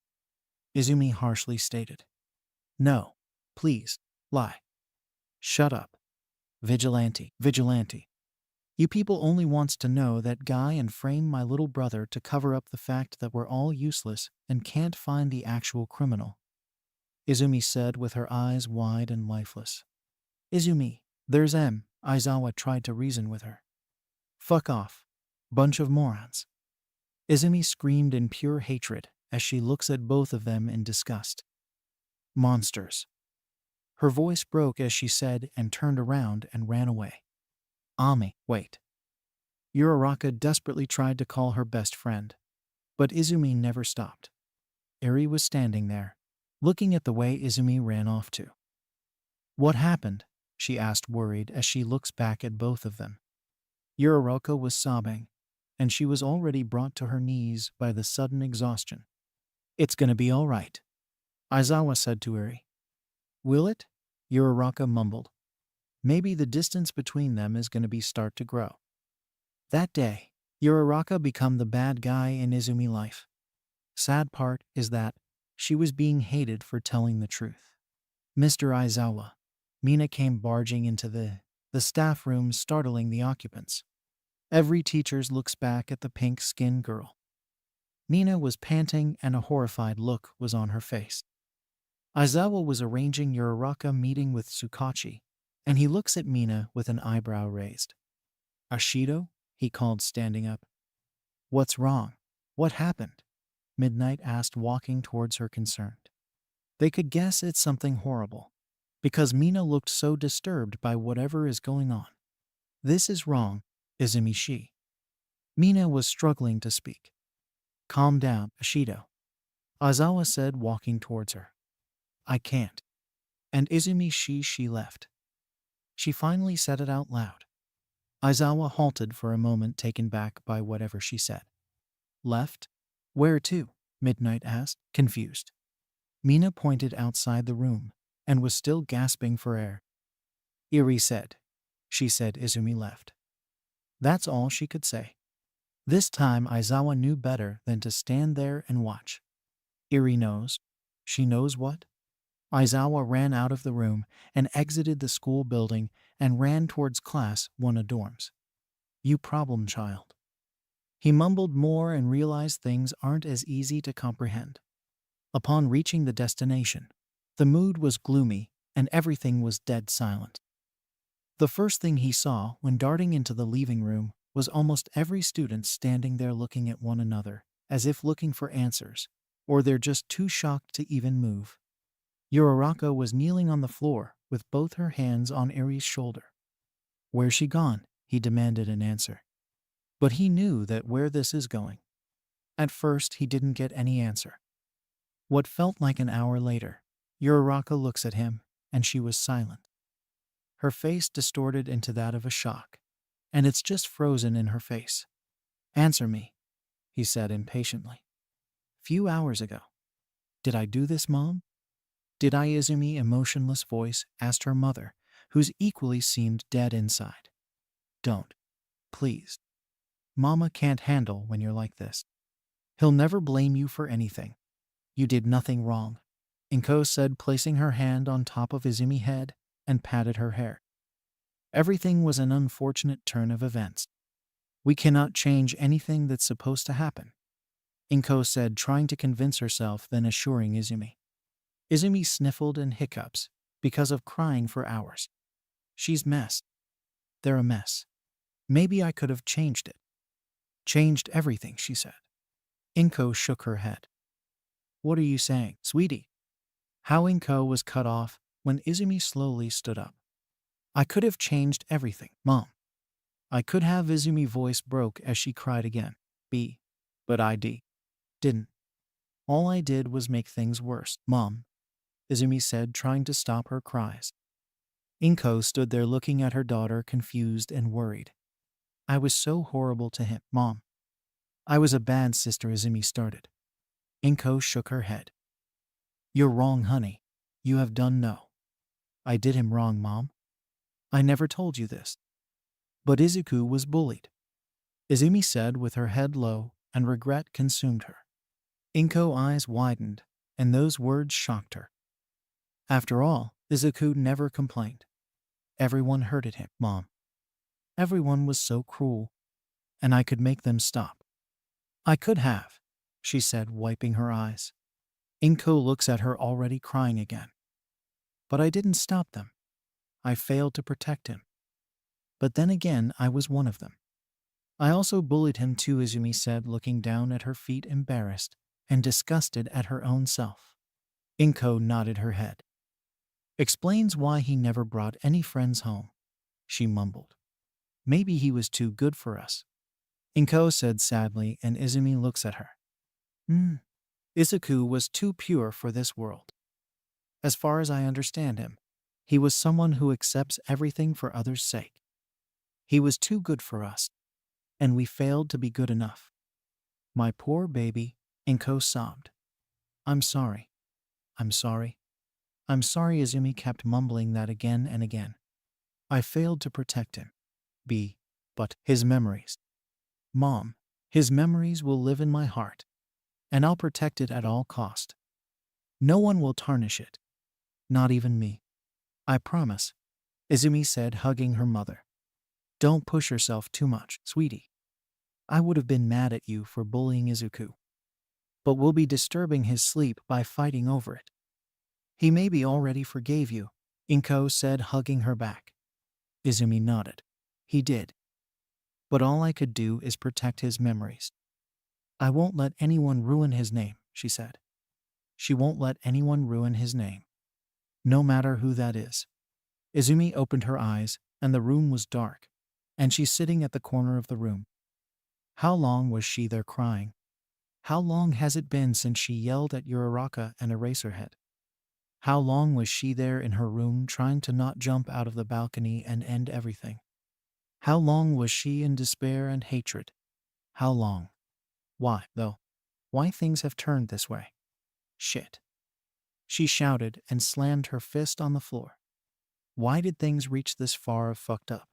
Izumi harshly stated. No, please, lie. Shut up. Vigilante. You people only wants to know that guy and frame my little brother to cover up the fact that we're all useless and can't find the actual criminal, Izumi said with her eyes wide and lifeless. Izumi, there's Aizawa tried to reason with her. Fuck off. Bunch of morons. Izumi screamed in pure hatred as she looks at both of them in disgust. Monsters. Her voice broke as she said and turned around and ran away. Ami, wait. Uraraka desperately tried to call her best friend, but Izumi never stopped. Eri was standing there, looking at the way Izumi ran off to. What happened? She asked, worried as she looks back at both of them. Uraraka was sobbing, and she was already brought to her knees by the sudden exhaustion. It's gonna be all right, Aizawa said to Eri. Will it? Uraraka mumbled. Maybe the distance between them is gonna start to grow. That day, Uraraka became the bad guy in Izumi life. Sad part is that she was being hated for telling the truth. Mr. Aizawa. Mina came barging into the staff room, startling the occupants. Every teacher looks back at the pink-skinned girl. Mina was panting and a horrified look was on her face. Aizawa was arranging Uraraka meeting with Tsukachi, and he looks at Mina with an eyebrow raised. Ashido? He called, standing up. What's wrong? What happened? Midnight asked, walking towards her concerned. They could guess it's something horrible, because Mina looked so disturbed by whatever is going on. This is wrong, Izumi Shi. Mina was struggling to speak. Calm down, Ashido. Aizawa said, walking towards her. I can't. And Izumi she left. She finally said it out loud. Aizawa halted for a moment, taken back by whatever she said. Left? Where to? Midnight asked, confused. Mina pointed outside the room and was still gasping for air. Eri said. She said Izumi left. That's all she could say. This time Aizawa knew better than to stand there and watch. Eri knows. She knows what? Aizawa ran out of the room and exited the school building and ran towards class 1 of dorms. You problem child. He mumbled more and realized things aren't as easy to comprehend. Upon reaching the destination, the mood was gloomy and everything was dead silent. The first thing he saw when darting into the leaving room was almost every student standing there looking at one another, as if looking for answers, or they're just too shocked to even move. Uraraka was kneeling on the floor with both her hands on Eri's shoulder. Where's she gone? He demanded an answer. But he knew that where this is going. At first, he didn't get any answer. What felt like an hour later, Uraraka looks at him, and she was silent. Her face distorted into that of a shock, and it's just frozen in her face. Answer me, he said impatiently. Few hours ago. Did I do this, Mom? Did I? Izumi, emotionless voice, asked her mother, whose equally seemed dead inside. Don't. Please. Mama can't handle when you're like this. He'll never blame you for anything. You did nothing wrong, Inko said, placing her hand on top of Izumi's head and patted her hair. Everything was an unfortunate turn of events. We cannot change anything that's supposed to happen, Inko said, trying to convince herself, then assuring Izumi. Izumi sniffled and hiccups because of crying for hours. She's messed. They're a mess. Maybe I could have changed it. Changed everything, she said. Inko shook her head. What are you saying, sweetie? How Inko was cut off when Izumi slowly stood up. I could have changed everything, Mom. I could have. Izumi's voice broke as she cried again. But I didn't. All I did was make things worse, Mom, Izumi said, trying to stop her cries. Inko stood there looking at her daughter, confused and worried. I was so horrible to him, Mom. I was a bad sister, Izumi started. Inko shook her head. You're wrong, honey. You have done no. I did him wrong, Mom. I never told you this. But Izuku was bullied, Izumi said with her head low, and regret consumed her. Inko's eyes widened, and those words shocked her. After all, Izuku never complained. Everyone hurted him, Mom. Everyone was so cruel, and I could make them stop. I could have, she said, wiping her eyes. Inko looks at her, already crying again. But I didn't stop them. I failed to protect him. But then again, I was one of them. I also bullied him too, Izumi said, looking down at her feet, embarrassed and disgusted at her own self. Inko nodded her head. Explains why he never brought any friends home, she mumbled. Maybe he was too good for us, Inko said sadly, and Izumi looks at her. Izuku was too pure for this world. As far as I understand him, he was someone who accepts everything for others' sake. He was too good for us, and we failed to be good enough. My poor baby, Inko sobbed. I'm sorry. I'm sorry. I'm sorry, Izumi kept mumbling that again and again. I failed to protect him. But his memories. Mom, his memories will live in my heart, and I'll protect it at all cost. No one will tarnish it. Not even me. I promise, Izumi said, hugging her mother. Don't push yourself too much, sweetie. I would have been mad at you for bullying Izuku, but we'll be disturbing his sleep by fighting over it. He maybe already forgave you, Inko said, hugging her back. Izumi nodded. He did. But all I could do is protect his memories. I won't let anyone ruin his name, she said. She won't let anyone ruin his name, no matter who that is. Izumi opened her eyes, and the room was dark, and she's sitting at the corner of the room. How long was she there crying? How long has it been since she yelled at Uraraka and Eraserhead? How long was she there in her room trying to not jump out of the balcony and end everything? How long was she in despair and hatred? How long? Why, though? Why things have turned this way? Shit. She shouted and slammed her fist on the floor. Why did things reach this far of fucked up?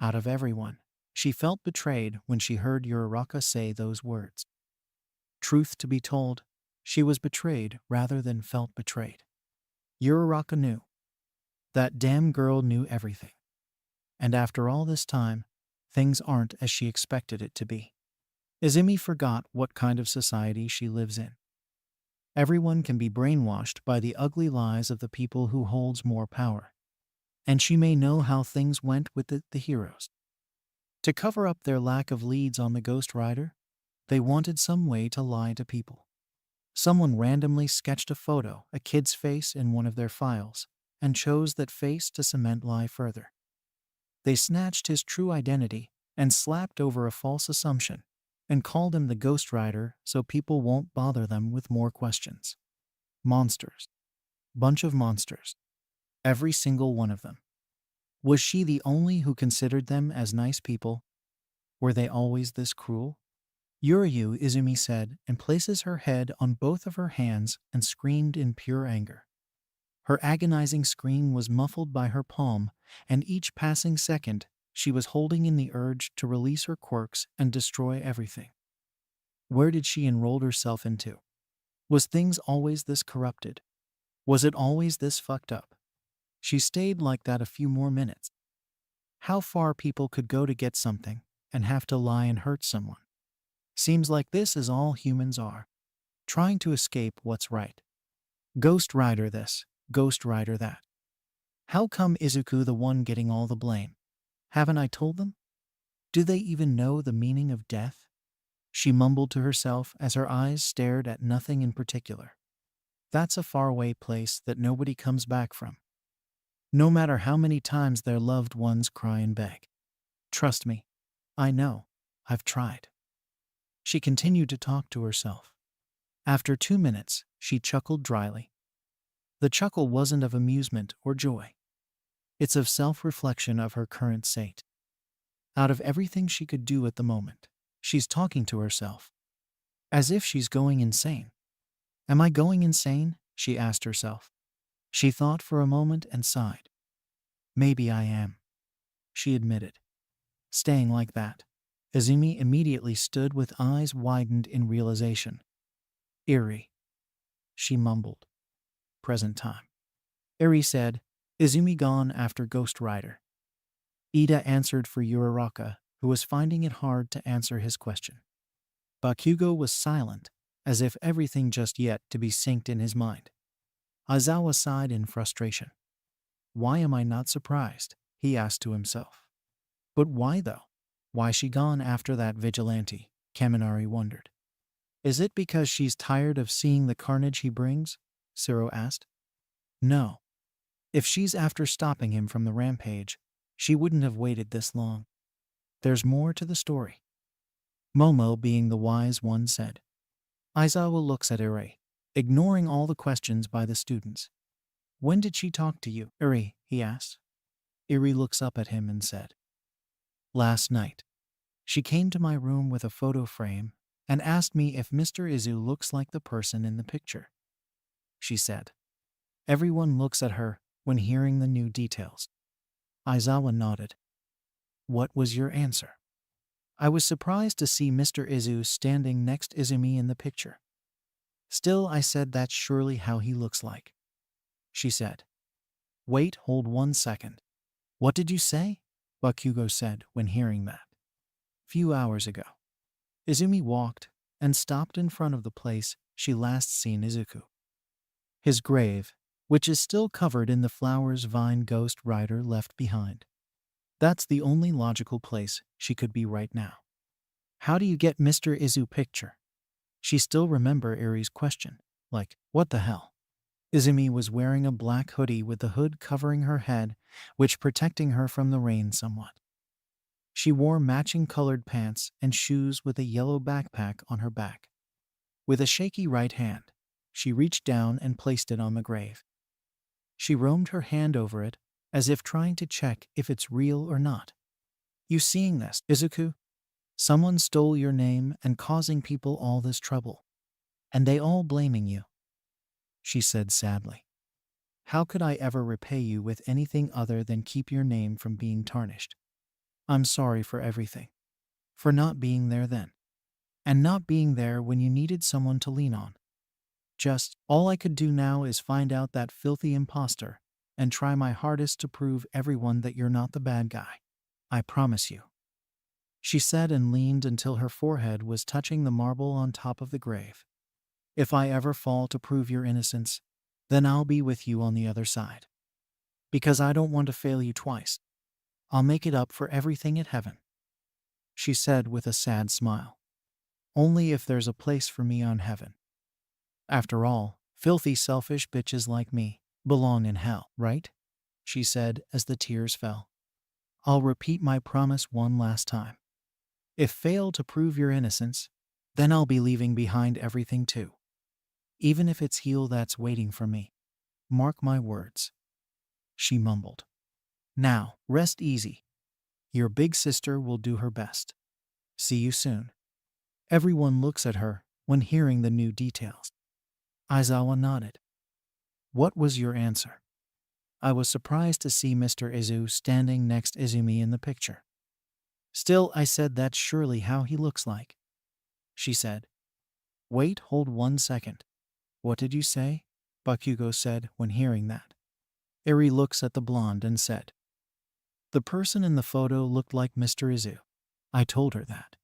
Out of everyone, she felt betrayed when she heard Uraraka say those words. Truth to be told, she was betrayed rather than felt betrayed. Uraraka knew. That damn girl knew everything. And after all this time, things aren't as she expected it to be. Izumi forgot what kind of society she lives in. Everyone can be brainwashed by the ugly lies of the people who holds more power. And she may know how things went with the heroes. To cover up their lack of leads on the Ghost Rider, they wanted some way to lie to people. Someone randomly sketched a photo, a kid's face in one of their files, and chose that face to cement lie further. They snatched his true identity and slapped over a false assumption and called him the Ghost Rider so people won't bother them with more questions. Monsters. Bunch of monsters. Every single one of them. Was she the only who considered them as nice people? Were they always this cruel? Yuryu, Izumi said, and places her head on both of her hands and screamed in pure anger. Her agonizing scream was muffled by her palm, and each passing second, she was holding in the urge to release her quirks and destroy everything. Where did she enroll herself into? Was things always this corrupted? Was it always this fucked up? She stayed like that a few more minutes. How far people could go to get something and have to lie and hurt someone. Seems like this is all humans are. Trying to escape what's right. Ghost Rider this, Ghost Rider that. How come Izuku the one getting all the blame? Haven't I told them? Do they even know the meaning of death? She mumbled to herself as her eyes stared at nothing in particular. That's a faraway place that nobody comes back from. No matter how many times their loved ones cry and beg. Trust me. I know. I've tried. She continued to talk to herself. After 2 minutes, she chuckled dryly. The chuckle wasn't of amusement or joy. It's of self-reflection of her current state. Out of everything she could do at the moment, she's talking to herself. As if she's going insane. Am I going insane? She asked herself. She thought for a moment and sighed. Maybe I am, she admitted. Staying like that, Izumi immediately stood with eyes widened in realization. Eerie, she mumbled. Present time. Eri said, Izumi gone after Ghost Rider. Ida answered for Uraraka, who was finding it hard to answer his question. Bakugo was silent, as if everything just yet to be synced in his mind. Aizawa sighed in frustration. Why am I not surprised? He asked to himself. But why though? Why she gone after that vigilante? Kaminari wondered. Is it because she's tired of seeing the carnage he brings? Siro asked. No. If she's after stopping him from the rampage, she wouldn't have waited this long. There's more to the story. Momo, being the wise one, said. Aizawa looks at Eri, ignoring all the questions by the students. When did she talk to you, Eri? He asked. Eri looks up at him and said. Last night. She came to my room with a photo frame and asked me if Mr. Izu looks like the person in the picture. She said. Everyone looks at her when hearing the new details. Aizawa nodded. What was your answer? I was surprised to see Mr. Izu standing next Izumi in the picture. Still, I said that's surely how he looks like. She said. Wait, hold 1 second. What did you say? Bakugo said when hearing that. Few hours ago. Izumi walked and stopped in front of the place she last seen Izuku. His grave, which is still covered in the flowers Vine Ghost Rider left behind. That's the only logical place she could be right now. How do you get Mr. Izu picture? She still remember Eri's question, like, what the hell? Izumi was wearing a black hoodie with the hood covering her head, which protecting her from the rain somewhat. She wore matching colored pants and shoes with a yellow backpack on her back. With a shaky right hand, she reached down and placed it on the grave. She roamed her hand over it, as if trying to check if it's real or not. You seeing this, Izuku? Someone stole your name and causing people all this trouble. And they all blaming you, she said sadly. How could I ever repay you with anything other than keep your name from being tarnished? I'm sorry for everything. For not being there then. And not being there when you needed someone to lean on. Just, all I could do now is find out that filthy imposter and try my hardest to prove everyone that you're not the bad guy. I promise you. She said and leaned until her forehead was touching the marble on top of the grave. If I ever fall to prove your innocence, then I'll be with you on the other side. Because I don't want to fail you twice. I'll make it up for everything at heaven, she said with a sad smile. Only if there's a place for me on heaven. After all, filthy selfish bitches like me belong in hell, right? She said as the tears fell. I'll repeat my promise one last time. If fail to prove your innocence, then I'll be leaving behind everything too. Even if it's hell that's waiting for me. Mark my words. She mumbled. Now, rest easy. Your big sister will do her best. See you soon. Everyone looks at her when hearing the new details. Aizawa nodded. What was your answer? I was surprised to see Mr. Izu standing next Izumi in the picture. Still, I said that's surely how he looks like, she said. Wait, hold 1 second. What did you say? Bakugo said when hearing that. Eri looks at the blonde and said, the person in the photo looked like Mr. Izu. I told her that.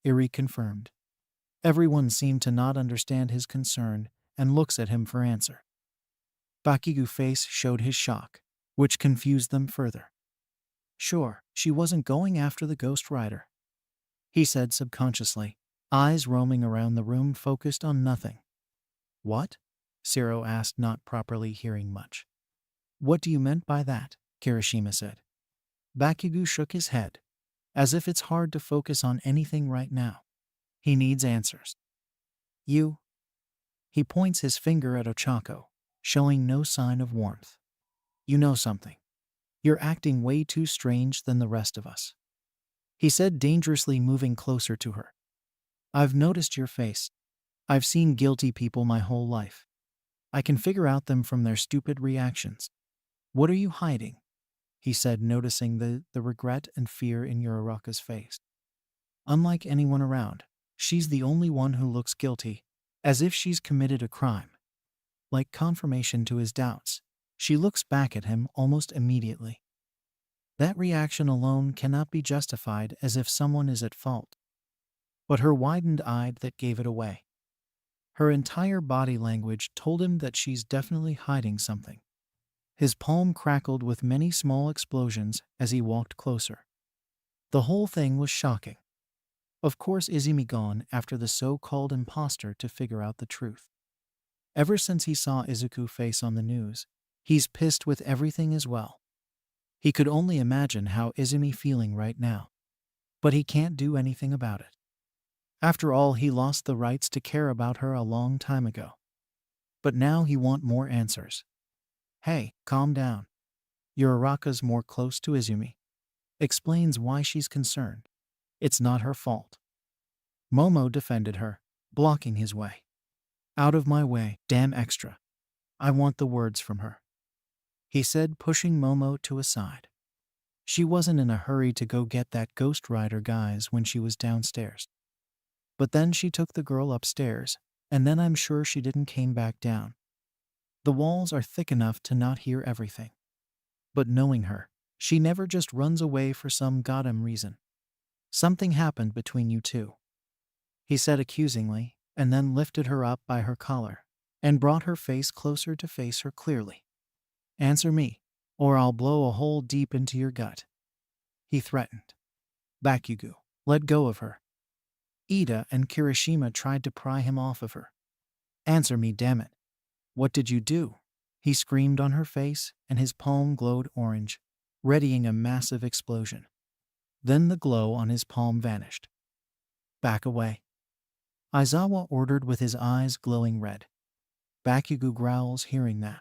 Eri confirmed. Everyone seemed to not understand his concern and looks at him for answer. Bakugo's face showed his shock, which confused them further. Sure, she wasn't going after the Ghost Rider, he said subconsciously, eyes roaming around the room focused on nothing. What? Sero asked, not properly hearing much. What do you meant by that? Kirishima said. Bakugo shook his head, as if it's hard to focus on anything right now. He needs answers. You? He points his finger at Ochako, showing no sign of warmth. You know something. You're acting way too strange than the rest of us, he said, dangerously moving closer to her. I've noticed your face. I've seen guilty people my whole life. I can figure out them from their stupid reactions. What are you hiding? He said, noticing the regret and fear in Uraraka's face. Unlike anyone around, she's the only one who looks guilty, as if she's committed a crime. Like confirmation to his doubts, she looks back at him almost immediately. That reaction alone cannot be justified as if someone is at fault. But her widened eye that gave it away. Her entire body language told him that she's definitely hiding something. His palm crackled with many small explosions as he walked closer. The whole thing was shocking. Of course, Izumi gone after the so-called imposter to figure out the truth. Ever since he saw Izuku's face on the news, he's pissed with everything as well. He could only imagine how Izumi feeling right now. But he can't do anything about it. After all, he lost the rights to care about her a long time ago. But now he want more answers. Hey, calm down. Uraraka's more close to Izumi. Explains why she's concerned. It's not her fault. Momo defended her, blocking his way. Out of my way, damn extra. I want the words from her, he said, pushing Momo to a side. She wasn't in a hurry to go get that Ghost Rider guys when she was downstairs. But then she took the girl upstairs, and then I'm sure she didn't came back down. The walls are thick enough to not hear everything. But knowing her, she never just runs away for some goddamn reason. Something happened between you two, he said accusingly, and then lifted her up by her collar and brought her face closer to face her clearly. Answer me, or I'll blow a hole deep into your gut, he threatened. Bakugo, let go of her. Ida and Kirishima tried to pry him off of her. Answer me, damn it. What did you do? He screamed on her face, and his palm glowed orange, readying a massive explosion. Then the glow on his palm vanished. Back away, Aizawa ordered with his eyes glowing red. Bakugo growls hearing that.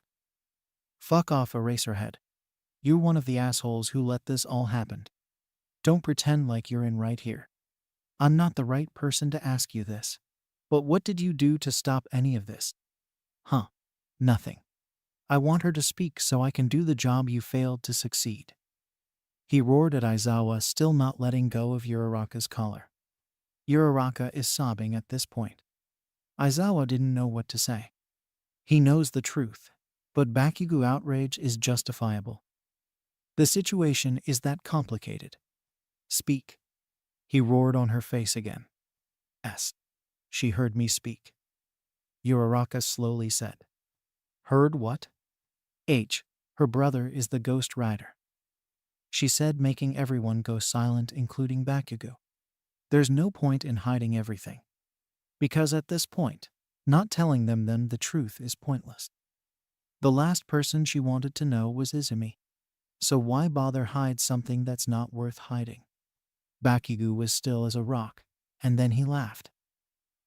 Fuck off, Eraserhead. You're one of the assholes who let this all happen. Don't pretend like you're in right here. I'm not the right person to ask you this. But what did you do to stop any of this? Huh. Nothing. I want her to speak so I can do the job you failed to succeed. He roared at Aizawa, still not letting go of Uraraka's collar. Uraraka is sobbing at this point. Aizawa didn't know what to say. He knows the truth, but Bakugo outrage is justifiable. The situation is that complicated. Speak. He roared on her face again. S. She heard me speak. Uraraka slowly said. Heard what? H. Her brother is the Ghost Rider. She said, making everyone go silent, including Bakugo. There's no point in hiding everything. Because at this point, not telling them the truth is pointless. The last person she wanted to know was Izumi. So why bother hide something that's not worth hiding? Bakugo was still as a rock, and then he laughed.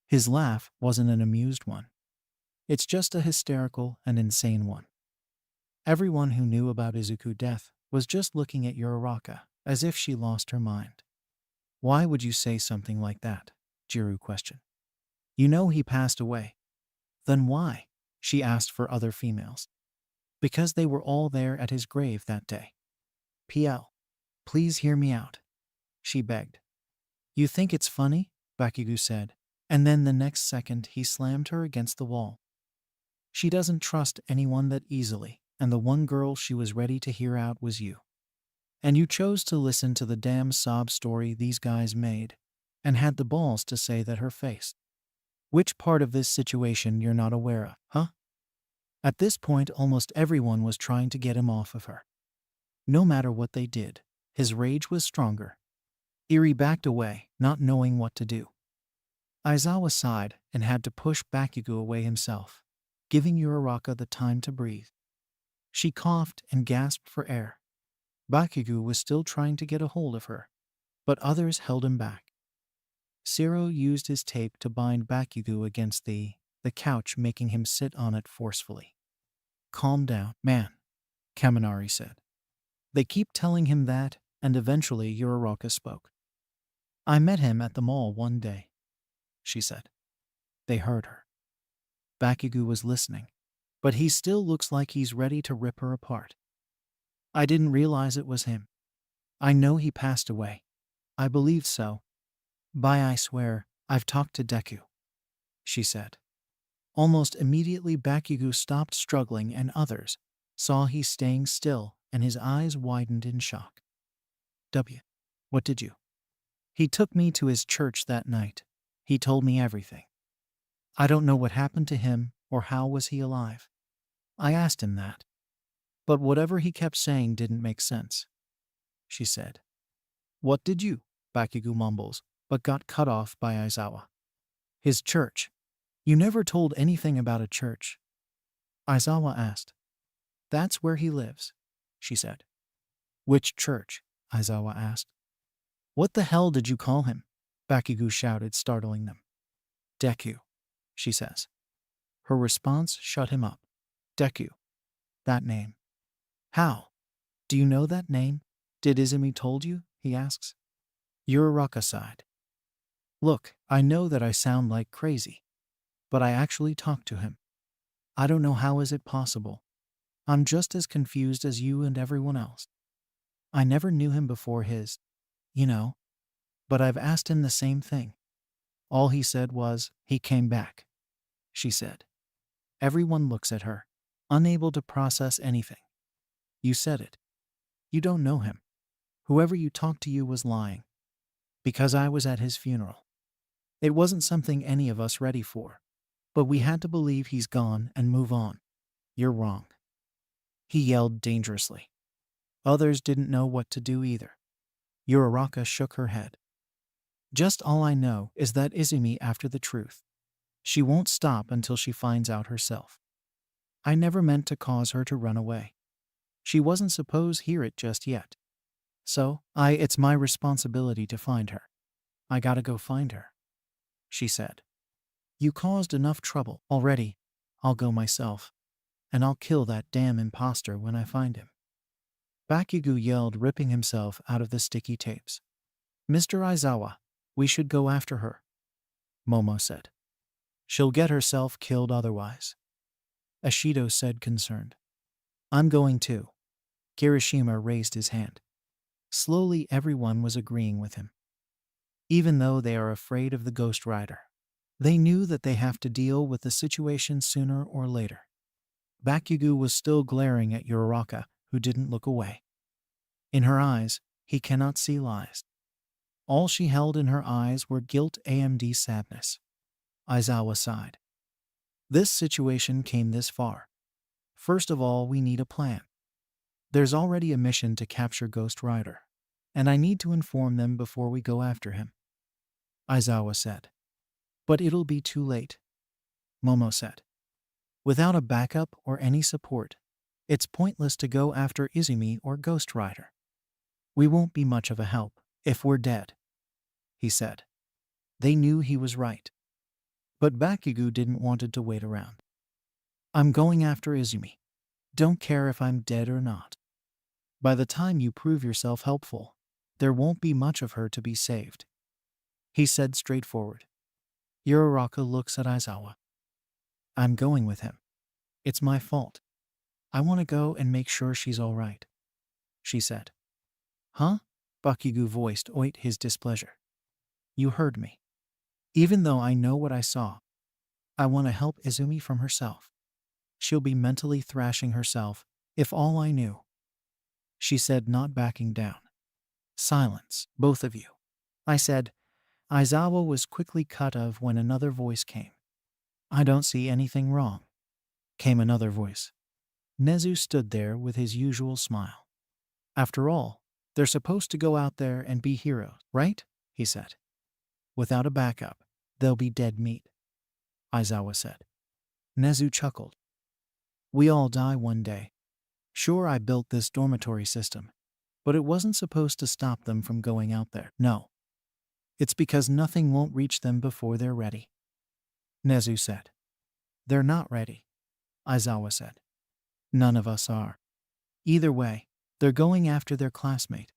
His laugh wasn't an amused one. It's just a hysterical and insane one. Everyone who knew about Izuku's death was just looking at Uraraka as if she lost her mind. Why would you say something like that? Jiru questioned. You know he passed away. Then why? She asked for other females. Because they were all there at his grave that day. PL. Please hear me out. She begged. You think it's funny? Bakugo said, and then the next second he slammed her against the wall. She doesn't trust anyone that easily, and the one girl she was ready to hear out was you. And you chose to listen to the damn sob story these guys made, and had the balls to say that her face. Which part of this situation you're not aware of, huh? At this point, almost everyone was trying to get him off of her. No matter what they did, his rage was stronger. Eri backed away, not knowing what to do. Aizawa sighed and had to push Bakugo away himself, giving Uraraka the time to breathe. She coughed and gasped for air. Bakugo was still trying to get a hold of her, but others held him back. Sero used his tape to bind Bakugo against the couch, making him sit on it forcefully. Calm down, man, Kaminari said. They keep telling him that, and eventually Uraraka spoke. I met him at the mall one day, she said. They heard her. Bakugo was listening, but he still looks like he's ready to rip her apart. I didn't realize it was him. I know he passed away. I believe so. I swear, I've talked to Deku, she said. Almost immediately Bakugo stopped struggling and others saw he's staying still and his eyes widened in shock. What did you? He took me to his church that night. He told me everything. I don't know what happened to him or how was he alive. I asked him that. But whatever he kept saying didn't make sense, she said. What did you? Bakugo mumbles, but got cut off by Aizawa. His church. You never told anything about a church, Aizawa asked. That's where he lives, she said. Which church? Aizawa asked. What the hell did you call him? Bakugo shouted, startling them. Deku, she says. Her response shut him up. Deku. That name. How? Do you know that name? Did Izumi told you? He asks. Uraraka sighed. Look, I know that I sound like crazy, but I actually talked to him. I don't know how is it possible. I'm just as confused as you and everyone else. I never knew him before his, but I've asked him the same thing. All he said was, he came back, she said. Everyone looks at her, unable to process anything. You said it. You don't know him. Whoever you talked to you was lying. Because I was at his funeral. It wasn't something any of us ready for. But we had to believe he's gone and move on. You're wrong. He yelled dangerously. Others didn't know what to do either. Uraraka shook her head. Just all I know is that Izumi after the truth. She won't stop until she finds out herself. I never meant to cause her to run away. She wasn't supposed to hear it just yet. So, it's my responsibility to find her. I gotta go find her, she said. You caused enough trouble already. I'll go myself, and I'll kill that damn imposter when I find him. Bakugo yelled, ripping himself out of the sticky tapes. Mr. Aizawa, we should go after her, Momo said. She'll get herself killed otherwise. Ashido said, concerned. I'm going too. Kirishima raised his hand. Slowly everyone was agreeing with him. Even though they are afraid of the Ghost Rider, they knew that they have to deal with the situation sooner or later. Bakugo was still glaring at Uraraka, who didn't look away. In her eyes, he cannot see lies. All she held in her eyes were guilt and sadness. Aizawa sighed. This situation came this far. First of all, we need a plan. There's already a mission to capture Ghost Rider, and I need to inform them before we go after him, Aizawa said. But it'll be too late, Momo said. Without a backup or any support, it's pointless to go after Izumi or Ghost Rider. We won't be much of a help if we're dead, he said. They knew he was right. But Bakugo didn't want to wait around. I'm going after Izumi. Don't care if I'm dead or not. By the time you prove yourself helpful, there won't be much of her to be saved, he said straightforward. Uraraka looks at Aizawa. I'm going with him. It's my fault. I want to go and make sure she's all right, she said. Huh? Bakugo voiced his displeasure. You heard me. Even though I know what I saw, I want to help Izumi from herself. She'll be mentally thrashing herself if all I knew, she said, not backing down. Silence, both of you, I said. Aizawa was quickly cut off when another voice came. I don't see anything wrong, came another voice. Nezu stood there with his usual smile. After all, they're supposed to go out there and be heroes, right? He said. Without a backup, they'll be dead meat, Aizawa said. Nezu chuckled. We all die one day. Sure, I built this dormitory system, but it wasn't supposed to stop them from going out there. No. It's because nothing won't reach them before they're ready, Nezu said. They're not ready, Aizawa said. None of us are. Either way, they're going after their classmate.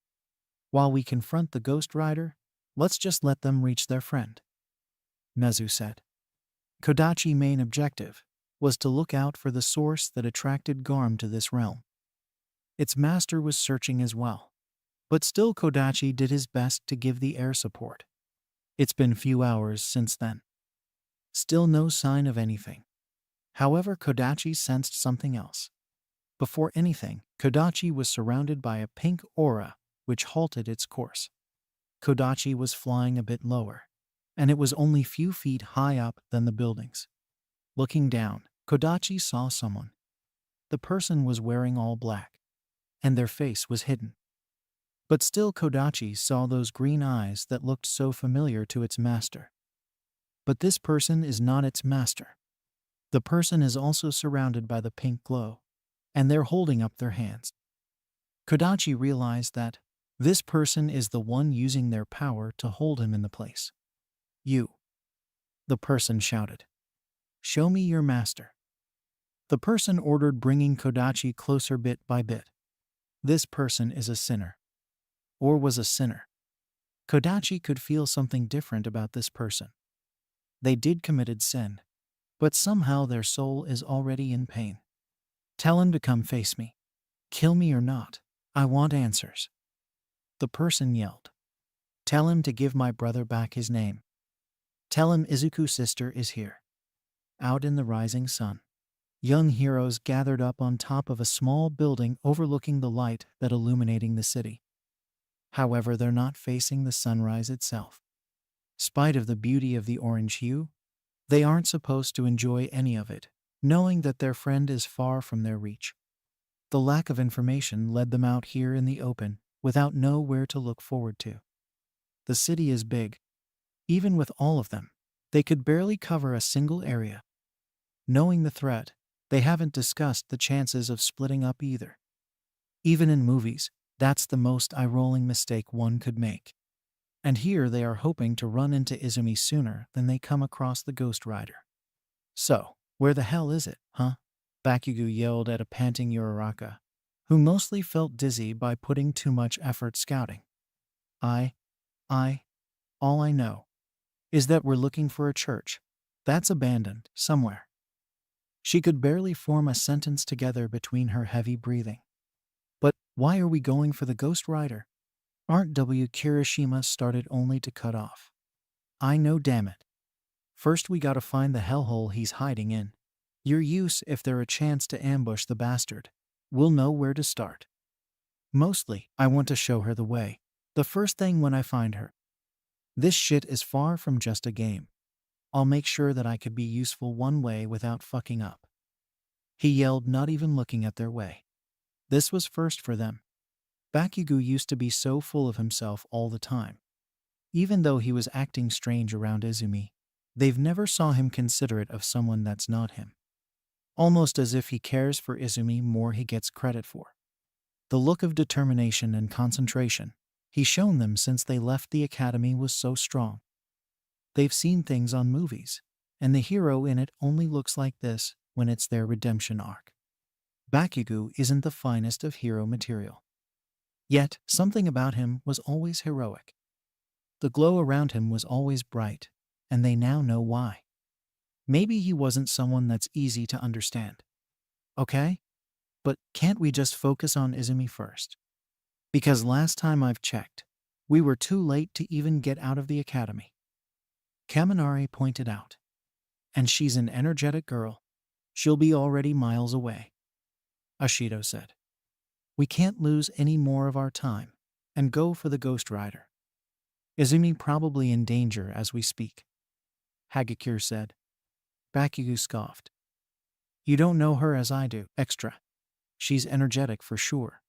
While we confront the Ghost Rider, let's just let them reach their friend, Nezu said. Kodachi's main objective was to look out for the source that attracted Garm to this realm. Its master was searching as well, but still Kodachi did his best to give the air support. It's been few hours since then. Still no sign of anything. However, Kodachi sensed something else. Before anything, Kodachi was surrounded by a pink aura which halted its course. Kodachi was flying a bit lower, and it was only few feet high up than the buildings. Looking down, Kodachi saw someone. The person was wearing all black, and their face was hidden. But still Kodachi saw those green eyes that looked so familiar to its master. But this person is not its master. The person is also surrounded by the pink glow, and they're holding up their hands. Kodachi realized that this person is the one using their power to hold him in the place. You, the person shouted. Show me your master. The person ordered, bringing Kodachi closer bit by bit. This person is a sinner. Or was a sinner. Kodachi could feel something different about this person. They did committed sin, but somehow their soul is already in pain. Tell him to come face me. Kill me or not, I want answers. The person yelled. Tell him to give my brother back his name. Tell him Izuku's sister is here. Out in the rising sun, young heroes gathered up on top of a small building overlooking the light that illuminating the city. However, they're not facing the sunrise itself. Spite of the beauty of the orange hue, they aren't supposed to enjoy any of it, knowing that their friend is far from their reach. The lack of information led them out here in the open without nowhere to look forward to. The city is big. Even with all of them, they could barely cover a single area. Knowing the threat, they haven't discussed the chances of splitting up either. Even in movies, That's the most eye-rolling mistake one could make. And here they are hoping to run into Izumi sooner than they come across the Ghost Rider. So, where the hell is it, huh? Bakugo yelled at a panting Uraraka, who mostly felt dizzy by putting too much effort scouting. I, all I know is that we're looking for a church that's abandoned somewhere. She could barely form a sentence together between her heavy breathing. But why are we going for the Ghost Rider? Aren't W. Kirishima started only to cut off? I know, damn it. First we gotta find the hellhole he's hiding in. Your use if there a chance to ambush the bastard. We'll know where to start. Mostly, I want to show her the way. The first thing when I find her. This shit is far from just a game. I'll make sure that I could be useful one way without fucking up. He yelled, not even looking at their way. This was first for them. Bakugo used to be so full of himself all the time. Even though he was acting strange around Izumi, they've never saw him considerate of someone that's not him. Almost as if he cares for Izumi more he gets credit for. The look of determination and concentration he's shown them since they left the academy was so strong. They've seen things on movies, and the hero in it only looks like this when it's their redemption arc. Bakugo isn't the finest of hero material. Yet, something about him was always heroic. The glow around him was always bright, and they now know why. Maybe he wasn't someone that's easy to understand. Okay? But can't we just focus on Izumi first? Because last time I've checked, we were too late to even get out of the academy. Kaminari pointed out. And she's an energetic girl. She'll be already miles away. Ashido said. We can't lose any more of our time and go for the Ghost Rider. Izumi probably in danger as we speak. Hagakure said. Bakugo scoffed. You don't know her as I do, extra. She's energetic for sure,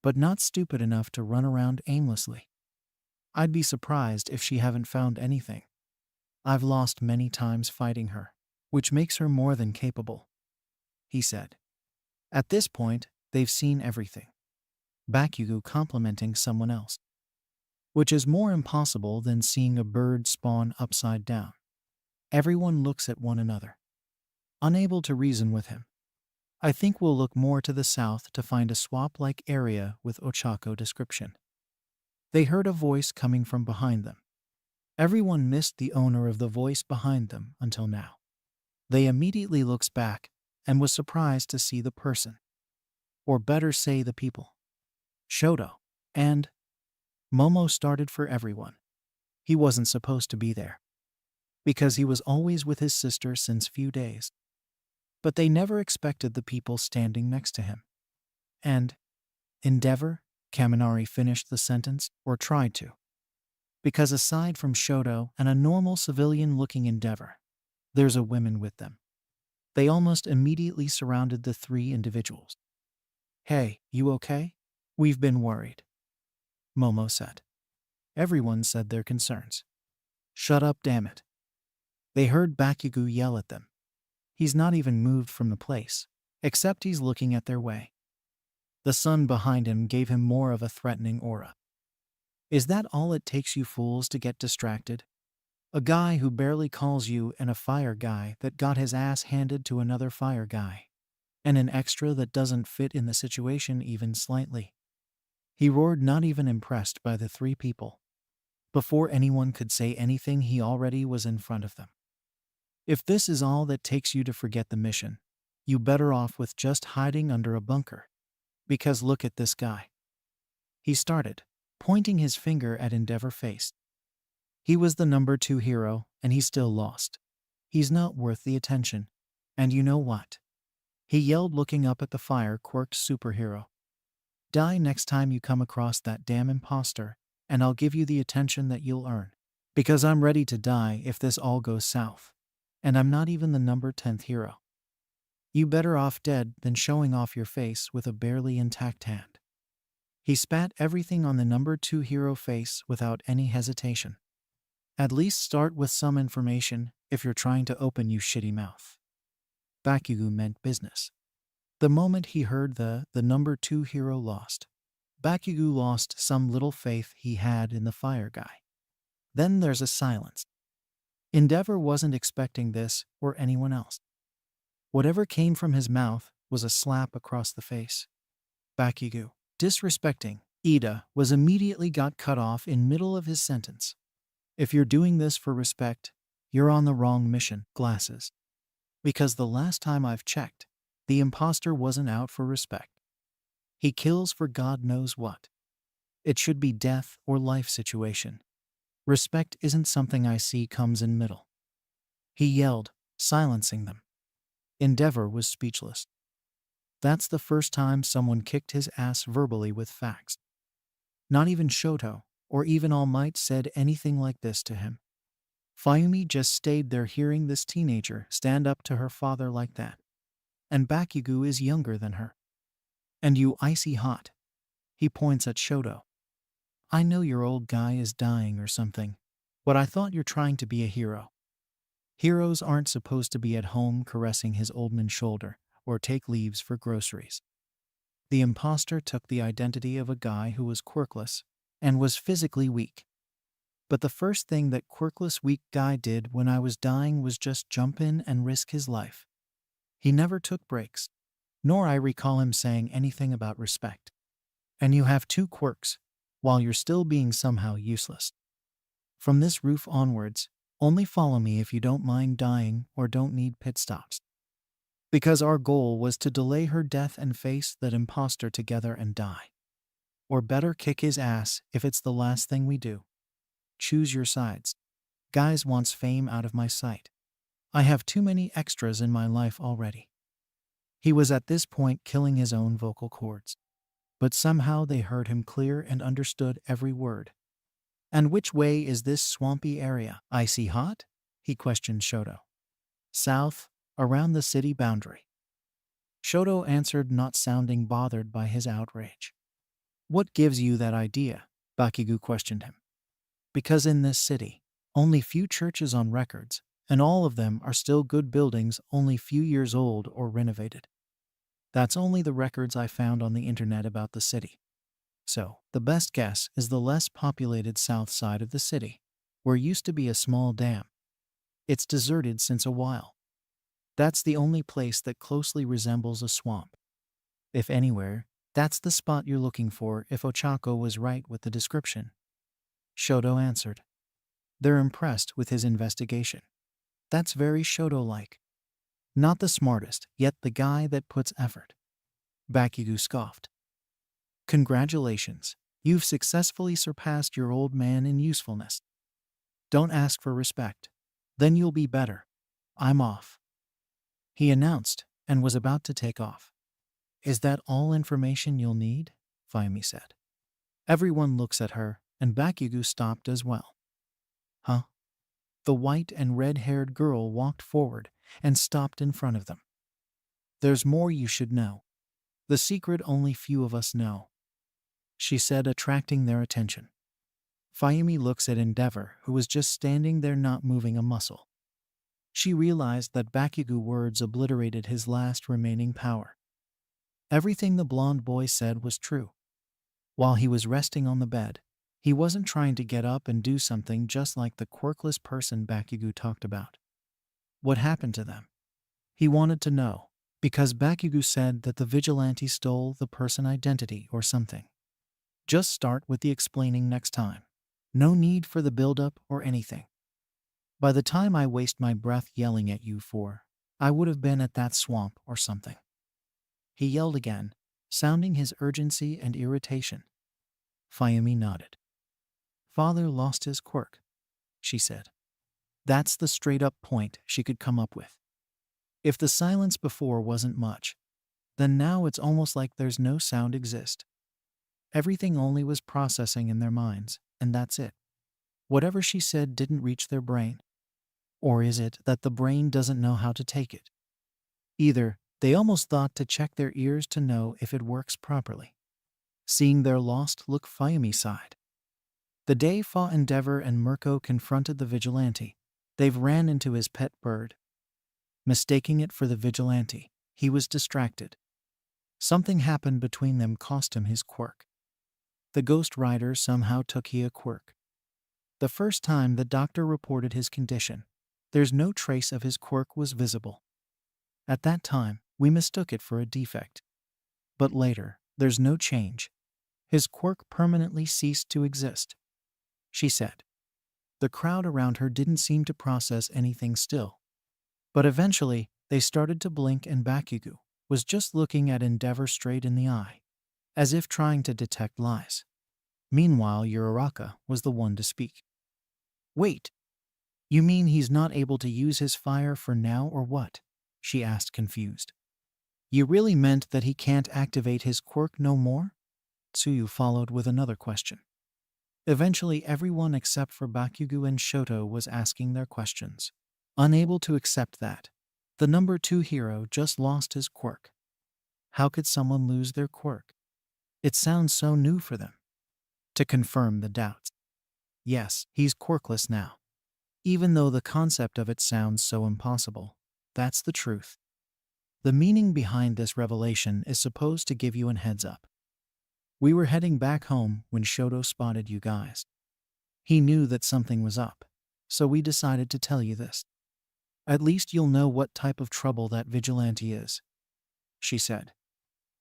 but not stupid enough to run around aimlessly. I'd be surprised if she haven't found anything. I've lost many times fighting her, which makes her more than capable, he said. At this point, they've seen everything. Bakugo complimenting someone else, which is more impossible than seeing a bird spawn upside down. Everyone looks at one another, unable to reason with him. I think we'll look more to the south to find a swamp-like area with Ochako description. They heard a voice coming from behind them. Everyone missed the owner of the voice behind them until now. They immediately looks back and was surprised to see the person. Or better say the people. Shoto and Momo started for everyone. He wasn't supposed to be there, because he was always with his sister since few days. But they never expected the people standing next to him. And Endeavor, Kaminari finished the sentence, or tried to. Because aside from Shoto and a normal civilian-looking Endeavor, there's a woman with them. They almost immediately surrounded the three individuals. Hey, you okay? We've been worried, Momo said. Everyone said their concerns. Shut up, damn it. They heard Bakugo yell at them. He's not even moved from the place, except he's looking at their way. The sun behind him gave him more of a threatening aura. Is that all it takes, you fools, to get distracted? A guy who barely calls you and a fire guy that got his ass handed to another fire guy. And an extra that doesn't fit in the situation even slightly. He roared, not even impressed by the three people. Before anyone could say anything, he already was in front of them. If this is all that takes you to forget the mission, you better off with just hiding under a bunker. Because look at this guy. He started, pointing his finger at Endeavor face. He was the number 2 hero, and he still lost. He's not worth the attention. And you know what? He yelled, looking up at the fire-quirked superhero. Die next time you come across that damn imposter, and I'll give you the attention that you'll earn. Because I'm ready to die if this all goes south. And I'm not even the number 10th hero. You better off dead than showing off your face with a barely intact hand. He spat everything on the number 2 hero face without any hesitation. At least start with some information if you're trying to open you shitty mouth. Bakugo meant business. The moment he heard the number 2 hero lost, Bakugu lost some little faith he had in the fire guy. Then there's a silence. Endeavor wasn't expecting this or anyone else. Whatever came from his mouth was a slap across the face. Bakugu, disrespecting Ida, was immediately got cut off in middle of his sentence. If you're doing this for respect, you're on the wrong mission, glasses. Because the last time I've checked, the imposter wasn't out for respect. He kills for God knows what. It should be death or life situation. Respect isn't something I see comes in middle. He yelled, silencing them. Endeavor was speechless. That's the first time someone kicked his ass verbally with facts. Not even Shoto, or even All Might said anything like this to him. Fayumi just stayed there hearing this teenager stand up to her father like that. And Bakugu is younger than her. And you icy hot. He points at Shoto. I know your old guy is dying or something, but I thought you're trying to be a hero. Heroes aren't supposed to be at home caressing his old man's shoulder or take leaves for groceries. The imposter took the identity of a guy who was quirkless and was physically weak. But the first thing that quirkless weak guy did when I was dying was just jump in and risk his life. He never took breaks, nor I recall him saying anything about respect. And you have two quirks, while you're still being somehow useless. From this roof onwards, only follow me if you don't mind dying or don't need pit stops. Because our goal was to delay her death and face that imposter together and die. Or better kick his ass if it's the last thing we do. Choose your sides. Guys wants fame out of my sight. I have too many extras in my life already. He was at this point killing his own vocal cords. But somehow they heard him clear and understood every word. And which way is this swampy area? Icy hot? He questioned Shoto. South, around the city boundary. Shoto answered, not sounding bothered by his outrage. What gives you that idea? Bakugu questioned him. Because in this city, only few churches on records, and all of them are still good buildings only few years old or renovated. That's only the records I found on the internet about the city. So, the best guess is the less populated south side of the city, where used to be a small dam. It's deserted since a while. That's the only place that closely resembles a swamp. If anywhere, that's the spot you're looking for if Ochako was right with the description. Shoto answered. They're impressed with his investigation. That's very Shoto-like. Not the smartest, yet the guy that puts effort. Bakugu scoffed. Congratulations, you've successfully surpassed your old man in usefulness. Don't ask for respect. Then you'll be better. I'm off. He announced and was about to take off. Is that all information you'll need? Fayumi said. Everyone looks at her, and Bakugu stopped as well. Huh? The white and red-haired girl walked forward and stopped in front of them. There's more you should know. The secret only few of us know, she said, attracting their attention. Fayumi looks at Endeavor, who was just standing there not moving a muscle. She realized that Bakugu words obliterated his last remaining power. Everything the blonde boy said was true. While he was resting on the bed, he wasn't trying to get up and do something just like the quirkless person Bakugu talked about. What happened to them? He wanted to know, because Bakugu said that the vigilante stole the person identity or something. Just start with the explaining next time. No need for the build-up or anything. By the time I waste my breath yelling at you for, I would have been at that swamp or something. He yelled again, sounding his urgency and irritation. Fayumi nodded. Father lost his quirk, she said. That's the straight-up point she could come up with. If the silence before wasn't much, then now it's almost like there's no sound exist. Everything only was processing in their minds, and that's it. Whatever she said didn't reach their brain. Or is it that the brain doesn't know how to take it? Either they almost thought to check their ears to know if it works properly. Seeing their lost look, Fayumi sighed. The day Fa Endeavor and Mirko confronted the vigilante, they've ran into his pet bird. Mistaking it for the vigilante, he was distracted. Something happened between them cost him his quirk. The Ghost Rider somehow took a quirk. The first time the doctor reported his condition, there's no trace of his quirk was visible. At that time, we mistook it for a defect. But later, there's no change. His quirk permanently ceased to exist, she said. The crowd around her didn't seem to process anything still. But eventually, they started to blink and Bakugo was just looking at Endeavor straight in the eye, as if trying to detect lies. Meanwhile, Uraraka was the one to speak. Wait, you mean he's not able to use his fire for now or what? She asked, confused. You really meant that he can't activate his quirk no more? Tsuyu followed with another question. Eventually, everyone except for Bakugo and Shoto was asking their questions. Unable to accept that, the number 2 hero just lost his quirk. How could someone lose their quirk? It sounds so new for them. To confirm the doubts. Yes, he's quirkless now. Even though the concept of it sounds so impossible, that's the truth. The meaning behind this revelation is supposed to give you an heads up. We were heading back home when Shoto spotted you guys. He knew that something was up, so we decided to tell you this. At least you'll know what type of trouble that vigilante is, she said.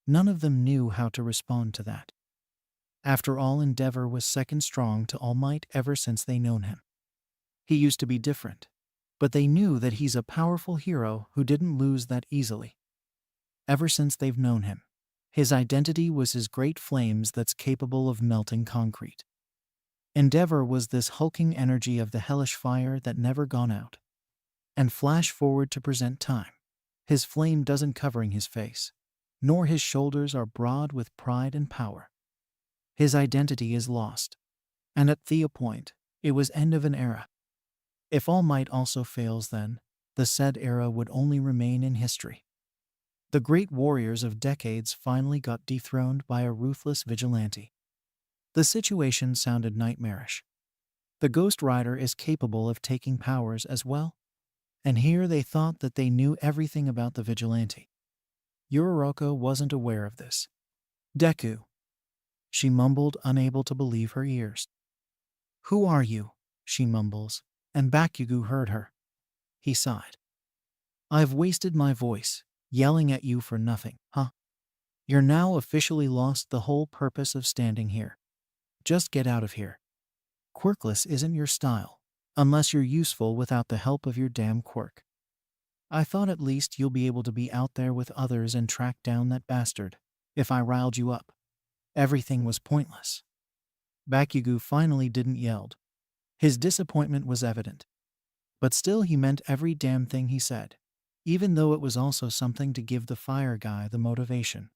None of them knew how to respond to that. After all, Endeavor was second strong to All Might ever since they known him. He used to be different, but they knew that he's a powerful hero who didn't lose that easily. Ever since they've known him, his identity was his great flames that's capable of melting concrete. Endeavor was this hulking energy of the hellish fire that never gone out. And flash forward to present time. His flame doesn't covering his face, nor his shoulders are broad with pride and power. His identity is lost. And at the point, it was end of an era. If All Might also fails then, the said era would only remain in history. The great warriors of decades finally got dethroned by a ruthless vigilante. The situation sounded nightmarish. The Ghost Rider is capable of taking powers as well. And here they thought that they knew everything about the vigilante. Uraraka wasn't aware of this. Deku, she mumbled, unable to believe her ears. Who are you? She mumbles, and Bakugo heard her. He sighed. I've wasted my voice, yelling at you for nothing, huh? You're now officially lost the whole purpose of standing here. Just get out of here. Quirkless isn't your style, unless you're useful without the help of your damn quirk. I thought at least you'll be able to be out there with others and track down that bastard, if I riled you up. Everything was pointless. Bakugo finally didn't yell. His disappointment was evident. But still he meant every damn thing he said, even though it was also something to give the fire guy the motivation.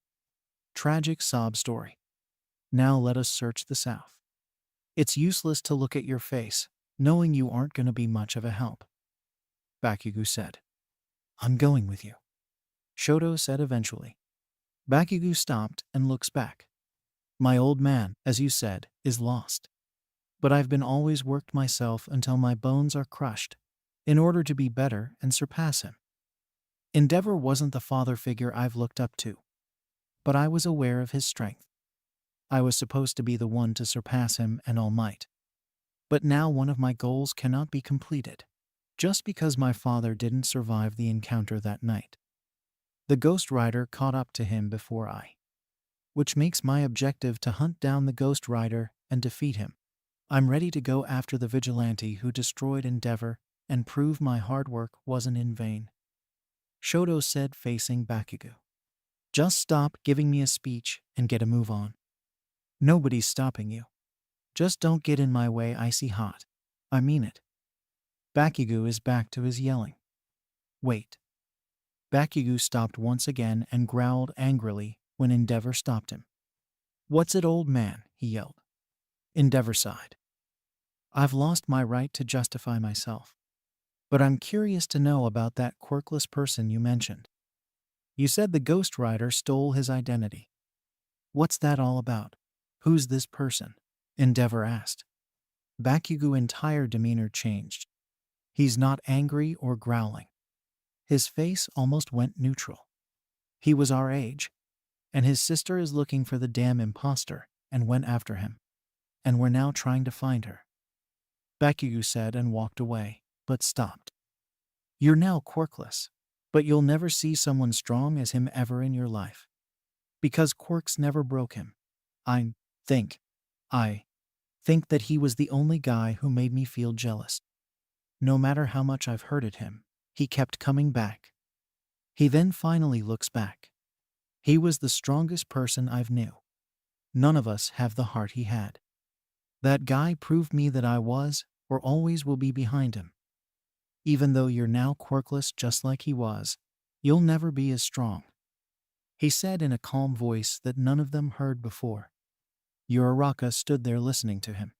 Tragic sob story. Now let us search the south. It's useless to look at your face, knowing you aren't going to be much of a help. Bakugo said. I'm going with you, Shoto said eventually. Bakugo stopped and looks back. My old man, as you said, is lost. But I've been always worked myself until my bones are crushed, in order to be better and surpass him. Endeavor wasn't the father figure I've looked up to, but I was aware of his strength. I was supposed to be the one to surpass him and All Might. But now one of my goals cannot be completed, just because my father didn't survive the encounter that night. The Ghost Rider caught up to him before I. Which makes my objective to hunt down the Ghost Rider and defeat him. I'm ready to go after the vigilante who destroyed Endeavor and prove my hard work wasn't in vain. Shoto said, facing Bakugo. Just stop giving me a speech and get a move on. Nobody's stopping you. Just don't get in my way, icy hot. I mean it. Bakugo is back to his yelling. Wait. Bakugo stopped once again and growled angrily when Endeavor stopped him. What's it, old man? He yelled. Endeavor sighed. I've lost my right to justify myself. But I'm curious to know about that quirkless person you mentioned. You said the Ghost Rider stole his identity. What's that all about? Who's this person? Endeavor asked. Bakugo's entire demeanor changed. He's not angry or growling. His face almost went neutral. He was our age, and his sister is looking for the damn imposter, and went after him, and we're now trying to find her. Bakugo said and walked away, but stopped. You're now quirkless, but you'll never see someone strong as him ever in your life. Because quirks never broke him. I think. I think that he was the only guy who made me feel jealous. No matter how much I've hurted him, he kept coming back. He then finally looks back. He was the strongest person I've knew. None of us have the heart he had. That guy proved me that I was, or always will be behind him. Even though you're now quirkless just like he was, you'll never be as strong. He said in a calm voice that none of them heard before. Uraraka stood there listening to him.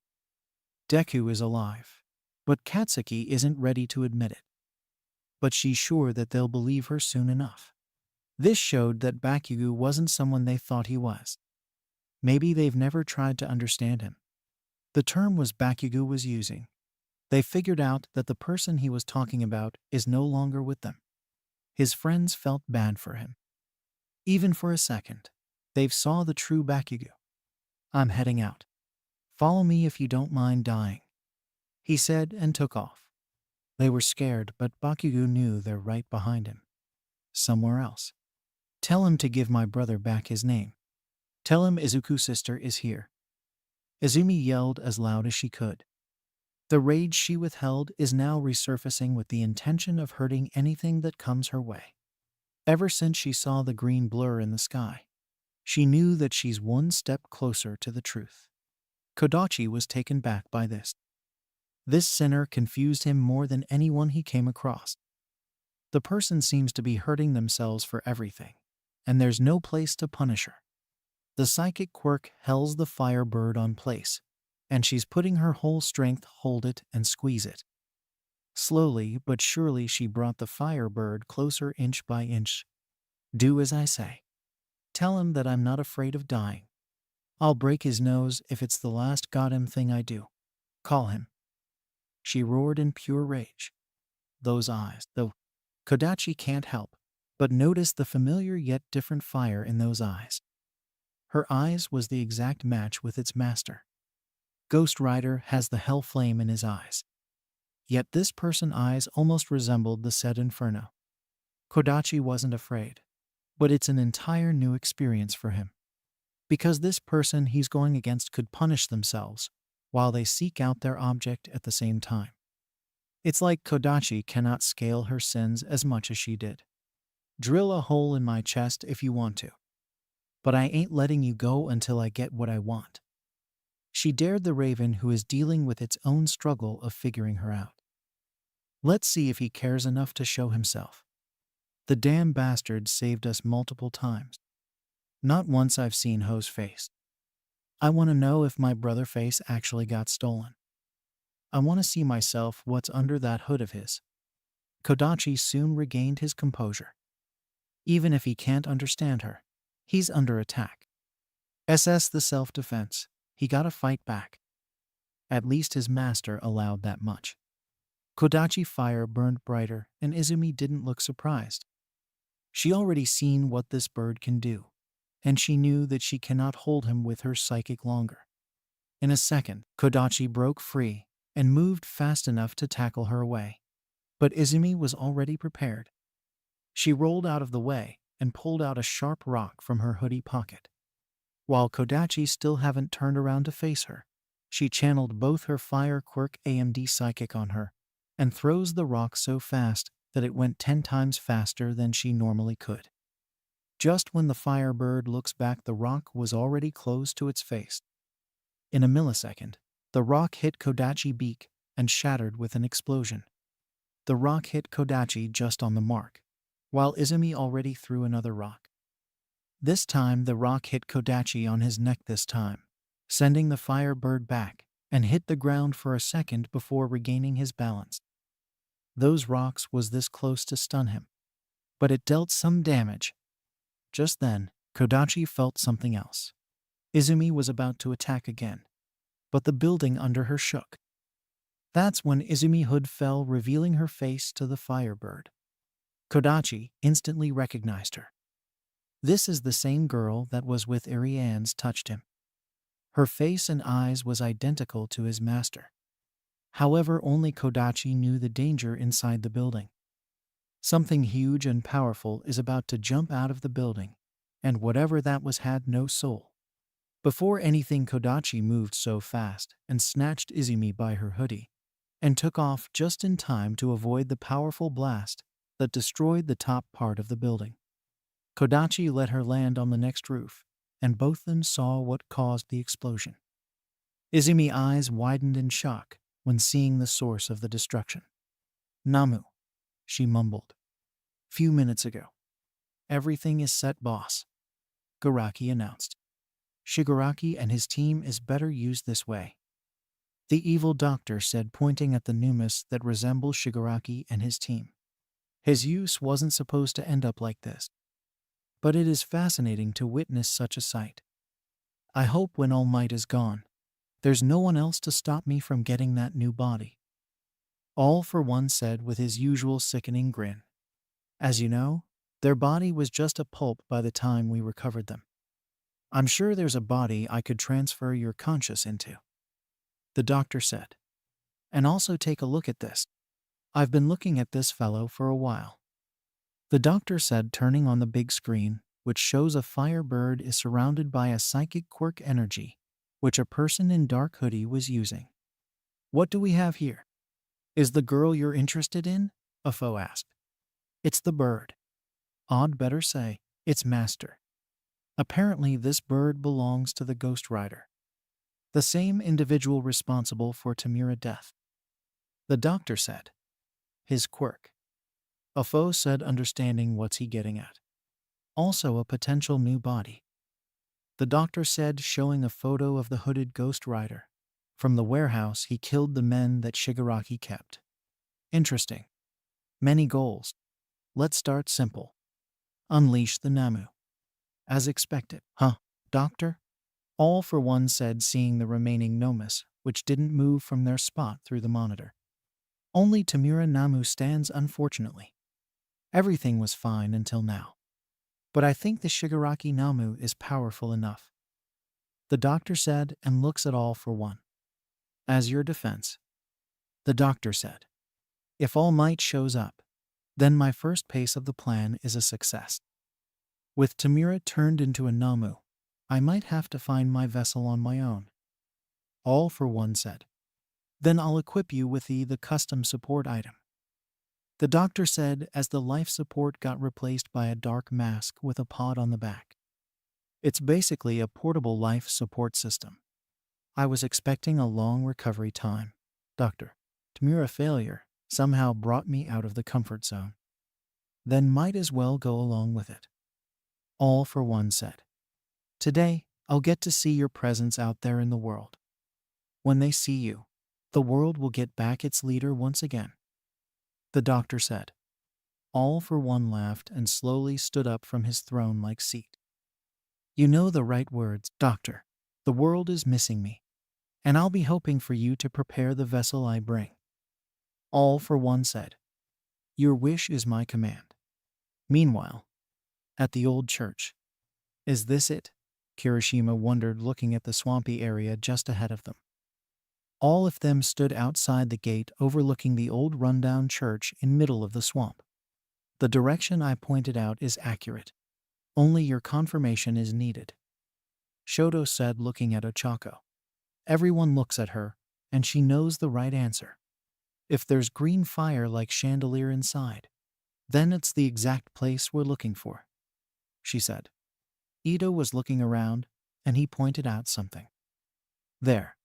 Deku is alive, but Katsuki isn't ready to admit it. But she's sure that they'll believe her soon enough. This showed that Bakugo wasn't someone they thought he was. Maybe they've never tried to understand him. The term was Bakugo was using. They figured out that the person he was talking about is no longer with them. His friends felt bad for him. Even for a second, they've saw the true Bakugo. I'm heading out. Follow me if you don't mind dying, he said and took off. They were scared, but Bakugo knew they're right behind him. Somewhere else. Tell him to give my brother back his name. Tell him Izuku's sister is here. Izumi yelled as loud as she could. The rage she withheld is now resurfacing with the intention of hurting anything that comes her way. Ever since she saw the green blur in the sky, she knew that she's one step closer to the truth. Kodachi was taken back by this. This sinner confused him more than anyone he came across. The person seems to be hurting themselves for everything, and there's no place to punish her. The psychic quirk held the fire bird on place, and she's putting her whole strength hold it and squeeze it. Slowly but surely she brought the fire bird closer inch by inch. Do as I say. Tell him that I'm not afraid of dying. I'll break his nose if it's the last goddamn thing I do. Call him. She roared in pure rage. Those eyes, though. Kodachi can't help but notice the familiar yet different fire in those eyes. Her eyes was the exact match with its master. Ghost Rider has the hell flame in his eyes. Yet this person's eyes almost resembled the said inferno. Kodachi wasn't afraid, but it's an entire new experience for him. Because this person he's going against could punish themselves while they seek out their object at the same time. It's like Kodachi cannot scale her sins as much as she did. Drill a hole in my chest if you want to. But I ain't letting you go until I get what I want. She dared the raven who is dealing with its own struggle of figuring her out. Let's see if he cares enough to show himself. The damn bastard saved us multiple times. Not once I've seen Ho's face. I want to know if my brother face actually got stolen. I want to see myself what's under that hood of his. Kodachi soon regained his composure. Even if he can't understand her, he's under attack. SS the self-defense, he gotta fight back. At least his master allowed that much. Kodachi fire burned brighter and Izumi didn't look surprised. She already seen what this bird can do, and she knew that she cannot hold him with her psychic longer. In a second, Kodachi broke free and moved fast enough to tackle her away. But Izumi was already prepared. She rolled out of the way and pulled out a sharp rock from her hoodie pocket. While Kodachi still haven't turned around to face her, she channeled both her fire quirk AMD psychic on her and throws the rock so fast that it went 10 times faster than she normally could. Just when the firebird looks back, the rock was already close to its face. In a millisecond, the rock hit Kodachi's beak and shattered with an explosion. The rock hit Kodachi just on the mark, while Izumi already threw another rock. This time the rock hit Kodachi on his neck this time, sending the firebird back and hit the ground for a second before regaining his balance. Those rocks was this close to stun him, but it dealt some damage. Just then, Kodachi felt something else. Izumi was about to attack again, but the building under her shook. That's when Izumi's hood fell, revealing her face to the firebird. Kodachi instantly recognized her. This is the same girl that was with Irian's touched him. Her face and eyes was identical to his master. However, only Kodachi knew the danger inside the building. Something huge and powerful is about to jump out of the building, and whatever that was had no soul. Before anything, Kodachi moved so fast and snatched Izumi by her hoodie and took off just in time to avoid the powerful blast that destroyed the top part of the building. Kodachi let her land on the next roof, and both them saw what caused the explosion. Izumi's eyes widened in shock when seeing the source of the destruction. "Namu," she mumbled. "Few minutes ago." "Everything is set, boss," Garaki announced. "Shigaraki and his team is better used this way," the evil doctor said, pointing at the Numus that resembles Shigaraki and his team. "His use wasn't supposed to end up like this. But it is fascinating to witness such a sight. I hope when All Might is gone, there's no one else to stop me from getting that new body," All for One said with his usual sickening grin. "As you know, their body was just a pulp by the time we recovered them. I'm sure there's a body I could transfer your conscience into," the doctor said. "And also take a look at this. I've been looking at this fellow for a while," the doctor said, turning on the big screen, which shows a firebird is surrounded by a psychic quirk energy, which a person in dark hoodie was using. "What do we have here?" "Is the girl you're interested in?" Afo asked. "It's the bird. I'd better say, its master. Apparently this bird belongs to the Ghost Rider, the same individual responsible for Tamura death," the doctor said. "His quirk," Afo said, understanding what's he getting at. "Also a potential new body," the doctor said, showing a photo of the hooded Ghost Rider from the warehouse he killed the men that Shigaraki kept. "Interesting. Many goals. Let's start simple. Unleash the Namu." "As expected." "Huh, doctor?" All for One said, seeing the remaining Nomus, which didn't move from their spot through the monitor. "Only Tamura Namu stands, unfortunately. Everything was fine until now. But I think the Shigaraki Namu is powerful enough," the doctor said, and looks at All for One. "As your defense," the doctor said. "If All Might shows up, then my first pace of the plan is a success. With Tamura turned into a Namu, I might have to find my vessel on my own," All for One said. "Then I'll equip you with the custom support item," the doctor said, as the life support got replaced by a dark mask with a pod on the back. "It's basically a portable life support system. I was expecting a long recovery time, Doctor. Tamura failure somehow brought me out of the comfort zone. Then might as well go along with it," All for One said. "Today, I'll get to see your presence out there in the world. When they see you, the world will get back its leader once again," the doctor said. All for One laughed and slowly stood up from his throne-like seat. "You know the right words, Doctor. The world is missing me, and I'll be hoping for you to prepare the vessel I bring," All for One said. "Your wish is my command." Meanwhile, at the old church. "Is this it?" Kirishima wondered, looking at the swampy area just ahead of them. All of them stood outside the gate overlooking the old rundown church in middle of the swamp. "The direction I pointed out is accurate. Only your confirmation is needed," Shoto said, looking at Ochako. "Everyone looks at her, and she knows the right answer. If there's green fire like chandelier inside, then it's the exact place we're looking for," she said. Ito was looking around, and he pointed out something. "There,"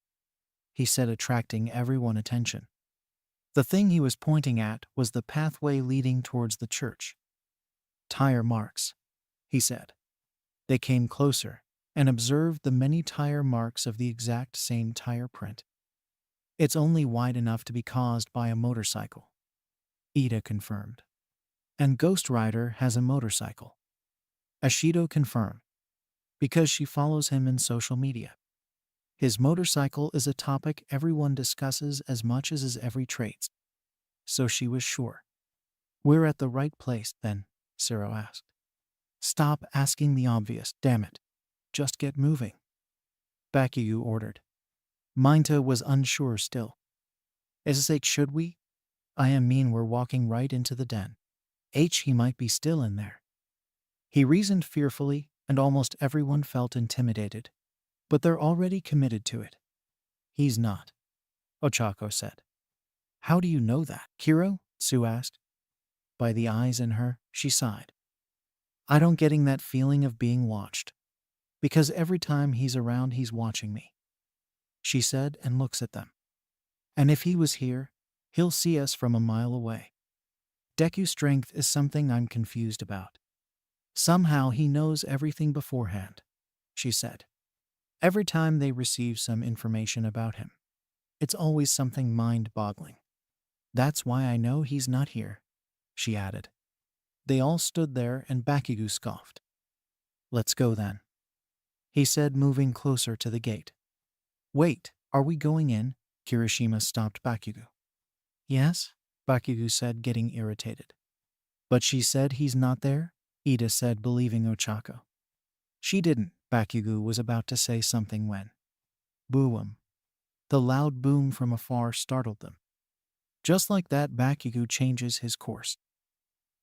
he said, attracting everyone's attention. The thing he was pointing at was the pathway leading towards the church. "Tire marks," he said. They came closer and observed the many tire marks of the exact same tire print. "It's only wide enough to be caused by a motorcycle," Ida confirmed. "And Ghost Rider has a motorcycle," Ashido confirmed, because she follows him in social media. "His motorcycle is a topic everyone discusses as much as his every trait." So she was sure. "We're at the right place, then?" Ciro asked. "Stop asking the obvious, damn it. Just get moving." Bakuyu ordered. Minta was unsure still. Isasake, should we? I mean, we're walking right into the den. He might be still in there. He reasoned fearfully, and almost everyone felt intimidated. But they're already committed to it. He's not, Ochako said. How do you know that, Kiro? Sue asked. By the eyes in her, she sighed. I don't getting that feeling of being watched. Because every time he's around, he's watching me, she said, and looks at them. And if he was here, he'll see us from a mile away. Deku's strength is something I'm confused about. Somehow he knows everything beforehand, she said. Every time they receive some information about him, it's always something mind-boggling. That's why I know he's not here, she added. They all stood there and Bakugu scoffed. Let's go then, he said, moving closer to the gate. Wait, are we going in? Kirishima stopped Bakugu. Yes, Bakugu said, getting irritated. But she said he's not there, Ida said, believing Ochako. She didn't. Bakugu was about to say something when boom. The loud boom from afar startled them. Just like that, Bakugu changes his course.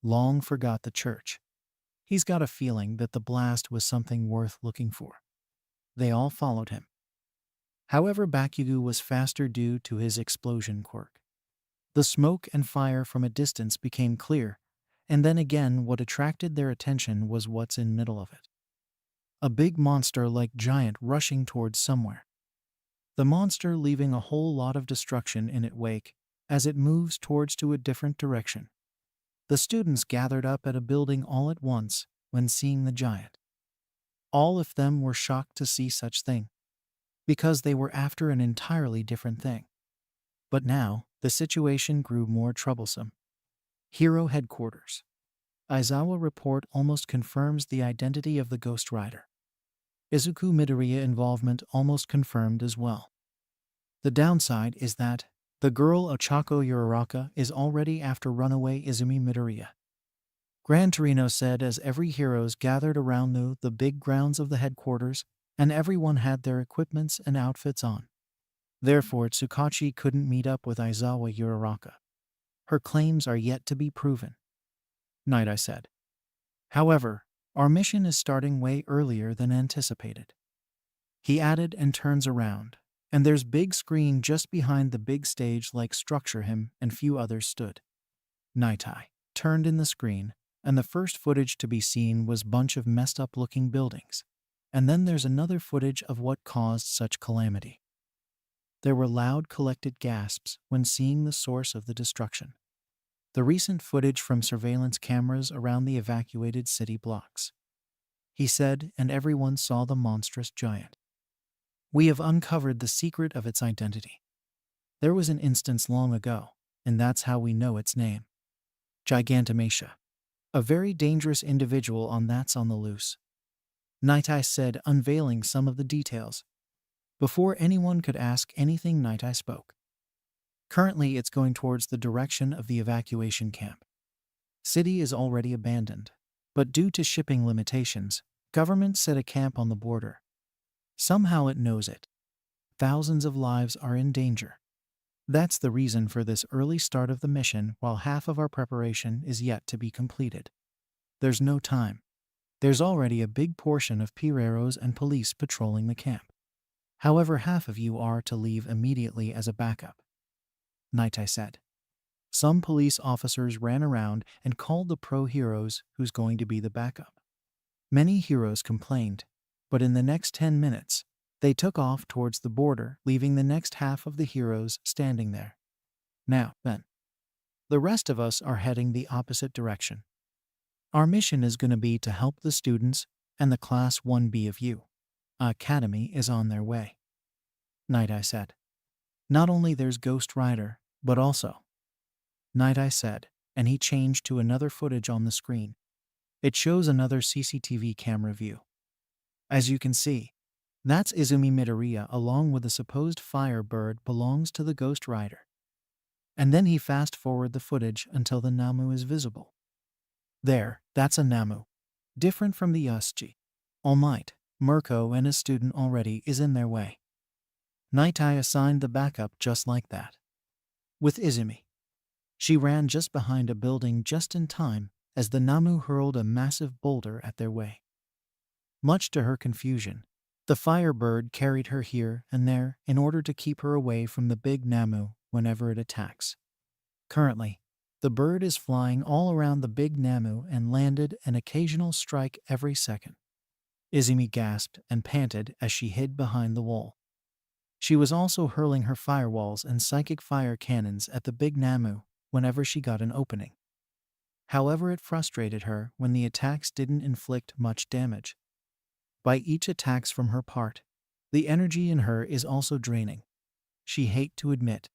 Long forgot the church. He's got a feeling that the blast was something worth looking for. They all followed him. However, Bakugu was faster due to his explosion quirk. The smoke and fire from a distance became clear, and then again what attracted their attention was what's in middle of it. A big monster-like giant rushing towards somewhere. The monster leaving a whole lot of destruction in its wake as it moves towards to a different direction. The students gathered up at a building all at once when seeing the giant. All of them were shocked to see such thing, because they were after an entirely different thing. But now, the situation grew more troublesome. Hero headquarters. Aizawa report almost confirms the identity of the Ghost Rider. Izuku Midoriya involvement almost confirmed as well. The downside is that the girl Ochako Uraraka is already after runaway Izumi Midoriya. Gran Torino said as every heroes gathered around the big grounds of the headquarters, and everyone had their equipments and outfits on. Therefore, Tsukachi couldn't meet up with Aizawa Uraraka. Her claims are yet to be proven, Night Eye said. However, our mission is starting way earlier than anticipated. He added and turns around, and there's big screen just behind the big stage-like structure him and few others stood. Night Eye turned in the screen, and the first footage to be seen was bunch of messed up looking buildings. And then there's another footage of what caused such calamity. There were loud collected gasps when seeing the source of the destruction. The recent footage from surveillance cameras around the evacuated city blocks. He said, and everyone saw the monstrous giant. We have uncovered the secret of its identity. There was an instance long ago, and that's how we know its name. Gigantomachia. A very dangerous individual that's on the loose. Night Eye said, unveiling some of the details. Before anyone could ask anything, Night Eye spoke. Currently, it's going towards the direction of the evacuation camp. City is already abandoned, but due to shipping limitations, government set a camp on the border. Somehow it knows it. Thousands of lives are in danger. That's the reason for this early start of the mission, while half of our preparation is yet to be completed. There's no time. There's already a big portion of Pireros and police patrolling the camp. However, half of you are to leave immediately as a backup. Night Eye said. Some police officers ran around and called the pro-heroes who's going to be the backup. Many heroes complained, but in the next 10 minutes, they took off towards the border, leaving the next half of the heroes standing there. Now, then. The rest of us are heading the opposite direction. Our mission is going to be to help the students, and the Class 1B of U Academy is on their way. Night Eye said. Not only there's Ghost Rider, but also. Night Eye said, and he changed to another footage on the screen. It shows another CCTV camera view. As you can see, that's Izumi Midoriya along with the supposed Firebird belongs to the Ghost Rider. And then he fast-forward the footage until the Namu is visible. There, that's a Namu. Different from the Uschi. All Might. Mirko and a student already is in their way. Nightai assigned the backup just like that. With Izumi. She ran just behind a building just in time as the Namu hurled a massive boulder at their way. Much to her confusion, the Firebird carried her here and there in order to keep her away from the big Namu whenever it attacks. Currently, the bird is flying all around the big Namu and landed an occasional strike every second. Izumi gasped and panted as she hid behind the wall. She was also hurling her firewalls and psychic fire cannons at the big Namu whenever she got an opening. However, it frustrated her when the attacks didn't inflict much damage. By each attacks from her part, the energy in her is also draining. She hate to admit.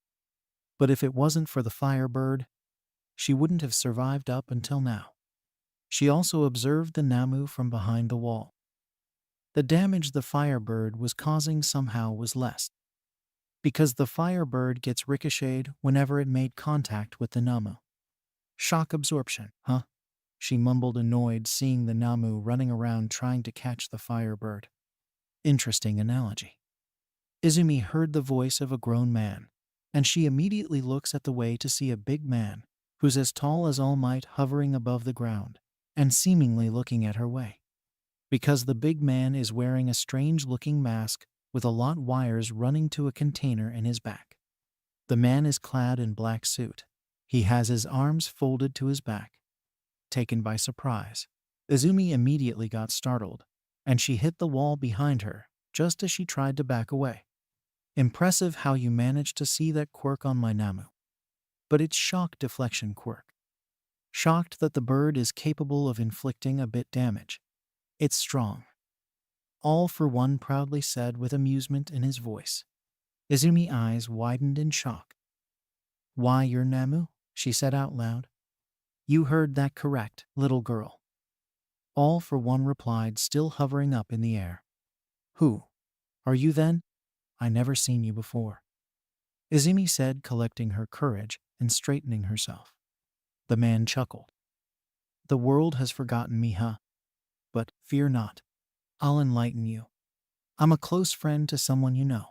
But if it wasn't for the Firebird, she wouldn't have survived up until now. She also observed the Namu from behind the wall. The damage the Firebird was causing somehow was less, because the Firebird gets ricocheted whenever it made contact with the Namu. Shock absorption, huh? She mumbled, annoyed seeing the Namu running around trying to catch the Firebird. Interesting analogy. Izumi heard the voice of a grown man, and she immediately looks at the way to see a big man who's as tall as All Might hovering above the ground and seemingly looking at her way. Because the big man is wearing a strange-looking mask with a lot wires running to a container in his back. The man is clad in black suit. He has his arms folded to his back. Taken by surprise, Izumi immediately got startled, and she hit the wall behind her just as she tried to back away. Impressive how you managed to see that quirk on my Namu. But it's shock deflection quirk. Shocked that the bird is capable of inflicting a bit damage. It's strong. All for One proudly said with amusement in his voice. Izumi's eyes widened in shock. Why, your Namu? She said out loud. You heard that correct, little girl. All for One replied, still hovering up in the air. Who are you then? I never seen you before. Izumi said, collecting her courage and straightening herself. The man chuckled. The world has forgotten me, huh? But fear not. I'll enlighten you. I'm a close friend to someone you know.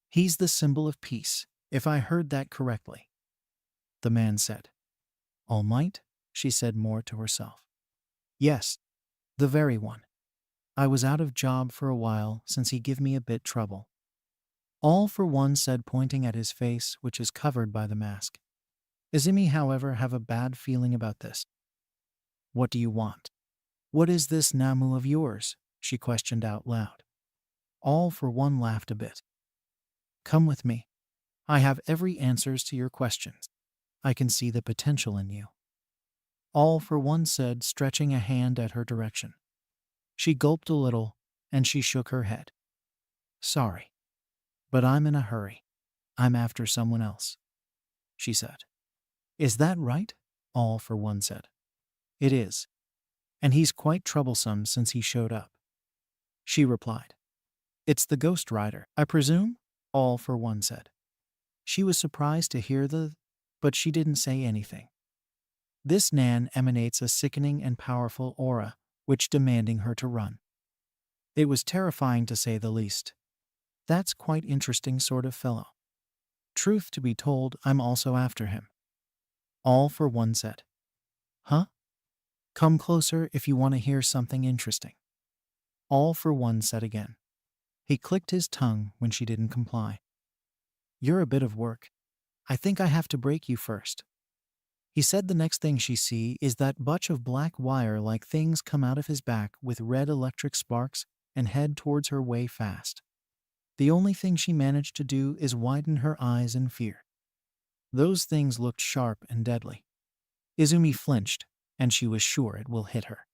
He's the symbol of peace, if I heard that correctly. The man said. All Might? She said more to herself. Yes, the very one. I was out of job for a while since he give me a bit trouble. All for One said, pointing at his face, which is covered by the mask. Izumi, however, have a bad feeling about this. What do you want? What is this Namu of yours? She questioned out loud. All for One laughed a bit. Come with me. I have every answers to your questions. I can see the potential in you. All for One said, stretching a hand at her direction. She gulped a little, and she shook her head. Sorry, but I'm in a hurry. I'm after someone else, she said. Is that right? All for One said. It is. And he's quite troublesome since he showed up, she replied. It's the Ghost Rider, I presume? All for One said. She was surprised to hear but she didn't say anything. This Nan emanates a sickening and powerful aura, which demanding her to run. It was terrifying to say the least. That's quite interesting sort of fellow. Truth to be told, I'm also after him. All for One said. Huh? Come closer if you want to hear something interesting. All for One said again. He clicked his tongue when she didn't comply. You're a bit of work. I think I have to break you first. He said the next thing she see is that bunch of black wire-like things come out of his back with red electric sparks and head towards her way fast. The only thing she managed to do is widen her eyes in fear. Those things looked sharp and deadly. Izumi flinched, and she was sure it will hit her.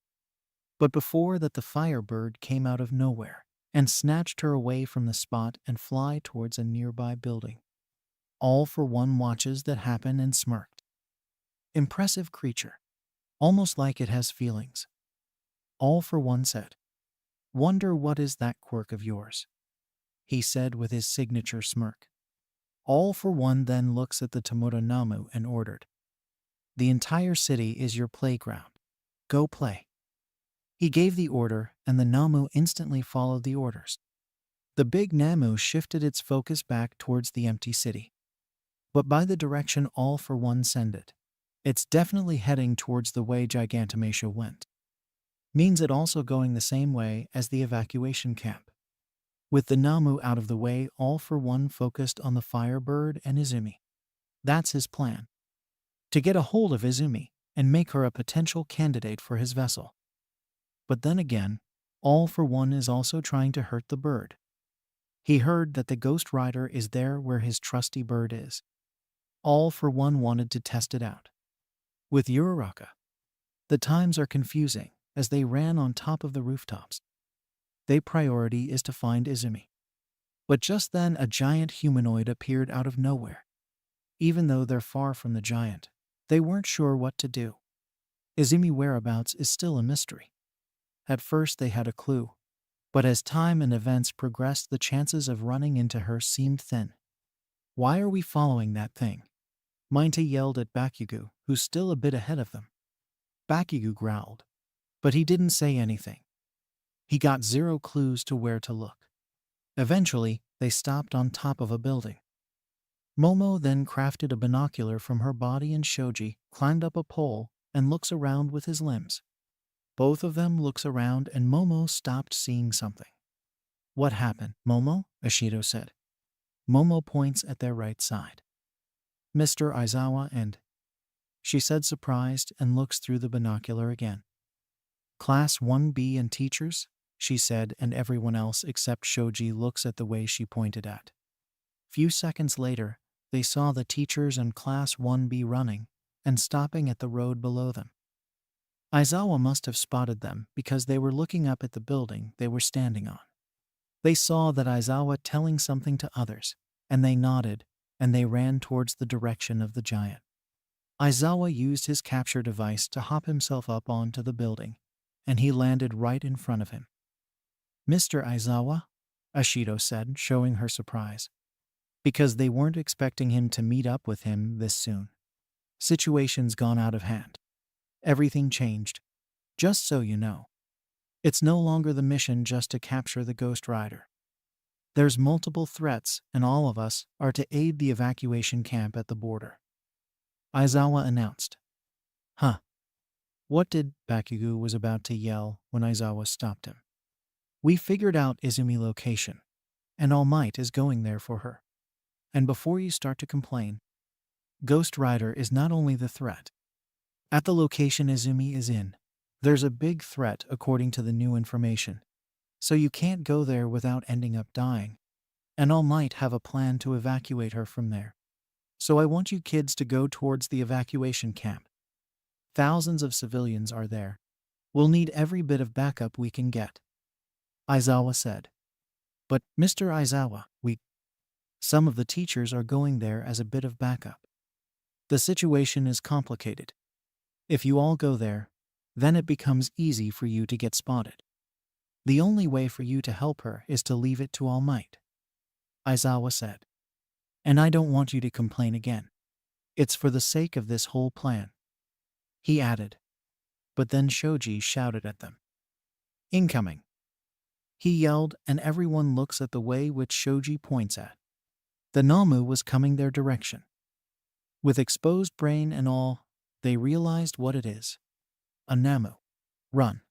But before that, the Firebird came out of nowhere and snatched her away from the spot and fly towards a nearby building. All for One watches that happen and smirked. Impressive creature, almost like it has feelings. All for One said. Wonder what is that quirk of yours? He said with his signature smirk. All for One then looks at the Tamura Namu and ordered. The entire city is your playground. Go play. He gave the order, and the Namu instantly followed the orders. The big Namu shifted its focus back towards the empty city. But by the direction All for One sent it, it's definitely heading towards the way Gigantomachia went. Means it also going the same way as the evacuation camp. With the Namu out of the way, All for One focused on the Firebird and Izumi. That's his plan. To get a hold of Izumi and make her a potential candidate for his vessel. But then again, All for One is also trying to hurt the bird. He heard that the Ghost Rider is there where his trusty bird is. All for One wanted to test it out. With Uraraka, the times are confusing as they ran on top of the rooftops. Their priority is to find Izumi. But just then a giant humanoid appeared out of nowhere. Even though they're far from the giant, they weren't sure what to do. Izumi's whereabouts is still a mystery. At first they had a clue, but as time and events progressed, the chances of running into her seemed thin. Why are we following that thing? Mineta yelled at Bakugo, who's still a bit ahead of them. Bakugo growled, but he didn't say anything. He got zero clues to where to look. Eventually, they stopped on top of a building. Momo then crafted a binocular from her body and Shoji climbed up a pole and looks around with his limbs. Both of them looks around and Momo stopped seeing something. What happened, Momo? Ashido said. Momo points at their right side. Mr. Aizawa and... She said surprised and looks through the binocular again. Class 1B and teachers, she said, and everyone else except Shoji looks at the way she pointed at. Few seconds later, they saw the teachers and Class 1B running and stopping at the road below them. Aizawa must have spotted them because they were looking up at the building they were standing on. They saw that Aizawa telling something to others, and they nodded, and they ran towards the direction of the giant. Aizawa used his capture device to hop himself up onto the building, and he landed right in front of him. Mr. Aizawa? Ashido said, showing her surprise. Because they weren't expecting him to meet up with him this soon. Situation's gone out of hand. Everything changed. Just so you know. It's no longer the mission just to capture the Ghost Rider. There's multiple threats, and all of us are to aid the evacuation camp at the border. Aizawa announced. Huh. What did Bakugo was about to yell when Aizawa stopped him. We figured out Izumi's location, and All Might is going there for her. And before you start to complain, Ghost Rider is not only the threat. At the location Izumi is in, there's a big threat according to the new information. So you can't go there without ending up dying. And All Might have a plan to evacuate her from there. So I want you kids to go towards the evacuation camp. Thousands of civilians are there. We'll need every bit of backup we can get. Aizawa said. But, Mr. Aizawa, some of the teachers are going there as a bit of backup. The situation is complicated. If you all go there, then it becomes easy for you to get spotted. The only way for you to help her is to leave it to All Might. Aizawa said. And I don't want you to complain again. It's for the sake of this whole plan. He added. But then Shoji shouted at them. Incoming. He yelled, and everyone looks at the way which Shoji points at. The Namu was coming their direction. With exposed brain and all, they realized what it is. A Namu. Run.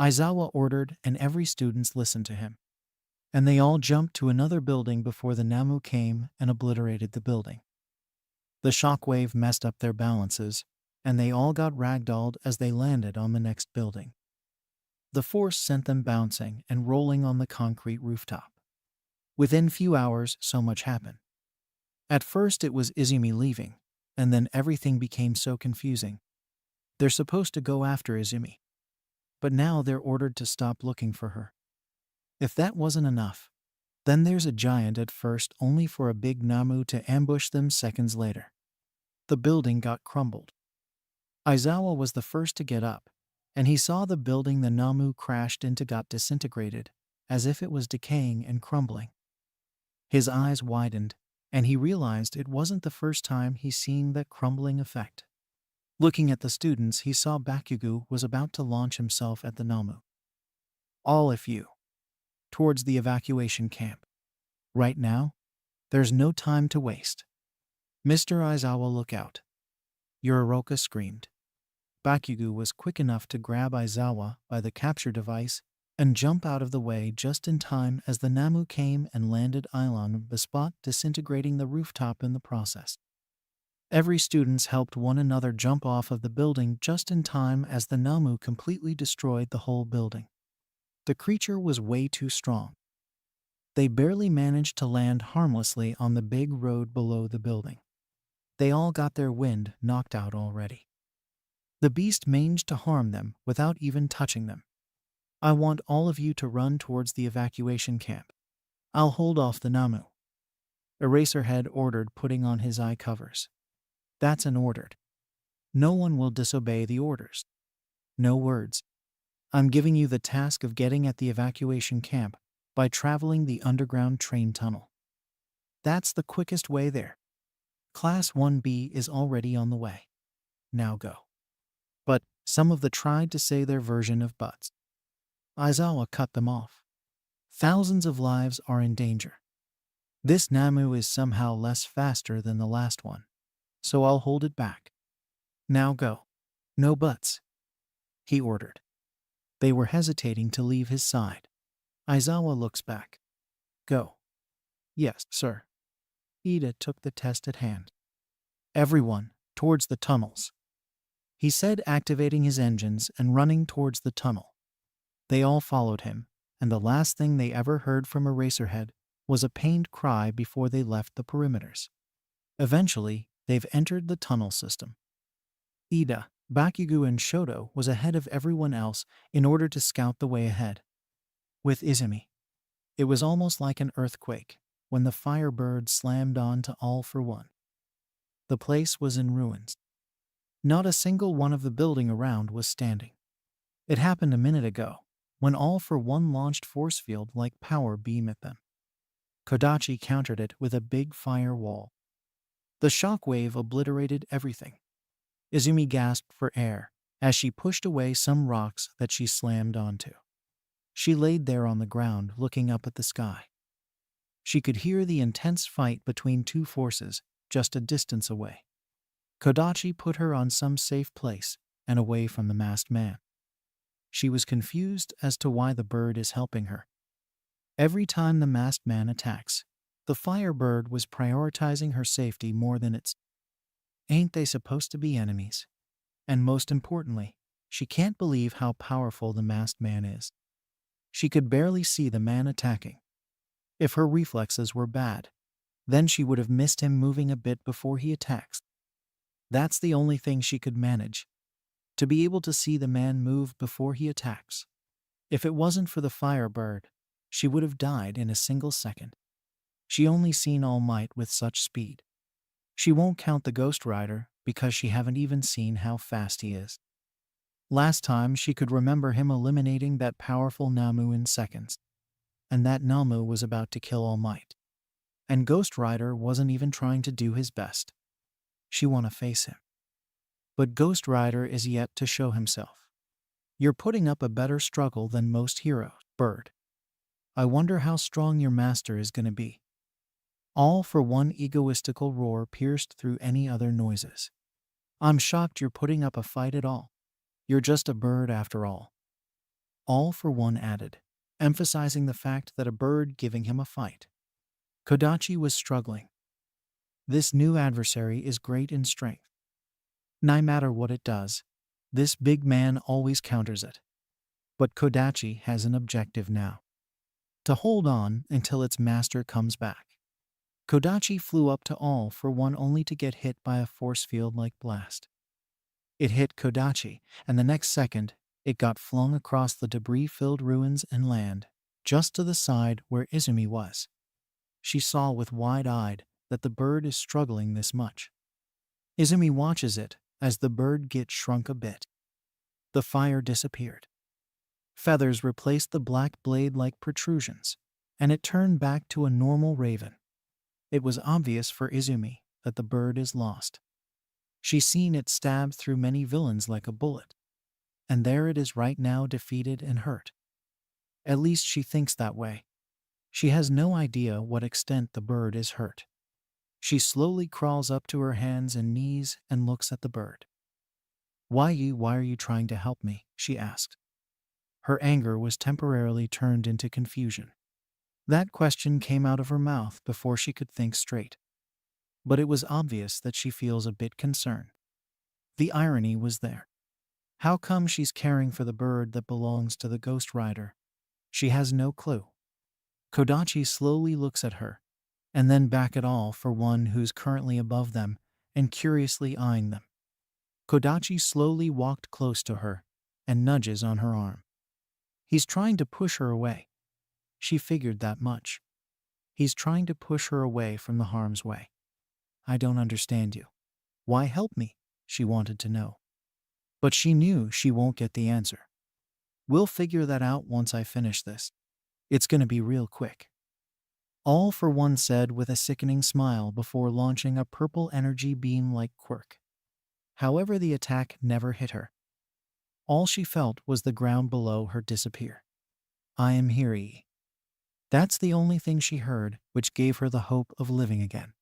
Aizawa ordered, and every student listened to him. And they all jumped to another building before the Namu came and obliterated the building. The shockwave messed up their balances, and they all got ragdolled as they landed on the next building. The force sent them bouncing and rolling on the concrete rooftop. Within few hours, so much happened. At first it was Izumi leaving, and then everything became so confusing. They're supposed to go after Izumi. But now they're ordered to stop looking for her. If that wasn't enough, then there's a giant at first only for a big Namu to ambush them seconds later. The building got crumbled. Aizawa was the first to get up, and he saw the building the Namu crashed into got disintegrated, as if it was decaying and crumbling. His eyes widened, and he realized it wasn't the first time he's seen that crumbling effect. Looking at the students, he saw Bakugu was about to launch himself at the Namu. All of you, towards the evacuation camp. Right now, there's no time to waste. Mr. Aizawa, look out. Yuriroka screamed. Bakugu was quick enough to grab Aizawa by the capture device and jump out of the way just in time as the Namu came and landed on the spot, disintegrating the rooftop in the process. Every student helped one another jump off of the building just in time as the Namu completely destroyed the whole building. The creature was way too strong. They barely managed to land harmlessly on the big road below the building. They all got their wind knocked out already. The beast managed to harm them without even touching them. I want all of you to run towards the evacuation camp. I'll hold off the Namu. Eraserhead ordered, putting on his eye covers. That's an order. No one will disobey the orders. No words. I'm giving you the task of getting at the evacuation camp by traveling the underground train tunnel. That's the quickest way there. Class 1B is already on the way. Now go. But some of them tried to say their version of buts. Aizawa cut them off. Thousands of lives are in danger. This Namu is somehow less faster than the last one, so I'll hold it back. Now go. No buts, he ordered. They were hesitating to leave his side. Aizawa looks back. Go. Yes, sir. Ida took the test at hand. Everyone, towards the tunnels, he said, activating his engines and running towards the tunnel. They all followed him, and the last thing they ever heard from Eraserhead was a pained cry before they left the perimeters. Eventually, they've entered the tunnel system. Ida, Bakugu, and Shoto was ahead of everyone else in order to scout the way ahead. With Izumi, it was almost like an earthquake when the Firebird slammed onto All for One. The place was in ruins. Not a single one of the building around was standing. It happened a minute ago, when All for One launched force field-like power beam at them. Kodachi countered it with a big fire wall. The shockwave obliterated everything. Izumi gasped for air as she pushed away some rocks that she slammed onto. She laid there on the ground looking up at the sky. She could hear the intense fight between two forces just a distance away. Kodachi put her on some safe place and away from the masked man. She was confused as to why the bird is helping her. Every time the masked man attacks, the Firebird was prioritizing her safety more than its. Ain't they supposed to be enemies? And most importantly, she can't believe how powerful the masked man is. She could barely see the man attacking. If her reflexes were bad, then she would have missed him moving a bit before he attacks. That's the only thing she could manage, to be able to see the man move before he attacks. If it wasn't for the Firebird, she would have died in a single second. She only seen All Might with such speed. She won't count the Ghost Rider because she haven't even seen how fast he is. Last time she could remember him eliminating that powerful Namu in seconds. And that Namu was about to kill All Might. And Ghost Rider wasn't even trying to do his best. She wanna face him. But Ghost Rider is yet to show himself. You're putting up a better struggle than most heroes, Bird. I wonder how strong your master is gonna be. All for One egoistical roar pierced through any other noises. I'm shocked you're putting up a fight at all. You're just a bird after all. All for One added, emphasizing the fact that a bird giving him a fight. Kodachi was struggling. This new adversary is great in strength. No matter what it does, this big man always counters it. But Kodachi has an objective now. To hold on until its master comes back. Kodachi flew up to All for One only to get hit by a force field-like blast. It hit Kodachi, and the next second, it got flung across the debris-filled ruins and land, just to the side where Izumi was. She saw with wide-eyed that the bird is struggling this much. Izumi watches it as the bird gets shrunk a bit. The fire disappeared. Feathers replaced the black blade-like protrusions, and it turned back to a normal raven. It was obvious for Izumi that the bird is lost. She's seen it stab through many villains like a bullet. And there it is right now, defeated and hurt. At least she thinks that way. She has no idea what extent the bird is hurt. She slowly crawls up to her hands and knees and looks at the bird. Why are you trying to help me?" she asked. Her anger was temporarily turned into confusion. That question came out of her mouth before she could think straight. But it was obvious that she feels a bit concerned. The irony was there. How come she's caring for the bird that belongs to the Ghost Rider? She has no clue. Kodachi slowly looks at her, and then back at all for one who's currently above them and curiously eyeing them. Kodachi slowly walked close to her and nudges on her arm. He's trying to push her away. She figured that much. He's trying to push her away from the harm's way. "I don't understand you. Why help me?" she wanted to know. But she knew she won't get the answer. "We'll figure that out once I finish this. It's gonna be real quick." All for One said with a sickening smile before launching a purple energy beam like quirk. However, the attack never hit her. All she felt was the ground below her disappear. "I am here, E." That's the only thing she heard which gave her the hope of living again.